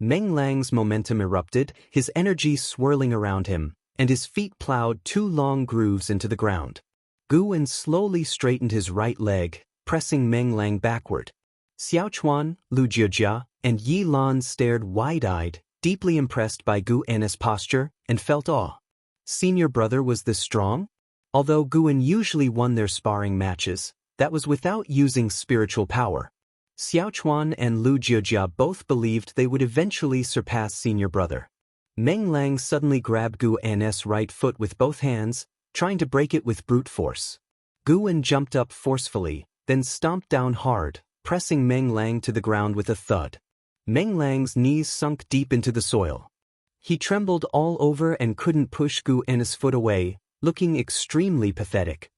Meng Lang's momentum erupted, his energy swirling around him, and his feet plowed 2 long grooves into the ground. Guwen slowly straightened his right leg, pressing Meng Lang backward. Xiaochuan, Lu Jiejia, and Yi Lan stared wide-eyed, deeply impressed by Guwen's posture, and felt awe. Senior brother was this strong? Although Guwen usually won their sparring matches, that was without using spiritual power. Xiaochuan and Lu Jiejia both believed they would eventually surpass senior brother. Meng Lang suddenly grabbed Guwen's right foot with both hands, trying to break it with brute force. Guwen jumped up forcefully, then stomped down hard, pressing Meng Lang to the ground with a thud. Meng Lang's knees sunk deep into the soil. He trembled all over and couldn't push Guwen's foot away, looking extremely pathetic.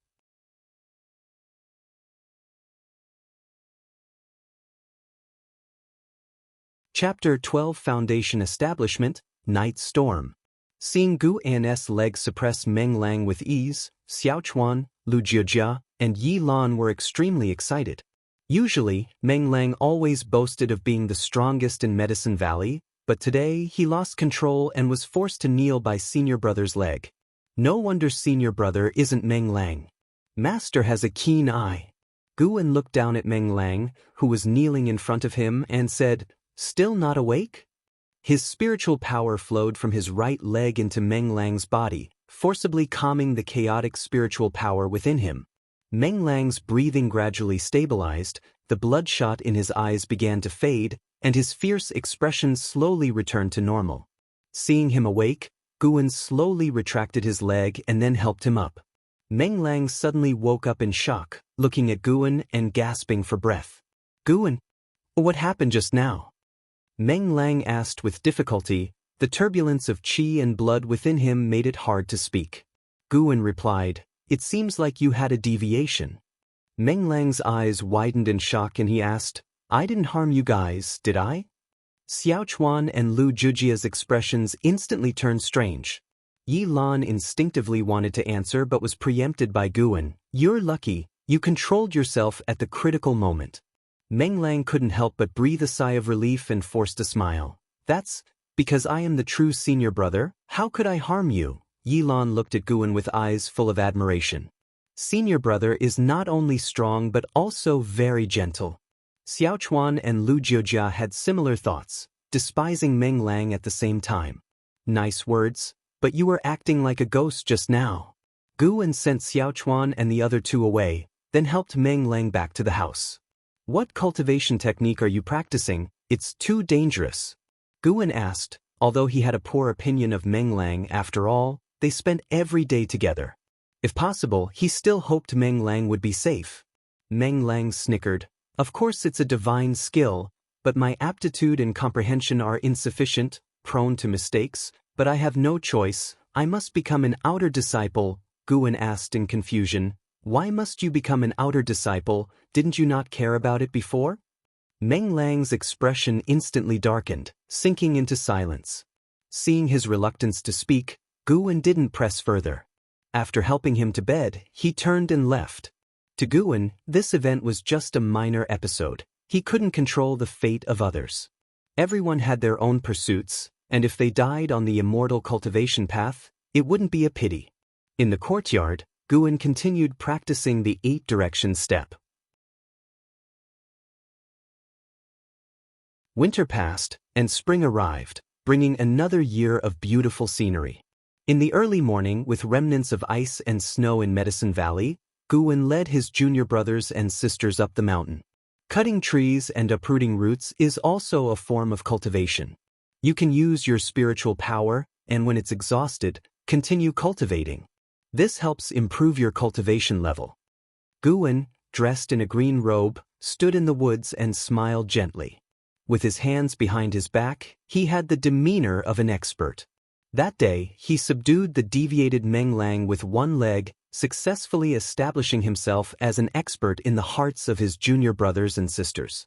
Chapter 12 Foundation Establishment, Night Storm. Seeing Guwen's legs suppress Meng Lang with ease, Xiaochuan, Lu Jiejia, and Yi Lan were extremely excited. Usually, Meng Lang always boasted of being the strongest in Medicine Valley, but today he lost control and was forced to kneel by senior brother's leg. No wonder senior brother isn't Meng Lang. Master has a keen eye. Guwen looked down at Meng Lang, who was kneeling in front of him, and said, still not awake? His spiritual power flowed from his right leg into Meng Lang's body, forcibly calming the chaotic spiritual power within him. Meng Lang's breathing gradually stabilized, the bloodshot in his eyes began to fade, and his fierce expression slowly returned to normal. Seeing him awake, Guwen slowly retracted his leg and then helped him up. Meng Lang suddenly woke up in shock, looking at Guwen and gasping for breath. Guwen, what happened just now? Meng Lang asked with difficulty. The turbulence of qi and blood within him made it hard to speak. Guwen replied, it seems like you had a deviation. Meng Lang's eyes widened in shock and he asked, I didn't harm you guys, did I? Xiaochuan and Lu Jiejia's expressions instantly turned strange. Yi Lan instinctively wanted to answer but was preempted by Guwen. You're lucky, you controlled yourself at the critical moment. Meng Lang couldn't help but breathe a sigh of relief and forced a smile. That's because I am the true senior brother. How How could I harm you? Yilan looked at Guan with eyes full of admiration. Senior brother is not only strong but also very gentle. Xiaochuan and Lu Jiojia had similar thoughts, despising Meng Lang at the same time. Nice words, but you were acting like a ghost just now. Guan sent Xiaochuan and the other two away, then helped Meng Lang back to the house. What cultivation technique are you practicing? It's too dangerous. Guan asked, although he had a poor opinion of Meng Lang. After all, they spent every day together. If possible, he still hoped Meng Lang would be safe. Meng Lang snickered. Of course it's a divine skill, but my aptitude and comprehension are insufficient, prone to mistakes, but I have no choice. I must become an outer disciple. Guan asked in confusion. Why must you become an outer disciple? Didn't you not care about it before? Meng Lang's expression instantly darkened, sinking into silence. Seeing his reluctance to speak, Guan didn't press further. After helping him to bed, he turned and left. To Guan, this event was just a minor episode. He couldn't control the fate of others. Everyone had their own pursuits, and if they died on the immortal cultivation path, it wouldn't be a pity. In the courtyard, Guan continued practicing the 8-direction step. Winter passed, and spring arrived, bringing another year of beautiful scenery. In the early morning, with remnants of ice and snow in Medicine Valley, Guan led his junior brothers and sisters up the mountain. Cutting trees and uprooting roots is also a form of cultivation. You can use your spiritual power, and when it's exhausted, continue cultivating. This helps improve your cultivation level. Guan, dressed in a green robe, stood in the woods and smiled gently. With his hands behind his back, he had the demeanor of an expert. That day, he subdued the deviated Meng Lang with one leg, successfully establishing himself as an expert in the hearts of his junior brothers and sisters.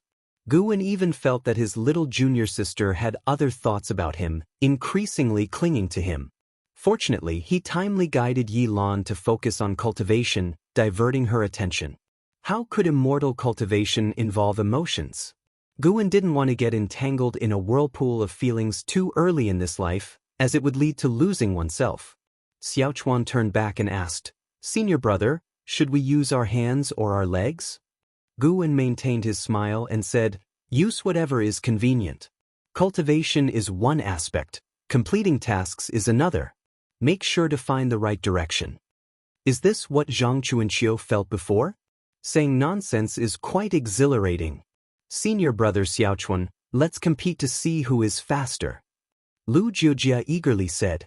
Guan even felt that his little junior sister had other thoughts about him, increasingly clinging to him. Fortunately, he timely guided Yilan to focus on cultivation, diverting her attention. How could immortal cultivation involve emotions? Guan didn't want to get entangled in a whirlpool of feelings too early in this life, as it would lead to losing oneself. Xiaochuan turned back and asked, Senior brother, should we use our hands or our legs? Guan maintained his smile and said, Use whatever is convenient. Cultivation is one aspect, completing tasks is another. Make sure to find the right direction. Is this what Zhang Chuanqiu felt before? Saying nonsense is quite exhilarating. Senior brother Xiaochuan, let's compete to see who is faster. Lu Jiojia eagerly said.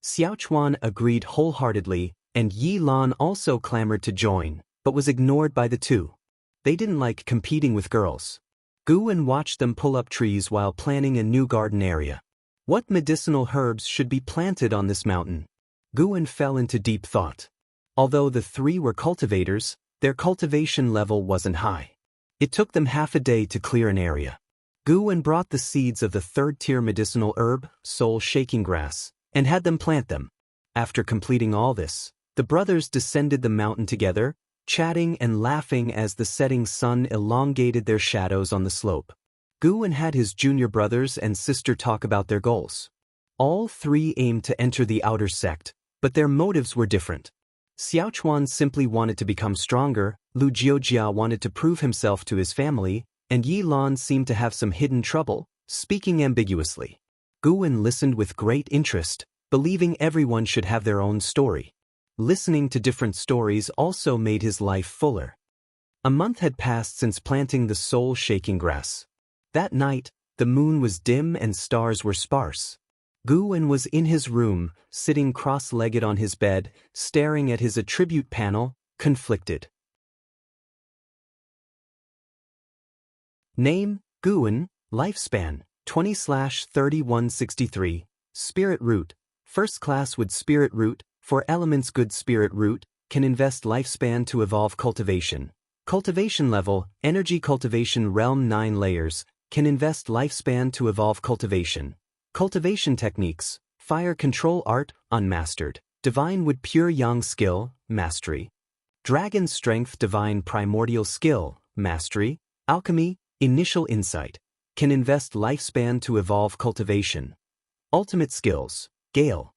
Xiaochuan agreed wholeheartedly, and Yilan also clamored to join, but was ignored by the two. They didn't like competing with girls. Guan watched them pull up trees while planning a new garden area. What medicinal herbs should be planted on this mountain? Guan fell into deep thought. Although the three were cultivators, their cultivation level wasn't high. It took them half a day to clear an area. Guan brought the seeds of the third-tier medicinal herb, soul shaking grass, and had them plant them. After completing all this, the brothers descended the mountain together, chatting and laughing as the setting sun elongated their shadows on the slope. Guan had his junior brothers and sister talk about their goals. All three aimed to enter the outer sect, but their motives were different. Xiaochuan simply wanted to become stronger, Lu Jiojia wanted to prove himself to his family, and Yilan seemed to have some hidden trouble, speaking ambiguously. Guan listened with great interest, believing everyone should have their own story. Listening to different stories also made his life fuller. A month had passed since planting the soul-shaking grass. That night, the moon was dim and stars were sparse. Guan was in his room, sitting cross-legged on his bed, staring at his attribute panel, conflicted. Name, Guan, lifespan, 20/3163, spirit root, first class wood spirit root, for elements good spirit root, can invest lifespan to evolve cultivation. Cultivation level, energy cultivation realm 9 layers, can invest lifespan to evolve cultivation. Cultivation techniques, fire control art, unmastered, divine wood pure yang skill, mastery. Dragon strength divine primordial skill, mastery. Alchemy, initial insight, can invest lifespan to evolve cultivation. Ultimate skills, Gale,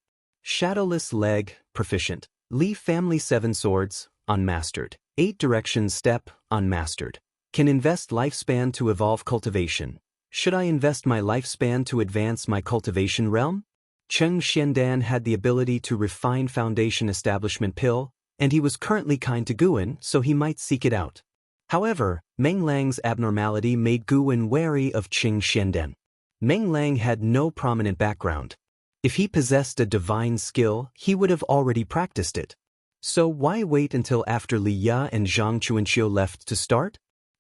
Shadowless Leg, Proficient. Li Family 7 Swords, Unmastered. 8 Directions Step, Unmastered. Can invest lifespan to evolve cultivation. Should I invest my lifespan to advance my cultivation realm? Cheng Xiandan had the ability to refine foundation establishment pill, and he was currently kind to Guan, so he might seek it out. However, Meng Lang's abnormality made Guan wary of Cheng Xiandan. Meng Lang had no prominent background. If he possessed a divine skill, he would have already practiced it. So why wait until after Li Ya and Zhang Chuanxiu left to start?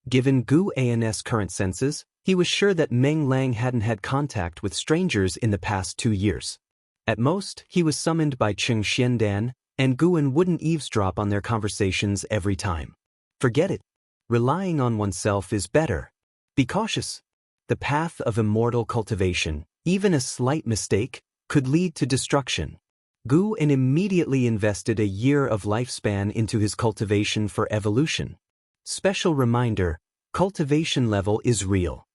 Given Gu An's current senses, he was sure that Meng Lang hadn't had contact with strangers in the past 2 years. At most, he was summoned by Cheng Xiandan, and Guan wouldn't eavesdrop on their conversations every time. Forget it. Relying on oneself is better. Be cautious. The path of immortal cultivation, even a slight mistake, could lead to destruction. Gu An immediately invested a year of lifespan into his cultivation for evolution. Special reminder, cultivation level is real.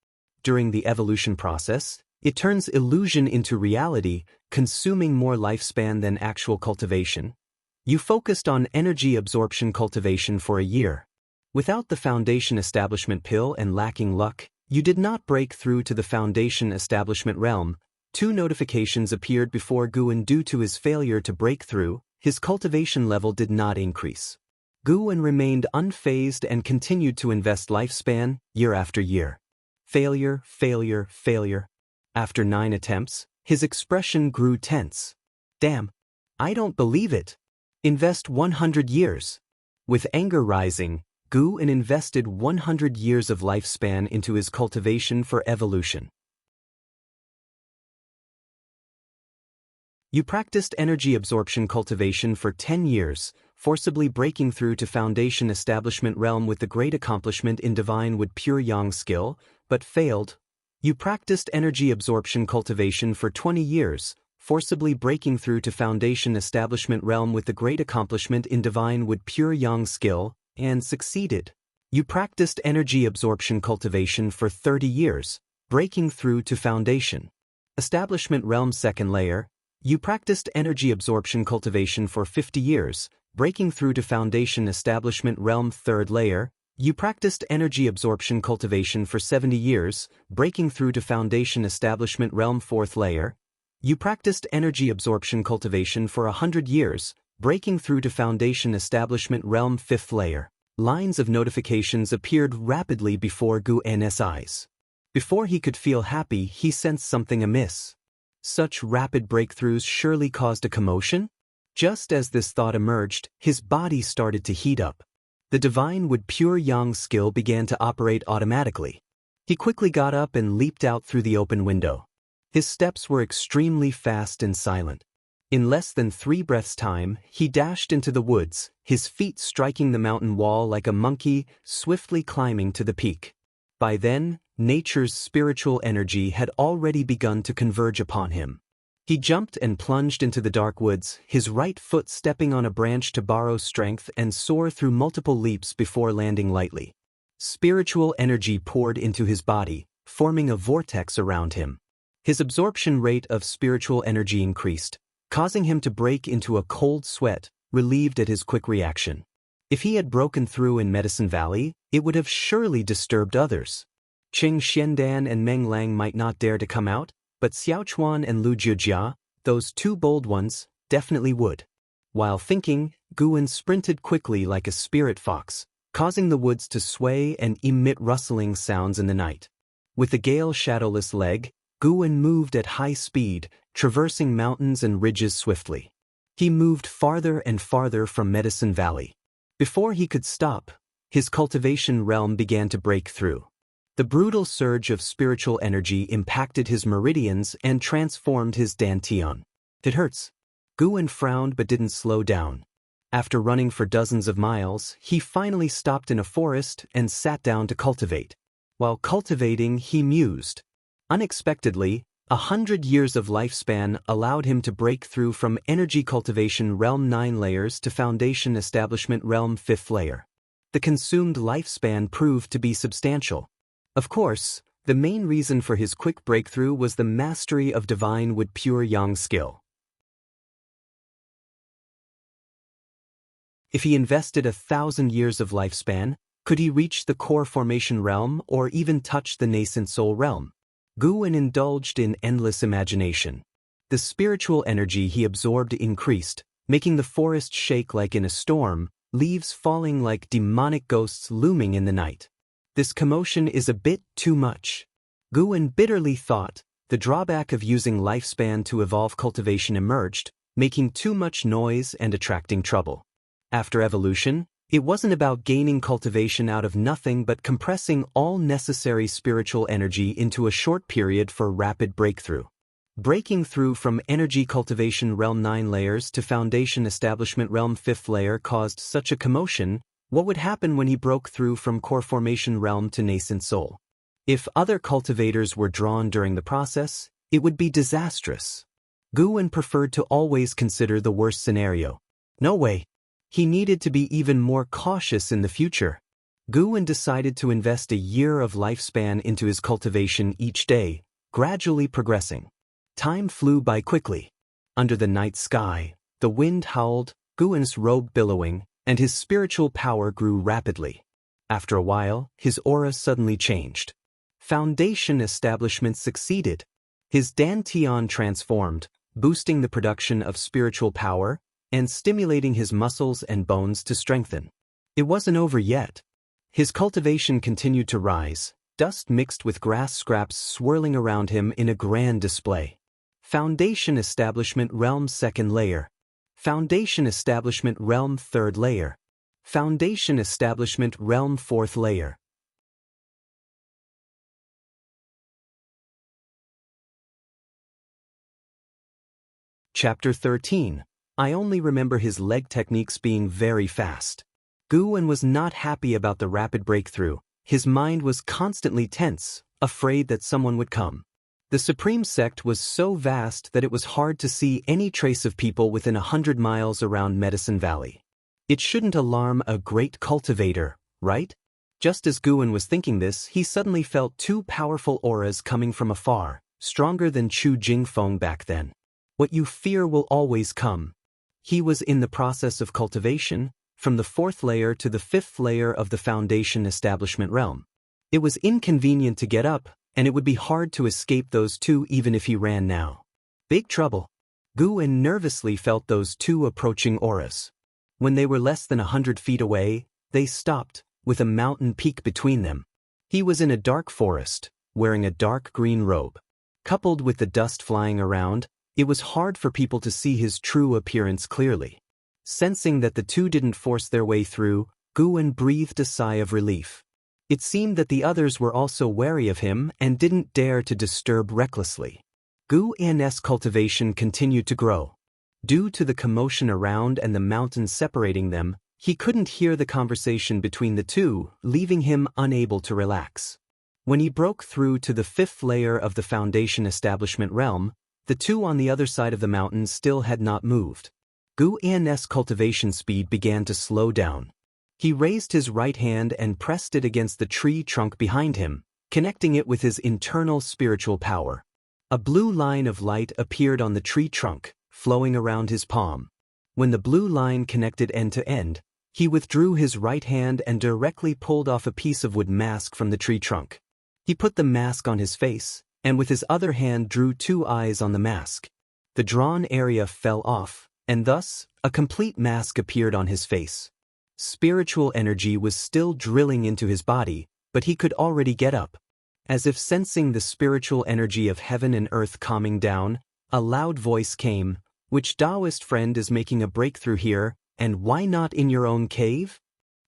During the evolution process, it turns illusion into reality, consuming more lifespan than actual cultivation. You focused on energy absorption cultivation for a year. Without the foundation establishment pill and lacking luck, you did not break through to the foundation establishment realm. 2 notifications appeared before Guan due to his failure to break through. His cultivation level did not increase. Guan remained unfazed and continued to invest lifespan, year after year. Failure, failure, failure. After 9 attempts, his expression grew tense. Damn. I don't believe it. Invest 100 years. With anger rising, Guan invested 100 years of lifespan into his cultivation for evolution. You practiced energy absorption cultivation for 10 years, forcibly breaking through to foundation establishment realm with the great accomplishment in divine wood pure yang skill, but failed. You practiced energy absorption cultivation for 20 years, forcibly breaking through to foundation establishment realm with the great accomplishment in divine wood pure yang skill, and succeeded. You practiced energy absorption cultivation for 30 years, breaking through to foundation establishment realm second layer. You practiced energy absorption cultivation for 50 years, breaking through to foundation establishment realm third layer. You practiced energy absorption cultivation for 70 years, breaking through to foundation establishment realm fourth layer. You practiced energy absorption cultivation for 100 years, breaking through to foundation establishment realm fifth layer. Lines of notifications appeared rapidly before Gu An's eyes. Before he could feel happy, he sensed something amiss. Such rapid breakthroughs surely caused a commotion? Just as this thought emerged, his body started to heat up. The divine wood pure yang skill began to operate automatically. He quickly got up and leaped out through the open window. His steps were extremely fast and silent. In less than 3 breaths' time, he dashed into the woods, his feet striking the mountain wall like a monkey, swiftly climbing to the peak. By then, nature's spiritual energy had already begun to converge upon him. He jumped and plunged into the dark woods, his right foot stepping on a branch to borrow strength and soar through multiple leaps before landing lightly. Spiritual energy poured into his body, forming a vortex around him. His absorption rate of spiritual energy increased, causing him to break into a cold sweat, relieved at his quick reaction. If he had broken through in Medicine Valley, it would have surely disturbed others. Cheng Xiandan and Meng Lang might not dare to come out, but Xiaochuan and Lu Jiujia, those 2 bold ones, definitely would. While thinking, Guan sprinted quickly like a spirit fox, causing the woods to sway and emit rustling sounds in the night. With the gale shadowless leg, Guan moved at high speed, traversing mountains and ridges swiftly. He moved farther and farther from Medicine Valley. Before he could stop, his cultivation realm began to break through. The brutal surge of spiritual energy impacted his meridians and transformed his dantian. It hurts. Guan frowned but didn't slow down. After running for dozens of miles, he finally stopped in a forest and sat down to cultivate. While cultivating, he mused. Unexpectedly, 100 years of lifespan allowed him to break through from energy cultivation realm 9 layers to foundation establishment realm 5th layer. The consumed lifespan proved to be substantial. Of course, the main reason for his quick breakthrough was the mastery of divine wood pure yang skill. If he invested 1,000 years of lifespan, could he reach the core formation realm or even touch the nascent soul realm? Guwen indulged in endless imagination. The spiritual energy he absorbed increased, making the forest shake like in a storm, leaves falling like demonic ghosts looming in the night. This commotion is a bit too much. Guwen bitterly thought. The drawback of using lifespan to evolve cultivation emerged, making too much noise and attracting trouble. After evolution, it wasn't about gaining cultivation out of nothing but compressing all necessary spiritual energy into a short period for rapid breakthrough. Breaking through from energy cultivation realm 9 layers to foundation establishment realm 5th layer caused such a commotion. What would happen when he broke through from core formation realm to nascent soul? If other cultivators were drawn during the process, it would be disastrous. Guwen preferred to always consider the worst scenario. No way. He needed to be even more cautious in the future. Guwen decided to invest a year of lifespan into his cultivation each day, gradually progressing. Time flew by quickly. Under the night sky, the wind howled, Guwen's robe billowing, and his spiritual power grew rapidly. After a while, his aura suddenly changed. Foundation establishment succeeded. His dantian transformed, boosting the production of spiritual power and stimulating his muscles and bones to strengthen. It wasn't over yet. His cultivation continued to rise, dust mixed with grass scraps swirling around him in a grand display. Foundation establishment realm 2nd layer. Foundation establishment realm 3rd layer. Foundation establishment realm 4th layer. Chapter 13. I only remember his leg techniques being very fast. Guwen was not happy about the rapid breakthrough. His mind was constantly tense, afraid that someone would come. The Supreme Sect was so vast that it was hard to see any trace of people within 100 miles around Medicine Valley. It shouldn't alarm a great cultivator, right? Just as Guwen was thinking this, he suddenly felt 2 powerful auras coming from afar, stronger than Chu Jingfeng back then. What you fear will always come. He was in the process of cultivation, from the 4th layer to the 5th layer of the foundation establishment realm. It was inconvenient to get up, and it would be hard to escape those 2 even if he ran now. Big trouble. Guwen nervously felt those 2 approaching auras. When they were less than 100 feet away, they stopped, with a mountain peak between them. He was in a dark forest, wearing a dark green robe. Coupled with the dust flying around, it was hard for people to see his true appearance clearly. Sensing that the 2 didn't force their way through, Guwen breathed a sigh of relief. It seemed that the others were also wary of him and didn't dare to disturb recklessly. Guwen's cultivation continued to grow. Due to the commotion around and the mountains separating them, he couldn't hear the conversation between the 2, leaving him unable to relax. When he broke through to the 5th layer of the foundation establishment realm, the 2 on the other side of the mountain still had not moved. Guwen's cultivation speed began to slow down. He raised his right hand and pressed it against the tree trunk behind him, connecting it with his internal spiritual power. A blue line of light appeared on the tree trunk, flowing around his palm. When the blue line connected end to end, he withdrew his right hand and directly pulled off a piece of wood mask from the tree trunk. He put the mask on his face, and with his other hand drew 2 eyes on the mask. The drawn area fell off, and thus, a complete mask appeared on his face. Spiritual energy was still drilling into his body, but he could already get up. As if sensing the spiritual energy of heaven and earth calming down, a loud voice came, "Which Daoist friend is making a breakthrough here, and why not in your own cave?"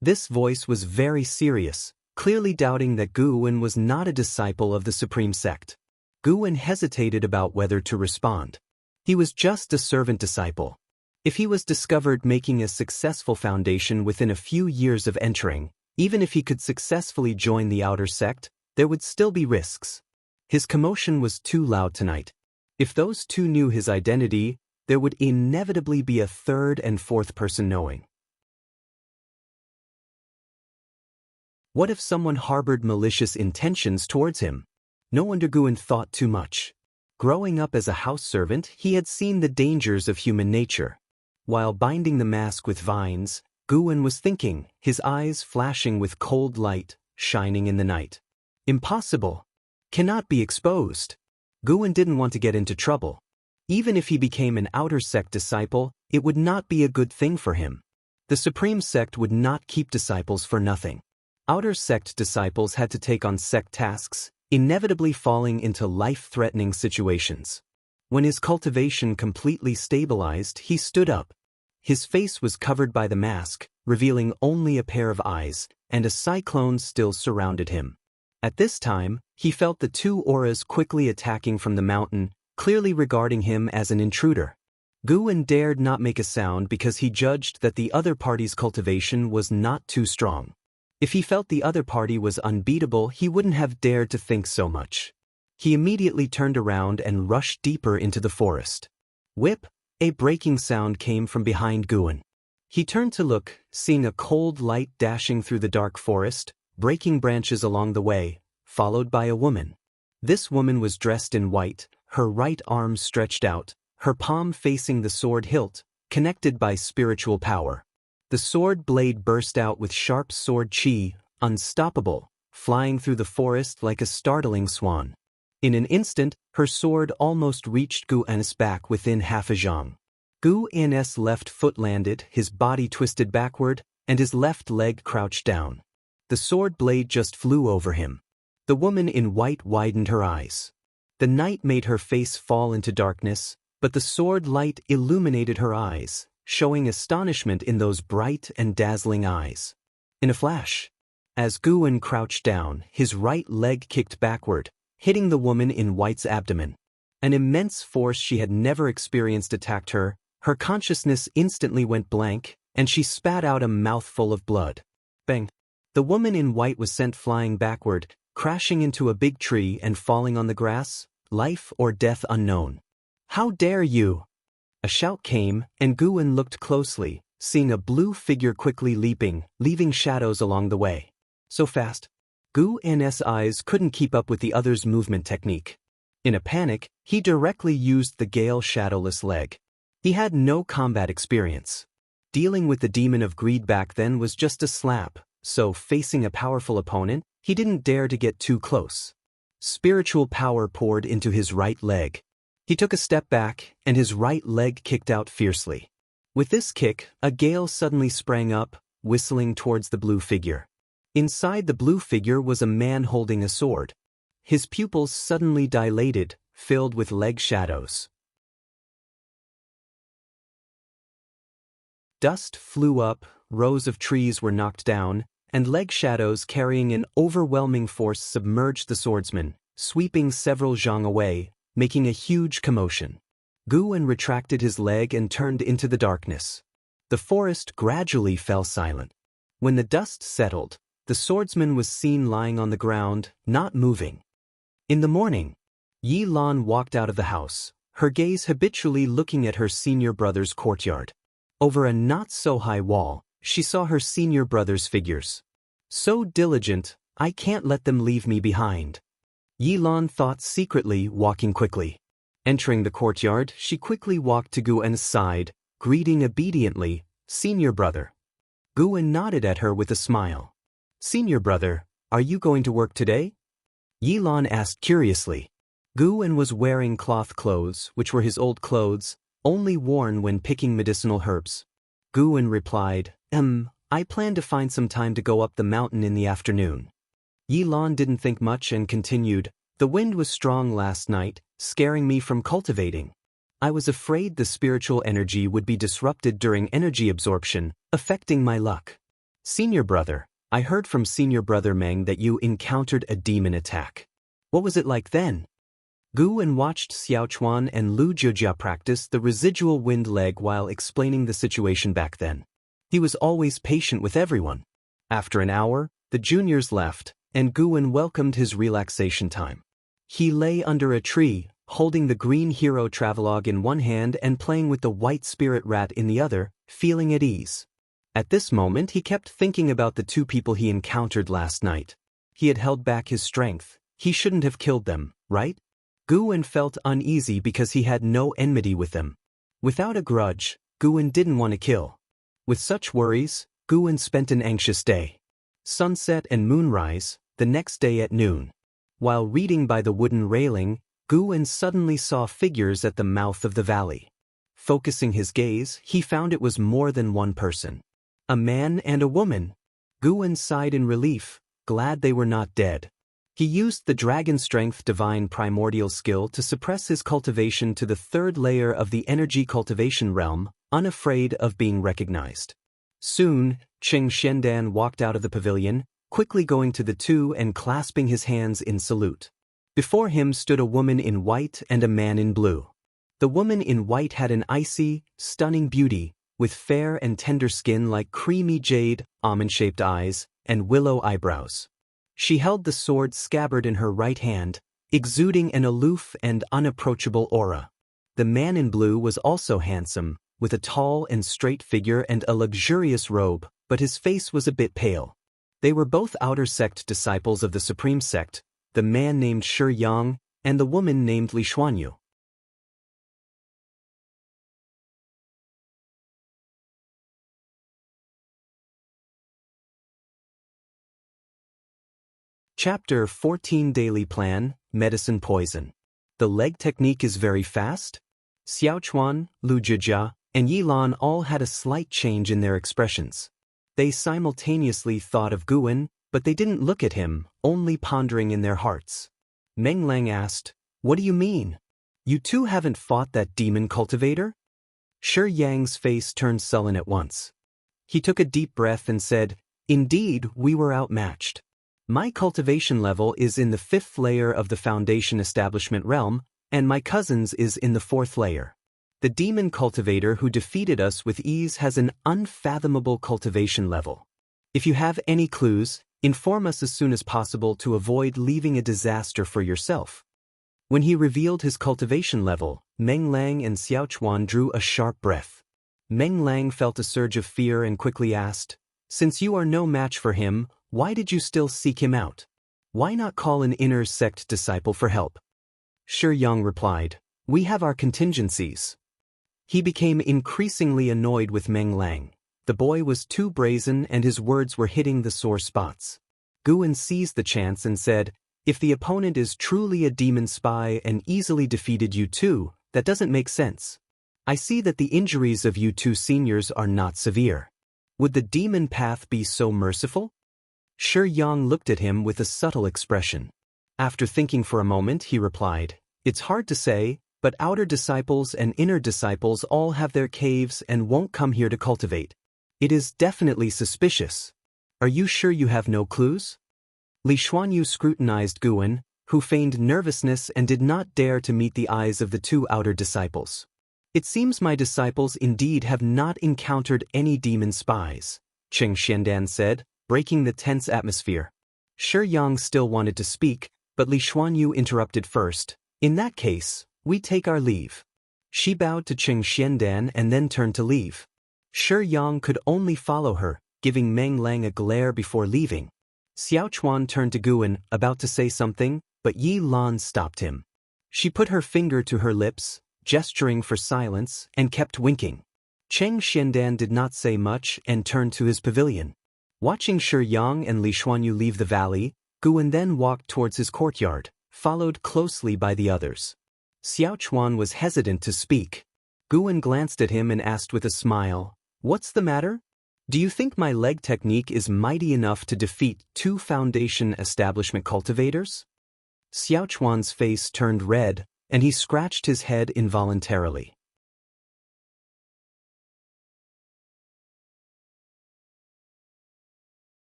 This voice was very serious, clearly doubting that Guwen was not a disciple of the Supreme Sect. Guwen hesitated about whether to respond. He was just a servant disciple. If he was discovered making a successful foundation within a few years of entering, even if he could successfully join the outer sect, there would still be risks. His commotion was too loud tonight. If those 2 knew his identity, there would inevitably be a 3rd and 4th person knowing. What if someone harbored malicious intentions towards him? No wonder Guwen thought too much. Growing up as a house servant, he had seen the dangers of human nature. While binding the mask with vines, Guwen was thinking, his eyes flashing with cold light, shining in the night. Impossible. Cannot be exposed. Guwen didn't want to get into trouble. Even if he became an outer sect disciple, it would not be a good thing for him. The supreme sect would not keep disciples for nothing. Outer sect disciples had to take on sect tasks, inevitably falling into life-threatening situations. When his cultivation completely stabilized, he stood up. His face was covered by the mask, revealing only a pair of eyes, and a cyclone still surrounded him. At this time, he felt the two auras quickly attacking from the mountain, clearly regarding him as an intruder. Guwen dared not make a sound because he judged that the other party's cultivation was not too strong. If he felt the other party was unbeatable, he wouldn't have dared to think so much. He immediately turned around and rushed deeper into the forest. Whip! A breaking sound came from behind Guwen. He turned to look, seeing a cold light dashing through the dark forest, breaking branches along the way, followed by a woman. This woman was dressed in white, her right arm stretched out, her palm facing the sword hilt, connected by spiritual power. The sword blade burst out with sharp sword chi, unstoppable, flying through the forest like a startling swan. In an instant, her sword almost reached Guwen's back within half a zhang. Guwen's left foot landed, his body twisted backward, and his left leg crouched down. The sword blade just flew over him. The woman in white widened her eyes. The night made her face fall into darkness, but the sword light illuminated her eyes, showing astonishment in those bright and dazzling eyes. In a flash, as Guwen crouched down, his right leg kicked backward, hitting the woman in white's abdomen. An immense force she had never experienced attacked her, her consciousness instantly went blank, and she spat out a mouthful of blood. Bang! The woman in white was sent flying backward, crashing into a big tree and falling on the grass, life or death unknown. How dare you! A shout came, and Guwen looked closely, seeing a blue figure quickly leaping, leaving shadows along the way. So fast, Guwen's eyes couldn't keep up with the other's movement technique. In a panic, he directly used the Gale Shadowless leg. He had no combat experience. Dealing with the demon of greed back then was just a slap, so facing a powerful opponent, he didn't dare to get too close. Spiritual power poured into his right leg. He took a step back, and his right leg kicked out fiercely. With this kick, a gale suddenly sprang up, whistling towards the blue figure. Inside the blue figure was a man holding a sword. His pupils suddenly dilated, filled with leg shadows. Dust flew up, rows of trees were knocked down, and leg shadows carrying an overwhelming force submerged the swordsman, sweeping several zhang away, making a huge commotion. Guwen retracted his leg and turned into the darkness. The forest gradually fell silent. When the dust settled, the swordsman was seen lying on the ground, not moving. In the morning, Yi Lan walked out of the house, her gaze habitually looking at her senior brother's courtyard. Over a not-so-high wall, she saw her senior brother's figures. So diligent, I can't let them leave me behind. Yi Lan thought secretly, walking quickly. Entering the courtyard, she quickly walked to Guwen's side, greeting obediently, "Senior brother." Guwen nodded at her with a smile. "Senior brother, are you going to work today?" Yi Lan asked curiously. Guwen was wearing cloth clothes, which were his old clothes, only worn when picking medicinal herbs. Guwen replied, I plan to find some time to go up the mountain in the afternoon." Yi Lan didn't think much and continued, "The wind was strong last night, scaring me from cultivating. I was afraid the spiritual energy would be disrupted during energy absorption, affecting my luck. Senior brother, I heard from Senior Brother Meng that you encountered a demon attack. What was it like then?" Guwen watched Xiaochuan and Lu Jiujia practice the residual wind leg while explaining the situation back then. He was always patient with everyone. After an hour, the juniors left, and Guwen welcomed his relaxation time. He lay under a tree, holding the green hero travelogue in one hand and playing with the white spirit rat in the other, feeling at ease. At this moment he kept thinking about the two people he encountered last night. He had held back his strength. He shouldn't have killed them, right? Guwen felt uneasy because he had no enmity with them. Without a grudge, Guwen didn't want to kill. With such worries, Guwen spent an anxious day. Sunset and moonrise, the next day at noon. While reading by the wooden railing, Guwen suddenly saw figures at the mouth of the valley. Focusing his gaze, he found it was more than one person. A man and a woman. Guwen sighed in relief, glad they were not dead. He used the Dragon Strength Divine Primordial skill to suppress his cultivation to the third layer of the energy cultivation realm, unafraid of being recognized. Soon, Xianxia walked out of the pavilion, quickly going to the two and clasping his hands in salute. Before him stood a woman in white and a man in blue. The woman in white had an icy, stunning beauty, with fair and tender skin like creamy jade, almond-shaped eyes, and willow eyebrows. She held the sword scabbard in her right hand, exuding an aloof and unapproachable aura. The man in blue was also handsome, with a tall and straight figure and a luxurious robe, but his face was a bit pale. They were both outer sect disciples of the Supreme Sect, the man named Xianxia, and the woman named Lixuanyu. Chapter 14 Daily Plan, Medicine Poison. The leg technique is very fast? Xiaochuan, Lu Jijia, and Yilan all had a slight change in their expressions. They simultaneously thought of Guwen, but they didn't look at him, only pondering in their hearts. Meng Lang asked, "What do you mean? You two haven't fought that demon cultivator?" Shi Yang's face turned sullen at once. He took a deep breath and said, "Indeed, we were outmatched. My cultivation level is in the 5th layer of the Foundation Establishment realm, and my cousin's is in the 4th layer. The demon cultivator who defeated us with ease has an unfathomable cultivation level. If you have any clues, inform us as soon as possible to avoid leaving a disaster for yourself." When he revealed his cultivation level, Meng Lang and Xiaochuan drew a sharp breath. Meng Lang felt a surge of fear and quickly asked, "Since you are no match for him, why did you still seek him out? Why not call an inner sect disciple for help?" Xianxia replied, "We have our contingencies." He became increasingly annoyed with Meng Lang. The boy was too brazen and his words were hitting the sore spots. Guwen seized the chance and said, "If the opponent is truly a demon spy and easily defeated you two, that doesn't make sense. I see that the injuries of you two seniors are not severe. Would the demon path be so merciful?" Xianxia looked at him with a subtle expression. After thinking for a moment, he replied, "It's hard to say, but outer disciples and inner disciples all have their caves and won't come here to cultivate. It is definitely suspicious. Are you sure you have no clues?" Lixuanyu scrutinized Guwen, who feigned nervousness and did not dare to meet the eyes of the two outer disciples. "It seems my disciples indeed have not encountered any demon spies," Xianxia said, breaking the tense atmosphere. Xianxia still wanted to speak, but Lixuanyu interrupted first. "In that case, we take our leave." She bowed to Xianxia and then turned to leave. Xianxia could only follow her, giving Meng Lang a glare before leaving. Xiaochuan turned to Guwen, about to say something, but Yilan stopped him. She put her finger to her lips, gesturing for silence, and kept winking. Xianxia did not say much and turned to his pavilion. Watching Xianxia and Lixuanyu leave the valley, Guwen then walked towards his courtyard, followed closely by the others. Xiaochuan was hesitant to speak. Guwen glanced at him and asked with a smile, "What's the matter? Do you think my leg technique is mighty enough to defeat 2 Foundation Establishment cultivators?" Xiaochuan's face turned red, and he scratched his head involuntarily.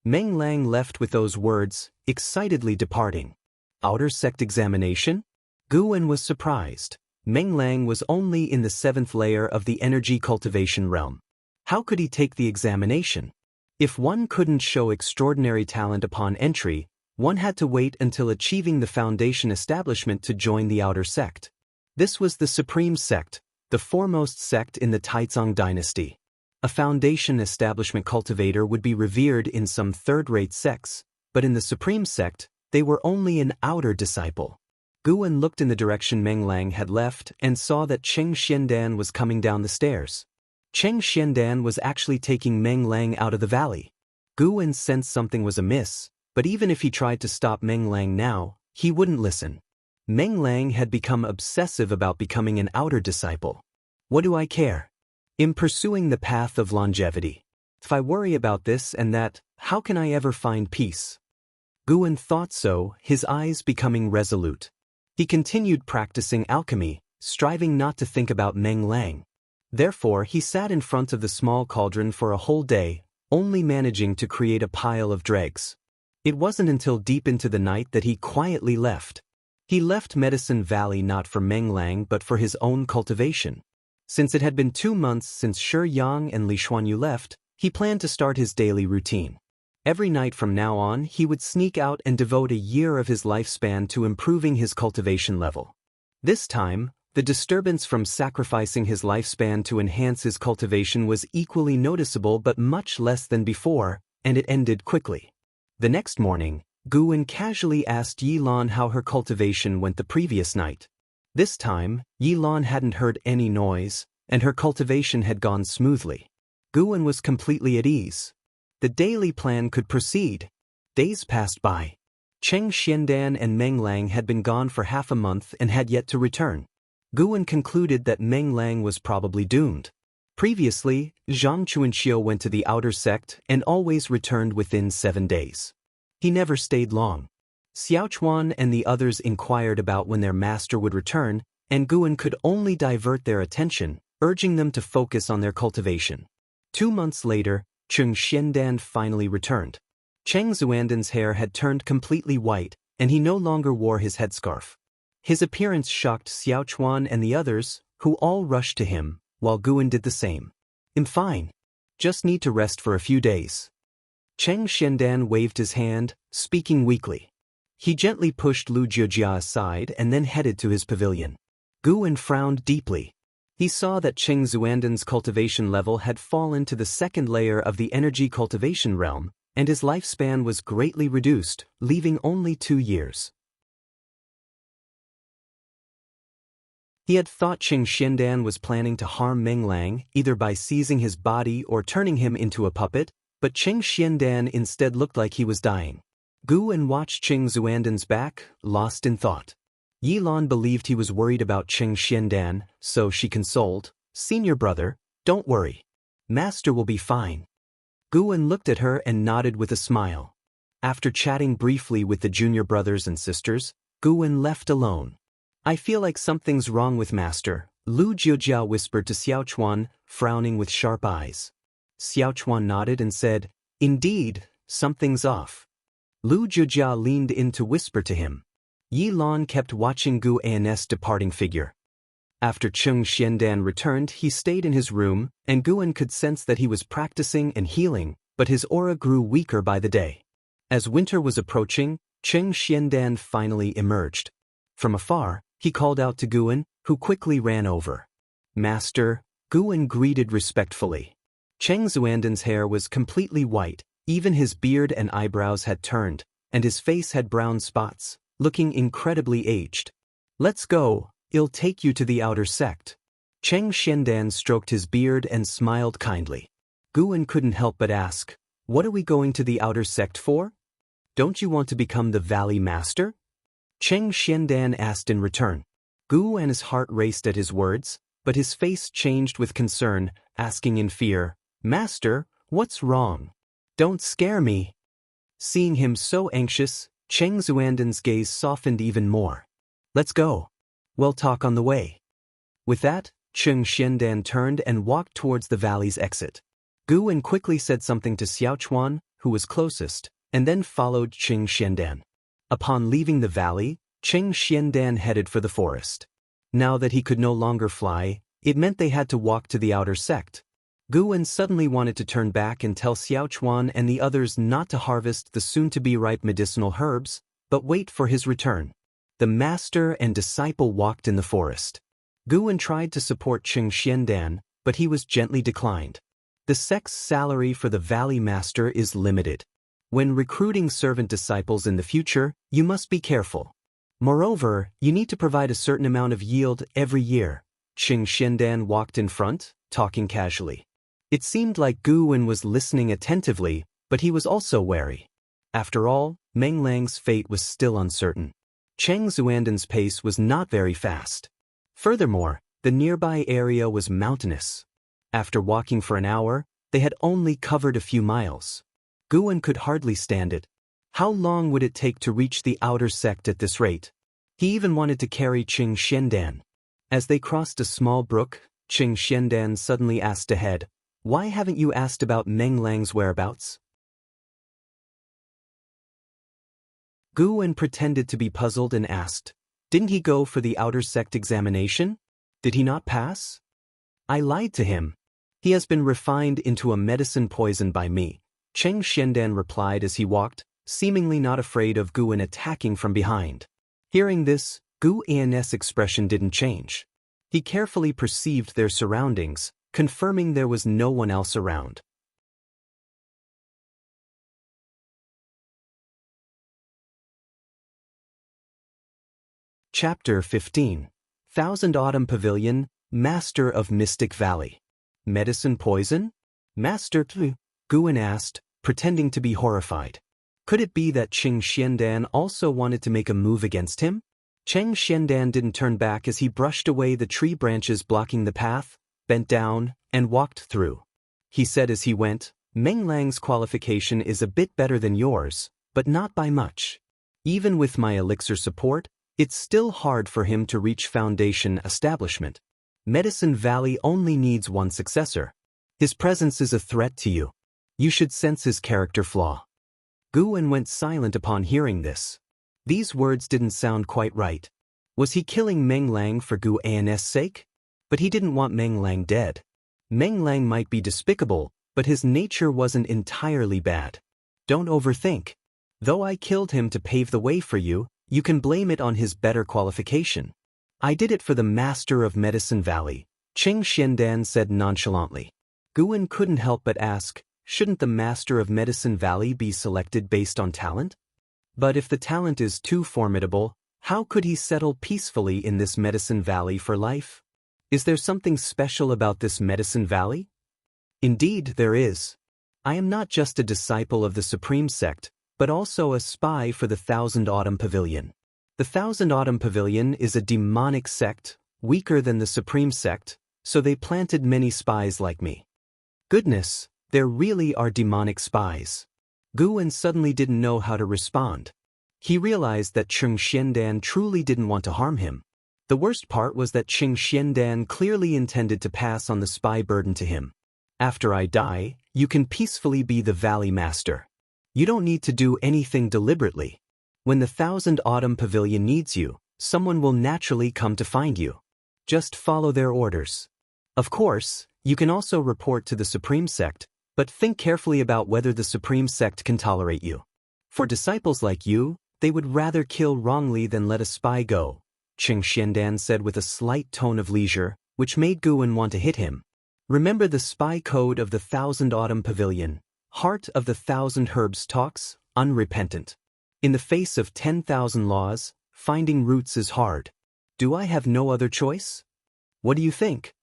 Meng Lang left with those words, excitedly departing. Outer sect examination? Guwen was surprised. Meng Lang was only in the 7th layer of the energy cultivation realm. How could he take the examination? If one couldn't show extraordinary talent upon entry, one had to wait until achieving the Foundation establishment to join the outer sect. This was the Supreme Sect, the foremost sect in the Taizong dynasty. A Foundation establishment cultivator would be revered in some third-rate sects, but in the Supreme Sect, they were only an outer disciple. Guwen looked in the direction Meng Lang had left and saw that Xianxia was coming down the stairs. Cheng Xiandan was actually taking Meng Lang out of the valley. Gu Wen sensed something was amiss, but even if he tried to stop Meng Lang now, he wouldn't listen. Meng Lang had become obsessive about becoming an outer disciple. What do I care? In pursuing the path of longevity. If I worry about this and that, how can I ever find peace? Gu Wen thought so, his eyes becoming resolute. He continued practicing alchemy, striving not to think about Meng Lang. Therefore, he sat in front of the small cauldron for a whole day, only managing to create a pile of dregs. It wasn't until deep into the night that he quietly left. He left Medicine Valley not for Meng Lang but for his own cultivation. Since it had been 2 months since Shi Yang and Li Xuanyu left, he planned to start his daily routine. Every night from now on, he would sneak out and devote a year of his lifespan to improving his cultivation level. This time, the disturbance from sacrificing his lifespan to enhance his cultivation was equally noticeable but much less than before, and it ended quickly. The next morning, Gu Wen casually asked Yi Lan how her cultivation went the previous night. This time, Yi Lan hadn't heard any noise, and her cultivation had gone smoothly. Gu Wen was completely at ease. The daily plan could proceed. Days passed by. Cheng Xiandan and Meng Lang had been gone for half a month and had yet to return. Gu Wen concluded that Meng Lang was probably doomed. Previously, Zhang Chuanxiu went to the outer sect and always returned within 7 days. He never stayed long. Xiaochuan and the others inquired about when their master would return, and Gu Wen could only divert their attention, urging them to focus on their cultivation. 2 months later, Cheng Xiandan finally returned. Cheng Xuandan's hair had turned completely white, and he no longer wore his headscarf. His appearance shocked Xiaochuan and the others, who all rushed to him, while Gu Wen did the same. "I'm fine. Just need to rest for a few days." Cheng Xiandan waved his hand, speaking weakly. He gently pushed Lu Jiujia aside and then headed to his pavilion. Gu Wen frowned deeply. He saw that Cheng Xuandan's cultivation level had fallen to the 2nd layer of the energy cultivation realm, and his lifespan was greatly reduced, leaving only 2 years. He had thought Cheng Xiandan was planning to harm Meng Lang, either by seizing his body or turning him into a puppet, but Cheng Xiandan instead looked like he was dying. Gu Wen watched Cheng Xuandan's back, lost in thought. Yi Lan believed he was worried about Cheng Xiandan, so she consoled, "Senior brother, don't worry. Master will be fine." Gu Wen looked at her and nodded with a smile. After chatting briefly with the junior brothers and sisters, Gu Wen left alone. "I feel like something's wrong with Master," Lu Jiujia whispered to Xiaochuan, frowning with sharp eyes. Xiaochuan nodded and said, "Indeed, something's off." Lu Jiujia leaned in to whisper to him. Yi Lan kept watching Gu An's departing figure. After Cheng Xiandan returned, he stayed in his room, and Gu Wen could sense that he was practicing and healing, but his aura grew weaker by the day. As winter was approaching, Cheng Xiandan finally emerged. From afar, he called out to Gu Wen, who quickly ran over. "Master," Gu Wen greeted respectfully. Cheng Xuandan's hair was completely white, even his beard and eyebrows had turned, and his face had brown spots, looking incredibly aged. "Let's go, I'll take you to the outer sect." Cheng Xiandan stroked his beard and smiled kindly. Gu Wen couldn't help but ask, "What are we going to the outer sect for? Don't you want to become the Valley Master?" Cheng Xiandan asked in return. Gu Wen's heart raced at his words, but his face changed with concern, asking in fear, "Master, what's wrong? Don't scare me." Seeing him so anxious, Cheng Xuandan's gaze softened even more. "Let's go. We'll talk on the way." With that, Cheng Xiandan turned and walked towards the valley's exit. Gu Wen quickly said something to Xiaochuan, who was closest, and then followed Cheng Xiandan. Upon leaving the valley, Cheng Xiandan headed for the forest. Now that he could no longer fly, it meant they had to walk to the outer sect. Gu Wen suddenly wanted to turn back and tell Xiaochuan and the others not to harvest the soon-to-be ripe medicinal herbs, but wait for his return. The master and disciple walked in the forest. Gu Wen tried to support Cheng Xiandan, but he was gently declined. The sect's salary for the Valley Master is limited. When recruiting servant disciples in the future, you must be careful. Moreover, you need to provide a certain amount of yield every year. Xianxia walked in front, talking casually. It seemed like Gu Wen was listening attentively, but he was also wary. After all, Meng Lang's fate was still uncertain. Cheng Xuanden's pace was not very fast. Furthermore, the nearby area was mountainous. After walking for an hour, they had only covered a few miles. Gu Wen could hardly stand it. How long would it take to reach the outer sect at this rate? He even wanted to carry Xianxia. As they crossed a small brook, Xianxia suddenly asked ahead, "Why haven't you asked about Meng Lang's whereabouts?" Gu Wen pretended to be puzzled and asked, "Didn't he go for the outer sect examination? Did he not pass?" "I lied to him. He has been refined into a medicine poison by me," Cheng Xiandan replied as he walked, seemingly not afraid of Gu Wen attacking from behind. Hearing this, Gu Wan's expression didn't change. He carefully perceived their surroundings, confirming there was no one else around. Chapter 15. Thousand Autumn Pavilion, Master of Mystic Valley. Medicine poison? Master Gu Wen asked, pretending to be horrified. Could it be that Cheng Xiandan also wanted to make a move against him? Cheng Xiandan didn't turn back as he brushed away the tree branches blocking the path, bent down, and walked through. He said as he went, "Meng Lang's qualification is a bit better than yours, but not by much. Even with my elixir support, it's still hard for him to reach foundation establishment. Medicine Valley only needs one successor. His presence is a threat to you. You should sense his character flaw." Gu Wen went silent upon hearing this. These words didn't sound quite right. Was he killing Meng Lang for Gu Wan's sake? But he didn't want Meng Lang dead. Meng Lang might be despicable, but his nature wasn't entirely bad. Don't overthink. Though I killed him to pave the way for you, you can blame it on his better qualification. I did it for the Master of Medicine Valley, Cheng Xiandan said nonchalantly. Gu Wen couldn't help but ask, shouldn't the Master of Medicine Valley be selected based on talent? But if the talent is too formidable, how could he settle peacefully in this Medicine Valley for life? Is there something special about this Medicine Valley? Indeed, there is. I am not just a disciple of the Supreme Sect, but also a spy for the Thousand Autumn Pavilion. The Thousand Autumn Pavilion is a demonic sect, weaker than the Supreme Sect, so they planted many spies like me. Goodness, there really are demonic spies. Gu Wen suddenly didn't know how to respond. He realized that Cheng Xiandan truly didn't want to harm him. The worst part was that Cheng Xiandan clearly intended to pass on the spy burden to him. After I die, you can peacefully be the Valley Master. You don't need to do anything deliberately. When the Thousand Autumn Pavilion needs you, someone will naturally come to find you. Just follow their orders. Of course, you can also report to the Supreme Sect, but think carefully about whether the Supreme Sect can tolerate you. For disciples like you, they would rather kill wrongly than let a spy go, Cheng Xiandan said with a slight tone of leisure, which made Gu Wen want to hit him. Remember the spy code of the Thousand Autumn Pavilion. Heart of the Thousand Herbs talks, unrepentant. In the face of 10,000 laws, finding roots is hard. Do I have no other choice? What do you think?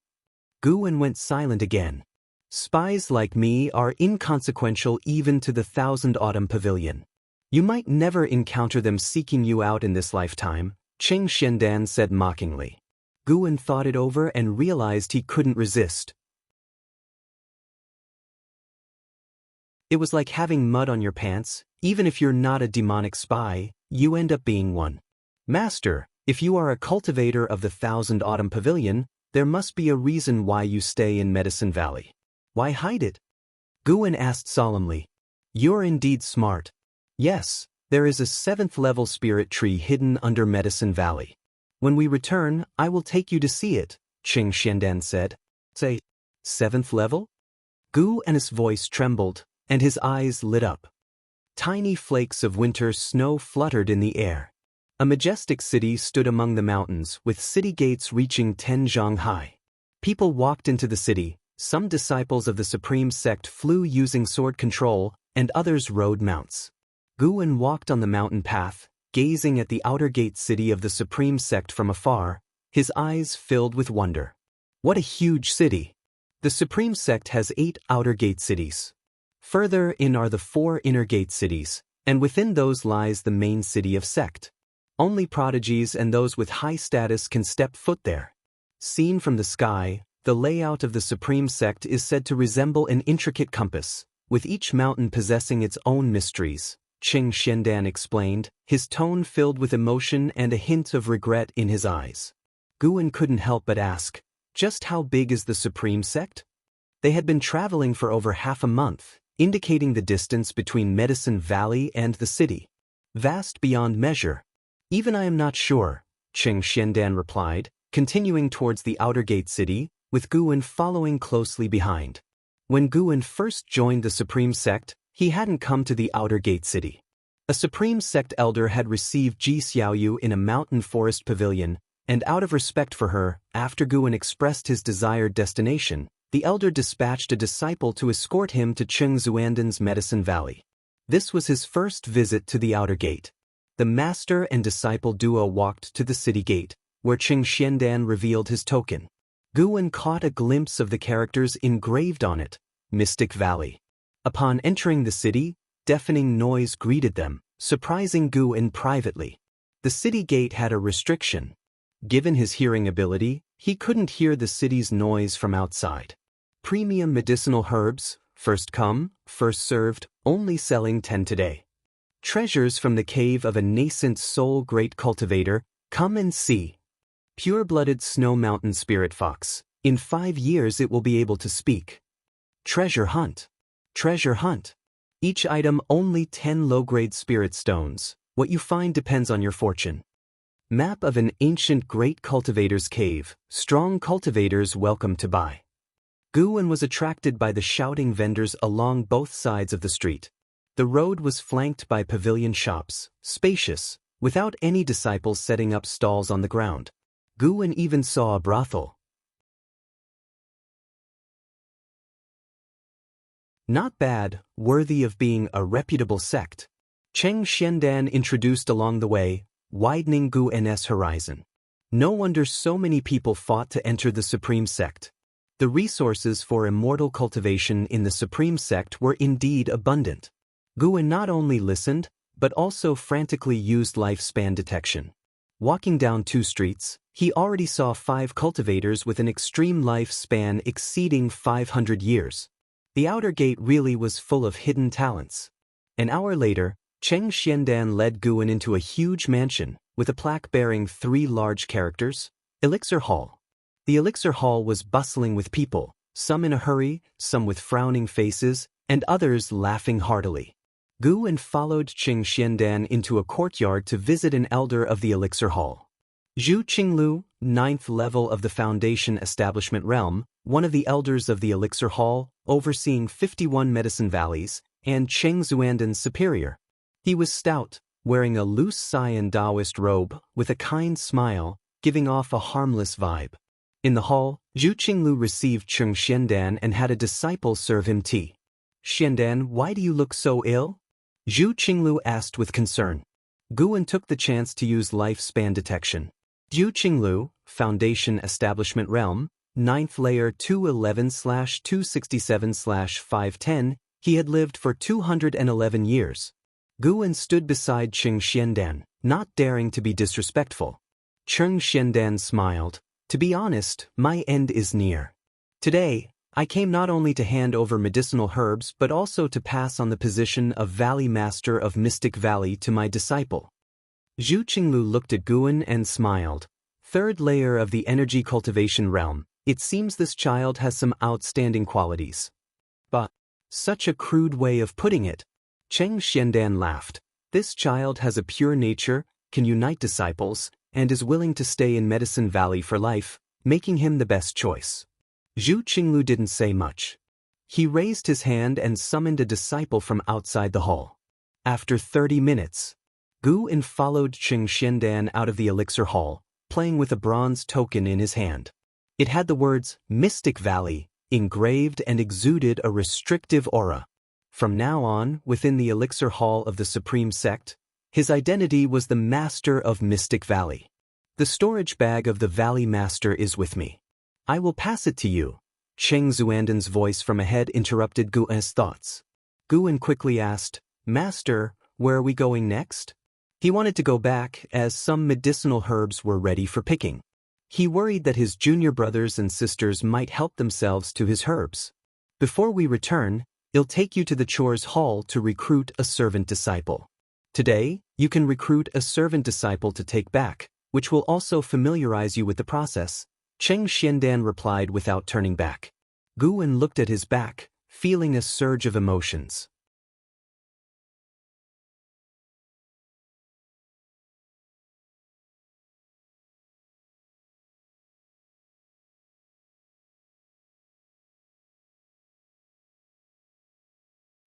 Gu Wen went silent again. Spies like me are inconsequential even to the Thousand Autumn Pavilion. You might never encounter them seeking you out in this lifetime, Cheng Xiandan said mockingly. Gu Wen thought it over and realized he couldn't resist. It was like having mud on your pants. Even if you're not a demonic spy, you end up being one. Master, if you are a cultivator of the Thousand Autumn Pavilion, there must be a reason why you stay in Medicine Valley. Why hide it? Gu Wen asked solemnly. You're indeed smart. Yes, there is a 7th-level spirit tree hidden under Medicine Valley. When we return, I will take you to see it, Cheng Xiandan said. Say, 7th level? Gu Wen's voice trembled, and his eyes lit up. Tiny flakes of winter snow fluttered in the air. A majestic city stood among the mountains, with city gates reaching 10 zhang high. People walked into the city. Some disciples of the Supreme Sect flew using sword control, and others rode mounts. Gu Wen walked on the mountain path, gazing at the outer gate city of the Supreme Sect from afar, his eyes filled with wonder. What a huge city! The Supreme Sect has 8 outer gate cities. Further in are the 4 inner gate cities, and within those lies the main city of Sect. Only prodigies and those with high status can step foot there. Seen from the sky, the layout of the Supreme Sect is said to resemble an intricate compass, with each mountain possessing its own mysteries, Qing Xiandan explained, his tone filled with emotion and a hint of regret in his eyes. Guan couldn't help but ask, just how big is the Supreme Sect? They had been traveling for over half a month, indicating the distance between Medicine Valley and the city. Vast beyond measure. Even I am not sure, Qing Xiandan replied, continuing towards the outer gate city, with Guan following closely behind. When Guan first joined the Supreme Sect, he hadn't come to the outer gate city. A Supreme Sect elder had received Ji Xiaoyu in a mountain forest pavilion, and out of respect for her, after Guan expressed his desired destination, the elder dispatched a disciple to escort him to Cheng Zuandan's Medicine Valley. This was his first visit to the outer gate. The master and disciple duo walked to the city gate, where Qing Xiandan revealed his token. Guan caught a glimpse of the characters engraved on it, Mystic Valley. Upon entering the city, deafening noise greeted them, surprising Guan privately. The city gate had a restriction. Given his hearing ability, he couldn't hear the city's noise from outside. Premium medicinal herbs, first come, first served, only selling 10 today. Treasures from the cave of a nascent soul great cultivator, come and see. Pure-blooded snow mountain spirit fox, in 5 years it will be able to speak. Treasure hunt. Treasure hunt. Each item only 10 low-grade spirit stones, what you find depends on your fortune. Map of an ancient great cultivator's cave, strong cultivators welcome to buy. Guan was attracted by the shouting vendors along both sides of the street. The road was flanked by pavilion shops, spacious, without any disciples setting up stalls on the ground. Guan even saw a brothel. Not bad, worthy of being a reputable sect. Qing Xiandan introduced along the way, widening Guan's horizon. No wonder so many people fought to enter the Supreme Sect. The resources for immortal cultivation in the Supreme Sect were indeed abundant. Guan not only listened, but also frantically used lifespan detection. Walking down 2 streets, he already saw 5 cultivators with an extreme lifespan exceeding 500 years. The outer gate really was full of hidden talents. An hour later, Qing Xiandan led Guan into a huge mansion, with a plaque bearing 3 large characters, Elixir Hall. The Elixir Hall was bustling with people, some in a hurry, some with frowning faces, and others laughing heartily. Guan followed Qing Xiandan into a courtyard to visit an elder of the Elixir Hall. Zhu Qinglu, 9th level of the Foundation Establishment Realm, one of the elders of the Elixir Hall, overseeing 51 medicine valleys, and Cheng Zuandan's superior. He was stout, wearing a loose cyan Daoist robe, with a kind smile, giving off a harmless vibe. In the hall, Zhu Qinglu received Qing Xiandan and had a disciple serve him tea. Xiandan, why do you look so ill? Zhu Qinglu asked with concern. Guan took the chance to use lifespan detection. Zhu Qinglu, Foundation Establishment Realm, 9th layer 211/267/510, he had lived for 211 years. Guan stood beside Qing Xiandan, not daring to be disrespectful. Qing Xiandan smiled. To be honest, my end is near. Today, I came not only to hand over medicinal herbs but also to pass on the position of Valley Master of Mystic Valley to my disciple. Zhu Qinglu looked at Guan and smiled. 3rd layer of the Energy Cultivation Realm, it seems this child has some outstanding qualities. But, such a crude way of putting it. Qing Xiandan laughed. This child has a pure nature, can unite disciples, and is willing to stay in Medicine Valley for life, making him the best choice. Zhu Qinglu didn't say much. He raised his hand and summoned a disciple from outside the hall. After 30 minutes, Guan followed Qing Xiandan out of the Elixir Hall, playing with a bronze token in his hand. It had the words, Mystic Valley, engraved and exuded a restrictive aura. From now on, within the Elixir Hall of the Supreme Sect, his identity was the Master of Mystic Valley. The storage bag of the Valley Master is with me. I will pass it to you. Cheng Xuanden's voice from ahead interrupted Guan's thoughts. Guan quickly asked, Master, where are we going next? He wanted to go back, as some medicinal herbs were ready for picking. He worried that his junior brothers and sisters might help themselves to his herbs. Before we return, I'll take you to the chores hall to recruit a servant disciple. Today, you can recruit a servant disciple to take back, which will also familiarize you with the process, Cheng Xiandan replied without turning back. Guan looked at his back, feeling a surge of emotions.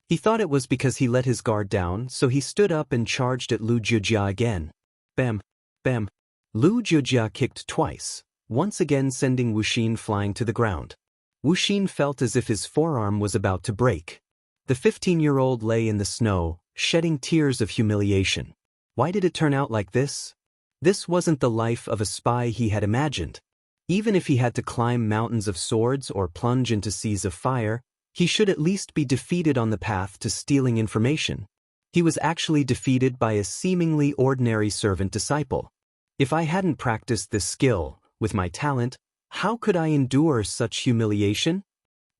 He thought it was because he let his guard down, so he stood up and charged at Lu Jiujia again. Bam! Bam! Lu Jiujia kicked twice, once again sending Wuxin flying to the ground. Wuxin felt as if his forearm was about to break. The 15-year-old lay in the snow, shedding tears of humiliation. Why did it turn out like this? This wasn't the life of a spy he had imagined. Even if he had to climb mountains of swords or plunge into seas of fire, he should at least be defeated on the path to stealing information. He was actually defeated by a seemingly ordinary servant disciple. If I hadn't practiced this skill, with my talent, how could I endure such humiliation?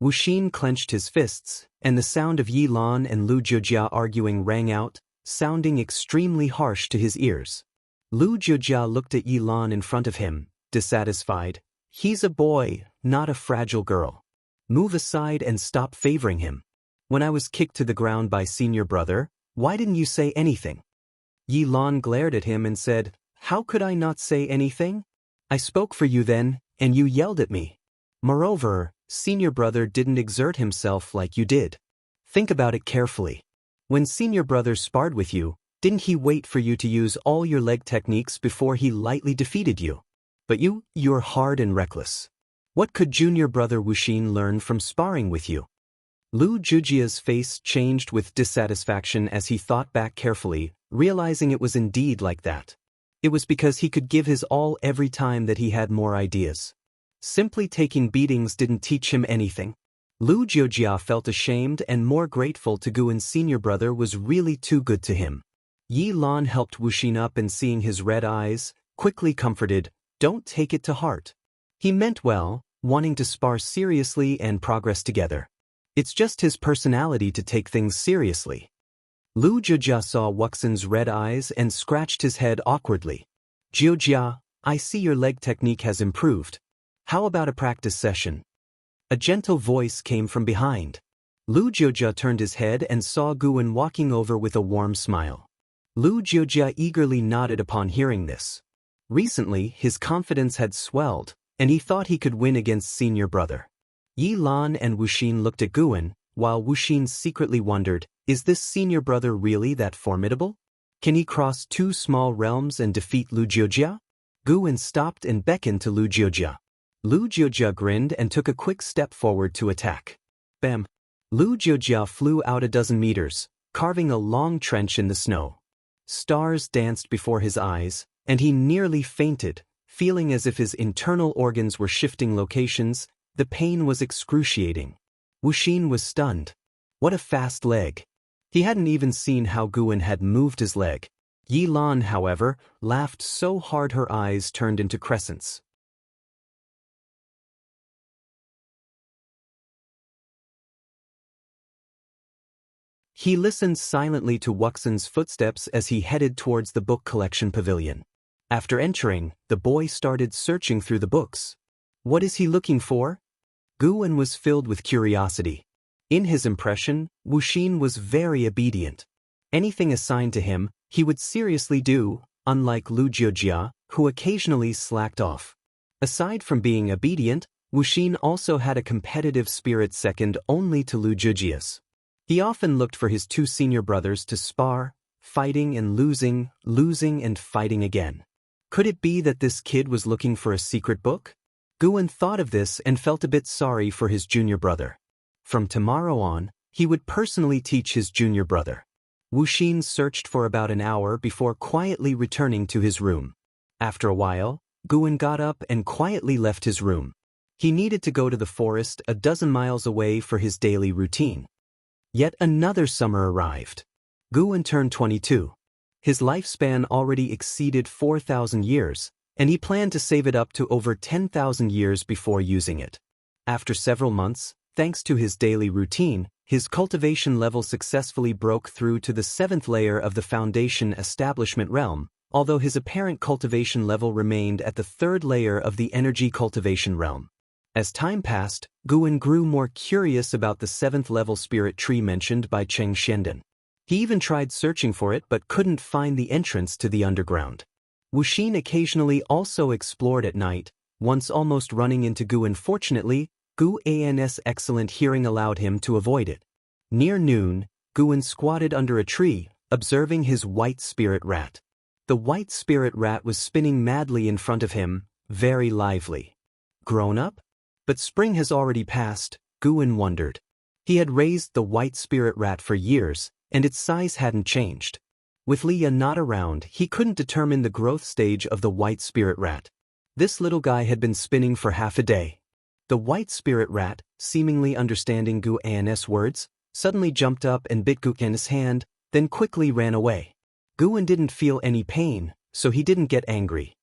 Wuxin clenched his fists, and the sound of Yi Lan and Lu Jiujia arguing rang out, sounding extremely harsh to his ears. Lu Jiujia looked at Yi Lan in front of him, dissatisfied. He's a boy, not a fragile girl. Move aside and stop favoring him. When I was kicked to the ground by senior brother, why didn't you say anything? Yi Lan glared at him and said, How could I not say anything? I spoke for you then, and you yelled at me. Moreover, senior brother didn't exert himself like you did. Think about it carefully. When senior brother sparred with you, didn't he wait for you to use all your leg techniques before he lightly defeated you? But you're hard and reckless. What could junior brother Wuxin learn from sparring with you? Lu Jiujia's face changed with dissatisfaction as he thought back carefully, realizing it was indeed like that. It was because he could give his all every time that he had more ideas. Simply taking beatings didn't teach him anything. Lu Jiujia felt ashamed and more grateful to Guan's senior brother was really too good to him. Yi Lan helped Wuxin up and seeing his red eyes, quickly comforted, Don't take it to heart. He meant well, wanting to spar seriously and progress together. It's just his personality to take things seriously. Lu Jiujia saw Wuxin's red eyes and scratched his head awkwardly. Jiujia, I see your leg technique has improved. How about a practice session? A gentle voice came from behind. Lu Jiujia turned his head and saw Guan walking over with a warm smile. Lu Jiujia eagerly nodded upon hearing this. Recently, his confidence had swelled, and he thought he could win against senior brother. Yi Lan and Wuxin looked at Guan, while Wuxin secretly wondered, is this senior brother really that formidable? Can he cross two small realms and defeat Lu Jiujia? Guan stopped and beckoned to Lu Jiujia. Lu Jiujia grinned and took a quick step forward to attack. Bam! Lu Jiujia flew out a dozen meters, carving a long trench in the snow. Stars danced before his eyes, and he nearly fainted, feeling as if his internal organs were shifting locations. The pain was excruciating. Wuxin was stunned. What a fast leg. He hadn't even seen how Guan had moved his leg. Yi Lan, however, laughed so hard her eyes turned into crescents. He listened silently to Wuxin's footsteps as he headed towards the book collection pavilion. After entering, the boy started searching through the books. What is he looking for? Guan was filled with curiosity. In his impression, Wuxin was very obedient. Anything assigned to him, he would seriously do, unlike Lu Jiujia, who occasionally slacked off. Aside from being obedient, Wuxin also had a competitive spirit second only to Lu Jiujia's. He often looked for his two senior brothers to spar, fighting and losing, losing and fighting again. Could it be that this kid was looking for a secret book? Guan thought of this and felt a bit sorry for his junior brother. From tomorrow on, he would personally teach his junior brother. Wuxin searched for about an hour before quietly returning to his room. After a while, Guan got up and quietly left his room. He needed to go to the forest a dozen miles away for his daily routine. Yet another summer arrived. Guwen turned 22. His lifespan already exceeded 4,000 years, and he planned to save it up to over 10,000 years before using it. After several months, thanks to his daily routine, his cultivation level successfully broke through to the 7th layer of the Foundation Establishment realm, although his apparent cultivation level remained at the 3rd layer of the Energy Cultivation realm. As time passed, Guwen grew more curious about the 7th level spirit tree mentioned by Cheng Xiandan. He even tried searching for it but couldn't find the entrance to the underground. Wuxia occasionally also explored at night, once almost running into Guwen. Fortunately, Guwen's excellent hearing allowed him to avoid it. Near noon, Guwen squatted under a tree, observing his white spirit rat. The white spirit rat was spinning madly in front of him, very lively. Grown up? But spring has already passed, Guwen wondered. He had raised the white spirit rat for years, and its size hadn't changed. With Leah not around, he couldn't determine the growth stage of the white spirit rat. This little guy had been spinning for half a day. The white spirit rat, seemingly understanding Guwen's words, suddenly jumped up and bit Guwen's hand, then quickly ran away. Guwen didn't feel any pain, so he didn't get angry.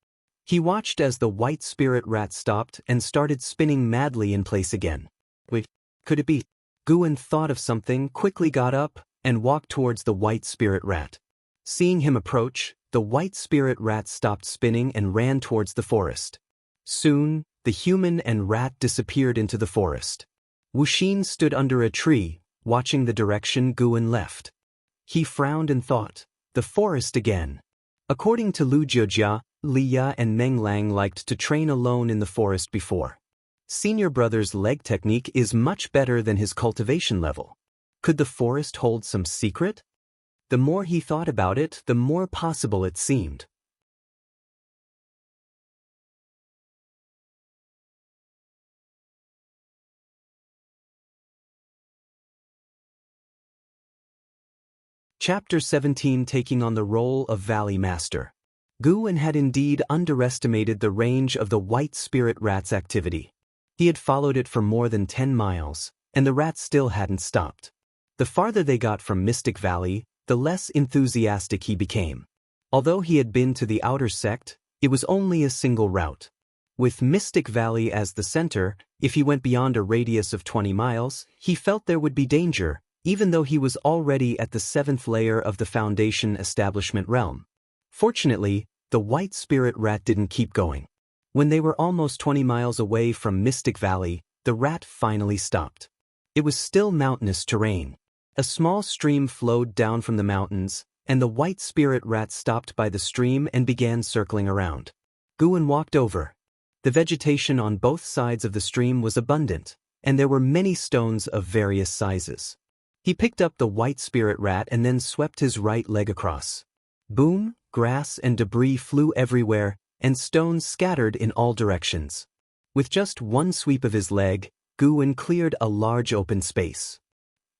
He watched as the white spirit rat stopped and started spinning madly in place again. Wait, could it be? Guwen thought of something, quickly got up, and walked towards the white spirit rat. Seeing him approach, the white spirit rat stopped spinning and ran towards the forest. Soon, the human and rat disappeared into the forest. Wuxia stood under a tree, watching the direction Guwen left. He frowned and thought, the forest again. According to Lu Jiujia, Leah and Meng Lang liked to train alone in the forest before. Senior brother's leg technique is much better than his cultivation level. Could the forest hold some secret? The more he thought about it, the more possible it seemed. Chapter 17, taking on the role of Valley Master. Guwen had indeed underestimated the range of the white spirit rat's activity. He had followed it for more than 10 miles, and the rat still hadn't stopped. The farther they got from Mystic Valley, the less enthusiastic he became. Although he had been to the outer sect, it was only a single route. With Mystic Valley as the center, if he went beyond a radius of 20 miles, he felt there would be danger, even though he was already at the 7th layer of the Foundation Establishment realm. Fortunately, the white spirit rat didn't keep going. When they were almost 20 miles away from Mystic Valley, the rat finally stopped. It was still mountainous terrain. A small stream flowed down from the mountains, and the white spirit rat stopped by the stream and began circling around. Guwen walked over. The vegetation on both sides of the stream was abundant, and there were many stones of various sizes. He picked up the white spirit rat and then swept his right leg across. Boom, grass and debris flew everywhere, and stones scattered in all directions. With just one sweep of his leg, Guwen cleared a large open space.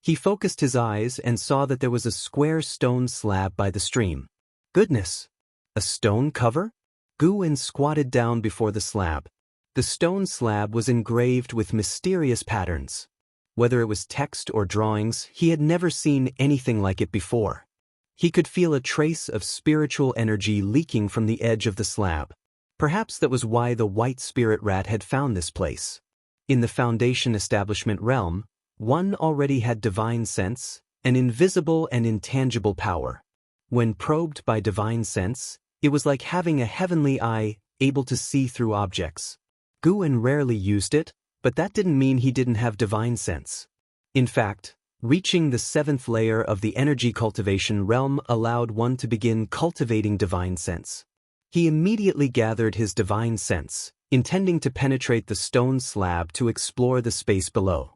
He focused his eyes and saw that there was a square stone slab by the stream. Goodness! A stone cover? Guwen squatted down before the slab. The stone slab was engraved with mysterious patterns. Whether it was text or drawings, he had never seen anything like it before. He could feel a trace of spiritual energy leaking from the edge of the slab. Perhaps that was why the white spirit rat had found this place. In the Foundation Establishment realm, one already had divine sense, an invisible and intangible power. When probed by divine sense, it was like having a heavenly eye, able to see through objects. Guwen rarely used it, but that didn't mean he didn't have divine sense. In fact, reaching the 7th layer of the energy cultivation realm allowed one to begin cultivating divine sense. He immediately gathered his divine sense, intending to penetrate the stone slab to explore the space below.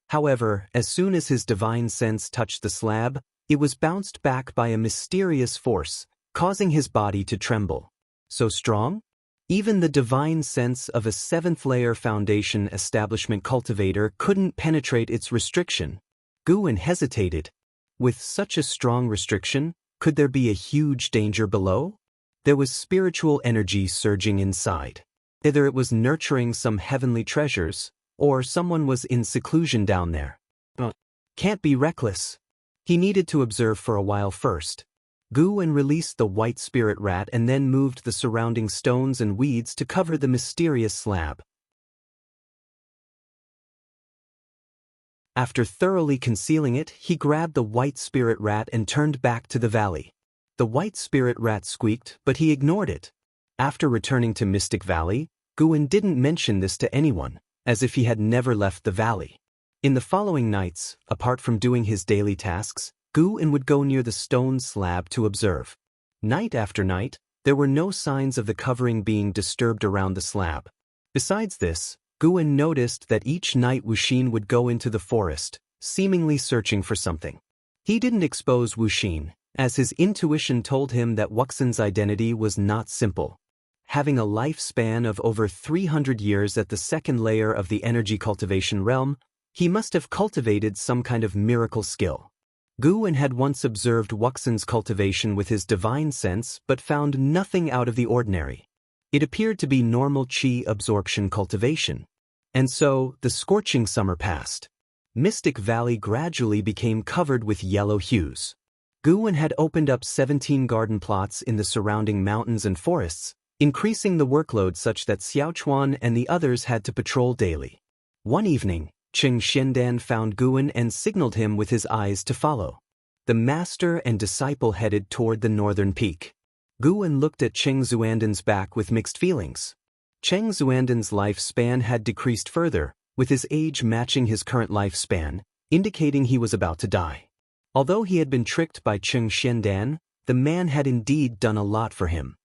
However, as soon as his divine sense touched the slab, it was bounced back by a mysterious force, causing his body to tremble. So strong? Even the divine sense of a 7th layer Foundation Establishment cultivator couldn't penetrate its restriction. Guwen hesitated. With such a strong restriction, could there be a huge danger below? There was spiritual energy surging inside. Either it was nurturing some heavenly treasures, or someone was in seclusion down there. Can't be reckless. He needed to observe for a while first. Guwen released the white spirit rat and then moved the surrounding stones and weeds to cover the mysterious slab. After thoroughly concealing it, he grabbed the white spirit rat and turned back to the valley. The white spirit rat squeaked, but he ignored it. After returning to Mystic Valley, Guwen didn't mention this to anyone, as if he had never left the valley. In the following nights, apart from doing his daily tasks, Guwen would go near the stone slab to observe. Night after night, there were no signs of the covering being disturbed around the slab. Besides this, Guwen noticed that each night Wuxia would go into the forest, seemingly searching for something. He didn't expose Wuxia, as his intuition told him that Wuxia's identity was not simple. Having a lifespan of over 300 years at the second layer of the energy cultivation realm, he must have cultivated some kind of miracle skill. Guwen had once observed Wuxia's cultivation with his divine sense but found nothing out of the ordinary. It appeared to be normal qi absorption cultivation. And so, the scorching summer passed. Mystic Valley gradually became covered with yellow hues. Guwen had opened up 17 garden plots in the surrounding mountains and forests, increasing the workload such that Xiaochuan and the others had to patrol daily. One evening, Xianxia found Guwen and signaled him with his eyes to follow. The master and disciple headed toward the northern peak. Guwen looked at Xianxia's back with mixed feelings. Xianxia's lifespan had decreased further, with his age matching his current lifespan, indicating he was about to die. Although he had been tricked by Xianxia, the man had indeed done a lot for him.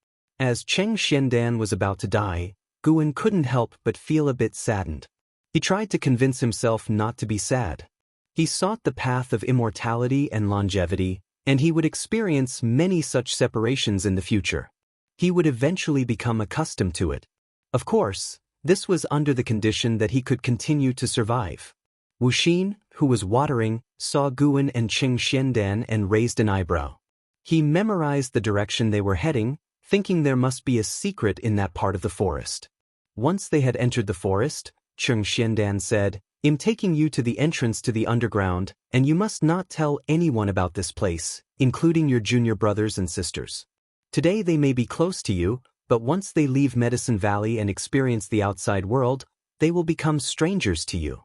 As Xianxia was about to die, Guwen couldn't help but feel a bit saddened. He tried to convince himself not to be sad. He sought the path of immortality and longevity, and he would experience many such separations in the future. He would eventually become accustomed to it. Of course, this was under the condition that he could continue to survive. Wuxia, who was watering, saw Guwen and Xianxia and raised an eyebrow. He memorized the direction they were heading, thinking there must be a secret in that part of the forest. Once they had entered the forest, Xianxia said, "I'm taking you to the entrance to the underground, and you must not tell anyone about this place, including your junior brothers and sisters. Today they may be close to you, but once they leave Medicine Valley and experience the outside world, they will become strangers to you."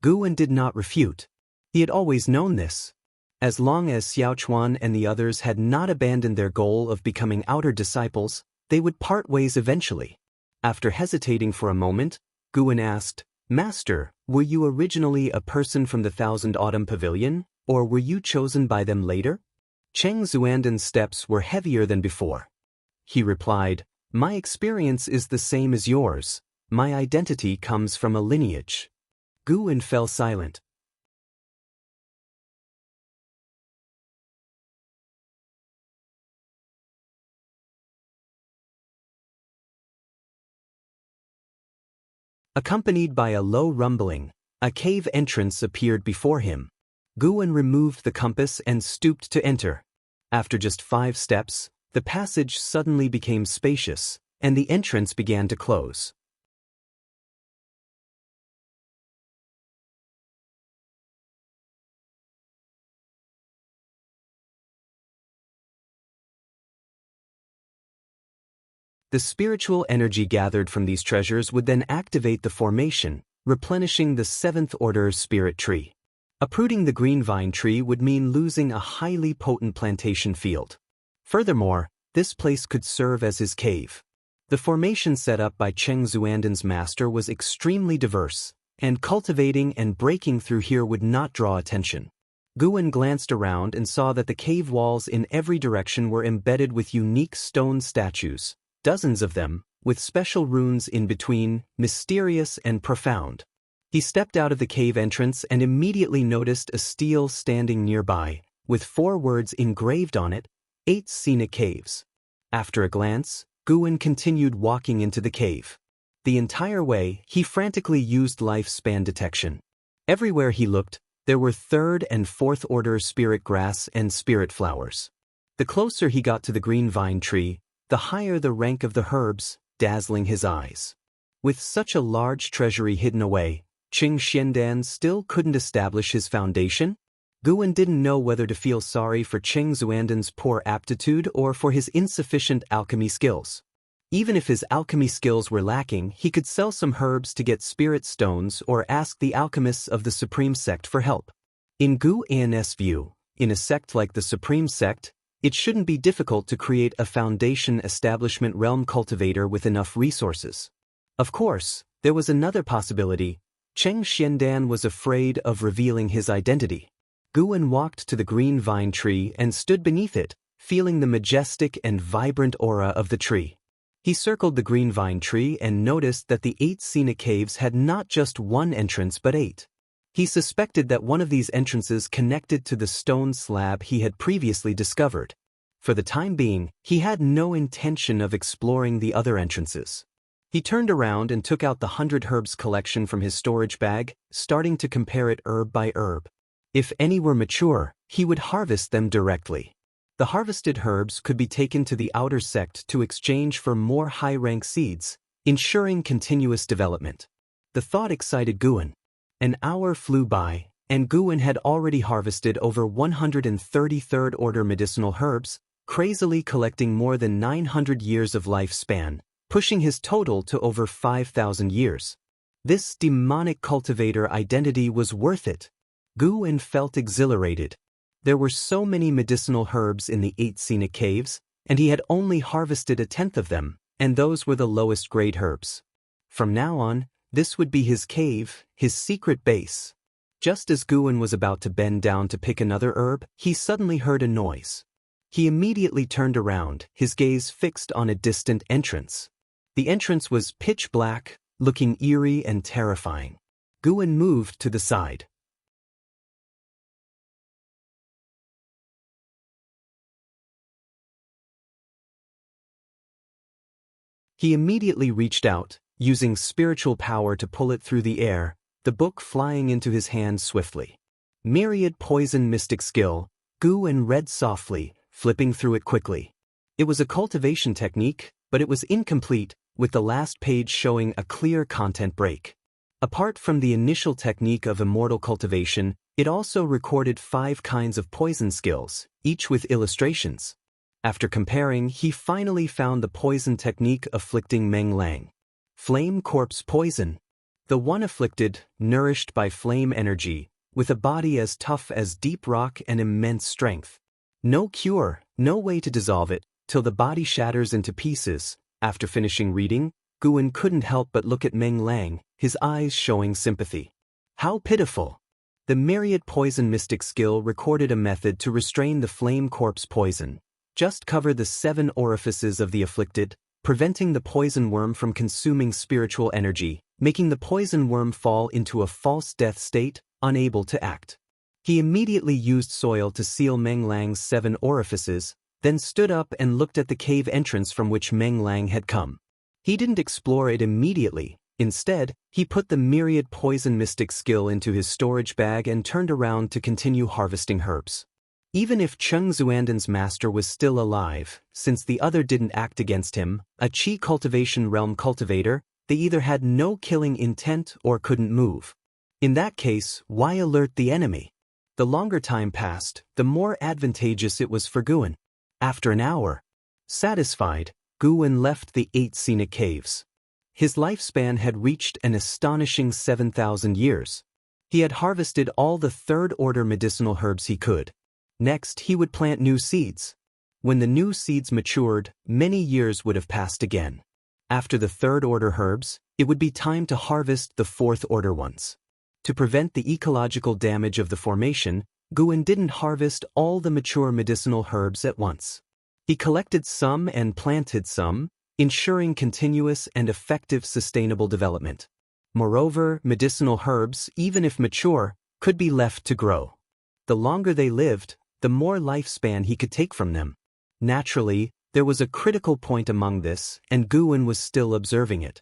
Guwen did not refute. He had always known this. As long as Xiaochuan and the others had not abandoned their goal of becoming outer disciples, they would part ways eventually. After hesitating for a moment, Guwen asked, "Master, were you originally a person from the Thousand Autumn Pavilion, or were you chosen by them later?" Xianxia's steps were heavier than before. He replied, "My experience is the same as yours. My identity comes from a lineage." Guwen fell silent. Accompanied by a low rumbling, a cave entrance appeared before him. Guwen removed the compass and stooped to enter. After just 5 steps, the passage suddenly became spacious, and the entrance began to close. The spiritual energy gathered from these treasures would then activate the formation, replenishing the 7th order spirit tree. Uprooting the green vine tree would mean losing a highly potent plantation field. Furthermore, this place could serve as his cave. The formation set up by Xianxia's master was extremely diverse, and cultivating and breaking through here would not draw attention. Guwen glanced around and saw that the cave walls in every direction were embedded with unique stone statues. Dozens of them, with special runes in between, mysterious and profound. He stepped out of the cave entrance and immediately noticed a stele standing nearby, with 4 words engraved on it, 8 scenic caves. After a glance, Guwen continued walking into the cave. The entire way, he frantically used lifespan detection. Everywhere he looked, there were 3rd and 4th order spirit grass and spirit flowers. The closer he got to the green vine tree, the higher the rank of the herbs, dazzling his eyes. With such a large treasury hidden away, Qing Xiandan still couldn't establish his foundation? Guwen didn't know whether to feel sorry for Qing Xuandan's poor aptitude or for his insufficient alchemy skills. Even if his alchemy skills were lacking, he could sell some herbs to get spirit stones or ask the alchemists of the Supreme Sect for help. In Gu An's view, in a sect like the Supreme Sect, it shouldn't be difficult to create a foundation establishment realm cultivator with enough resources. Of course, there was another possibility. Qing Xiandan was afraid of revealing his identity. Guwen walked to the green vine tree and stood beneath it, feeling the majestic and vibrant aura of the tree. He circled the green vine tree and noticed that the 8 scenic caves had not just one entrance but 8. He suspected that one of these entrances connected to the stone slab he had previously discovered. For the time being, he had no intention of exploring the other entrances. He turned around and took out the 100 herbs collection from his storage bag, starting to compare it herb by herb. If any were mature, he would harvest them directly. The harvested herbs could be taken to the outer sect to exchange for more high-rank seeds, ensuring continuous development. The thought excited Guwen. An hour flew by, and Guwen had already harvested over 130 third-order medicinal herbs, crazily collecting more than 900 years of lifespan, pushing his total to over 5,000 years. This demonic cultivator identity was worth it. Guwen felt exhilarated. There were so many medicinal herbs in the 8 scenic caves, and he had only harvested 1/10 of them, and those were the lowest grade herbs. From now on, this would be his cave, his secret base. Just as Guwen was about to bend down to pick another herb, he suddenly heard a noise. He immediately turned around, his gaze fixed on a distant entrance. The entrance was pitch black, looking eerie and terrifying. Guwen moved to the side. He immediately reached out, using spiritual power to pull it through the air, the book flying into his hand swiftly. Myriad poison mystic skill, Guwen read softly, flipping through it quickly. It was a cultivation technique, but it was incomplete, with the last page showing a clear content break. Apart from the initial technique of Immortal cultivation, it also recorded 5 kinds of poison skills, each with illustrations. After comparing, he finally found the poison technique afflicting Meng Lang. Flame Corpse Poison. The one afflicted, nourished by flame energy, with a body as tough as deep rock and immense strength. No cure, no way to dissolve it, till the body shatters into pieces. After finishing reading, Guwen couldn't help but look at Meng Lang, his eyes showing sympathy. How pitiful! The Myriad poison mystic skill recorded a method to restrain the flame corpse poison. Just cover the 7 orifices of the afflicted, preventing the poison worm from consuming spiritual energy, making the poison worm fall into a false death state, unable to act. He immediately used soil to seal Meng Lang's 7 orifices, then stood up and looked at the cave entrance from which Meng Lang had come. He didn't explore it immediately. Instead, he put the Myriad poison mystic skill into his storage bag and turned around to continue harvesting herbs. Even if Qing Xuandan's master was still alive, since the other didn't act against him, a Qi cultivation realm cultivator, they either had no killing intent or couldn't move. In that case, why alert the enemy? The longer time passed, the more advantageous it was for Guwen. After an hour, satisfied, Guwen left the 8 scenic caves. His lifespan had reached an astonishing 7,000 years. He had harvested all the third-order medicinal herbs he could. Next, he would plant new seeds. When the new seeds matured, many years would have passed again. After the third-order herbs, it would be time to harvest the fourth-order ones. To prevent the ecological damage of the formation, Guwen didn't harvest all the mature medicinal herbs at once. He collected some and planted some, ensuring continuous and effective sustainable development. Moreover, medicinal herbs, even if mature, could be left to grow. The longer they lived, the more lifespan he could take from them. Naturally, there was a critical point among this, and Guwen was still observing it.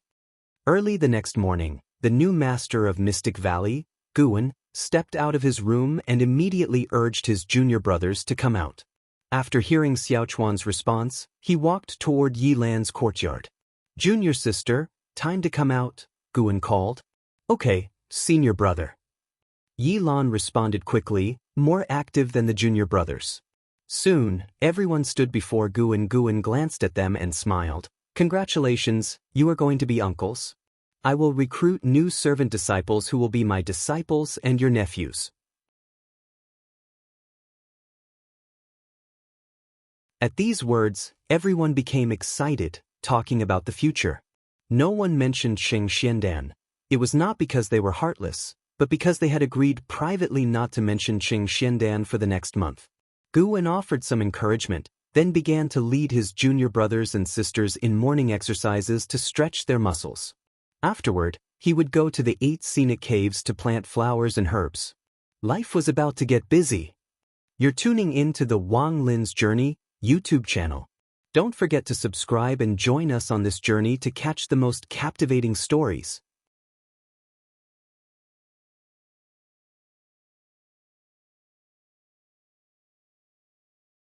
Early the next morning, the new master of Mystic Valley, Guwen, stepped out of his room and immediately urged his junior brothers to come out. After hearing Xiaochuan's response, he walked toward Yilan's courtyard. Junior sister, time to come out, Guan called. Okay, senior brother. Yi Lan responded quickly, more active than the junior brothers. Soon, everyone stood before Guan. Guan glanced at them and smiled. Congratulations, you are going to be uncles. I will recruit new servant disciples who will be my disciples and your nephews. At these words, everyone became excited, talking about the future. No one mentioned Xianxia. It was not because they were heartless, but because they had agreed privately not to mention Xianxia for the next month. Guan offered some encouragement, then began to lead his junior brothers and sisters in morning exercises to stretch their muscles. Afterward, he would go to the 8 scenic caves to plant flowers and herbs. Life was about to get busy. You're tuning in to the Wang Lin's Journey YouTube channel. Don't forget to subscribe and join us on this journey to catch the most captivating stories.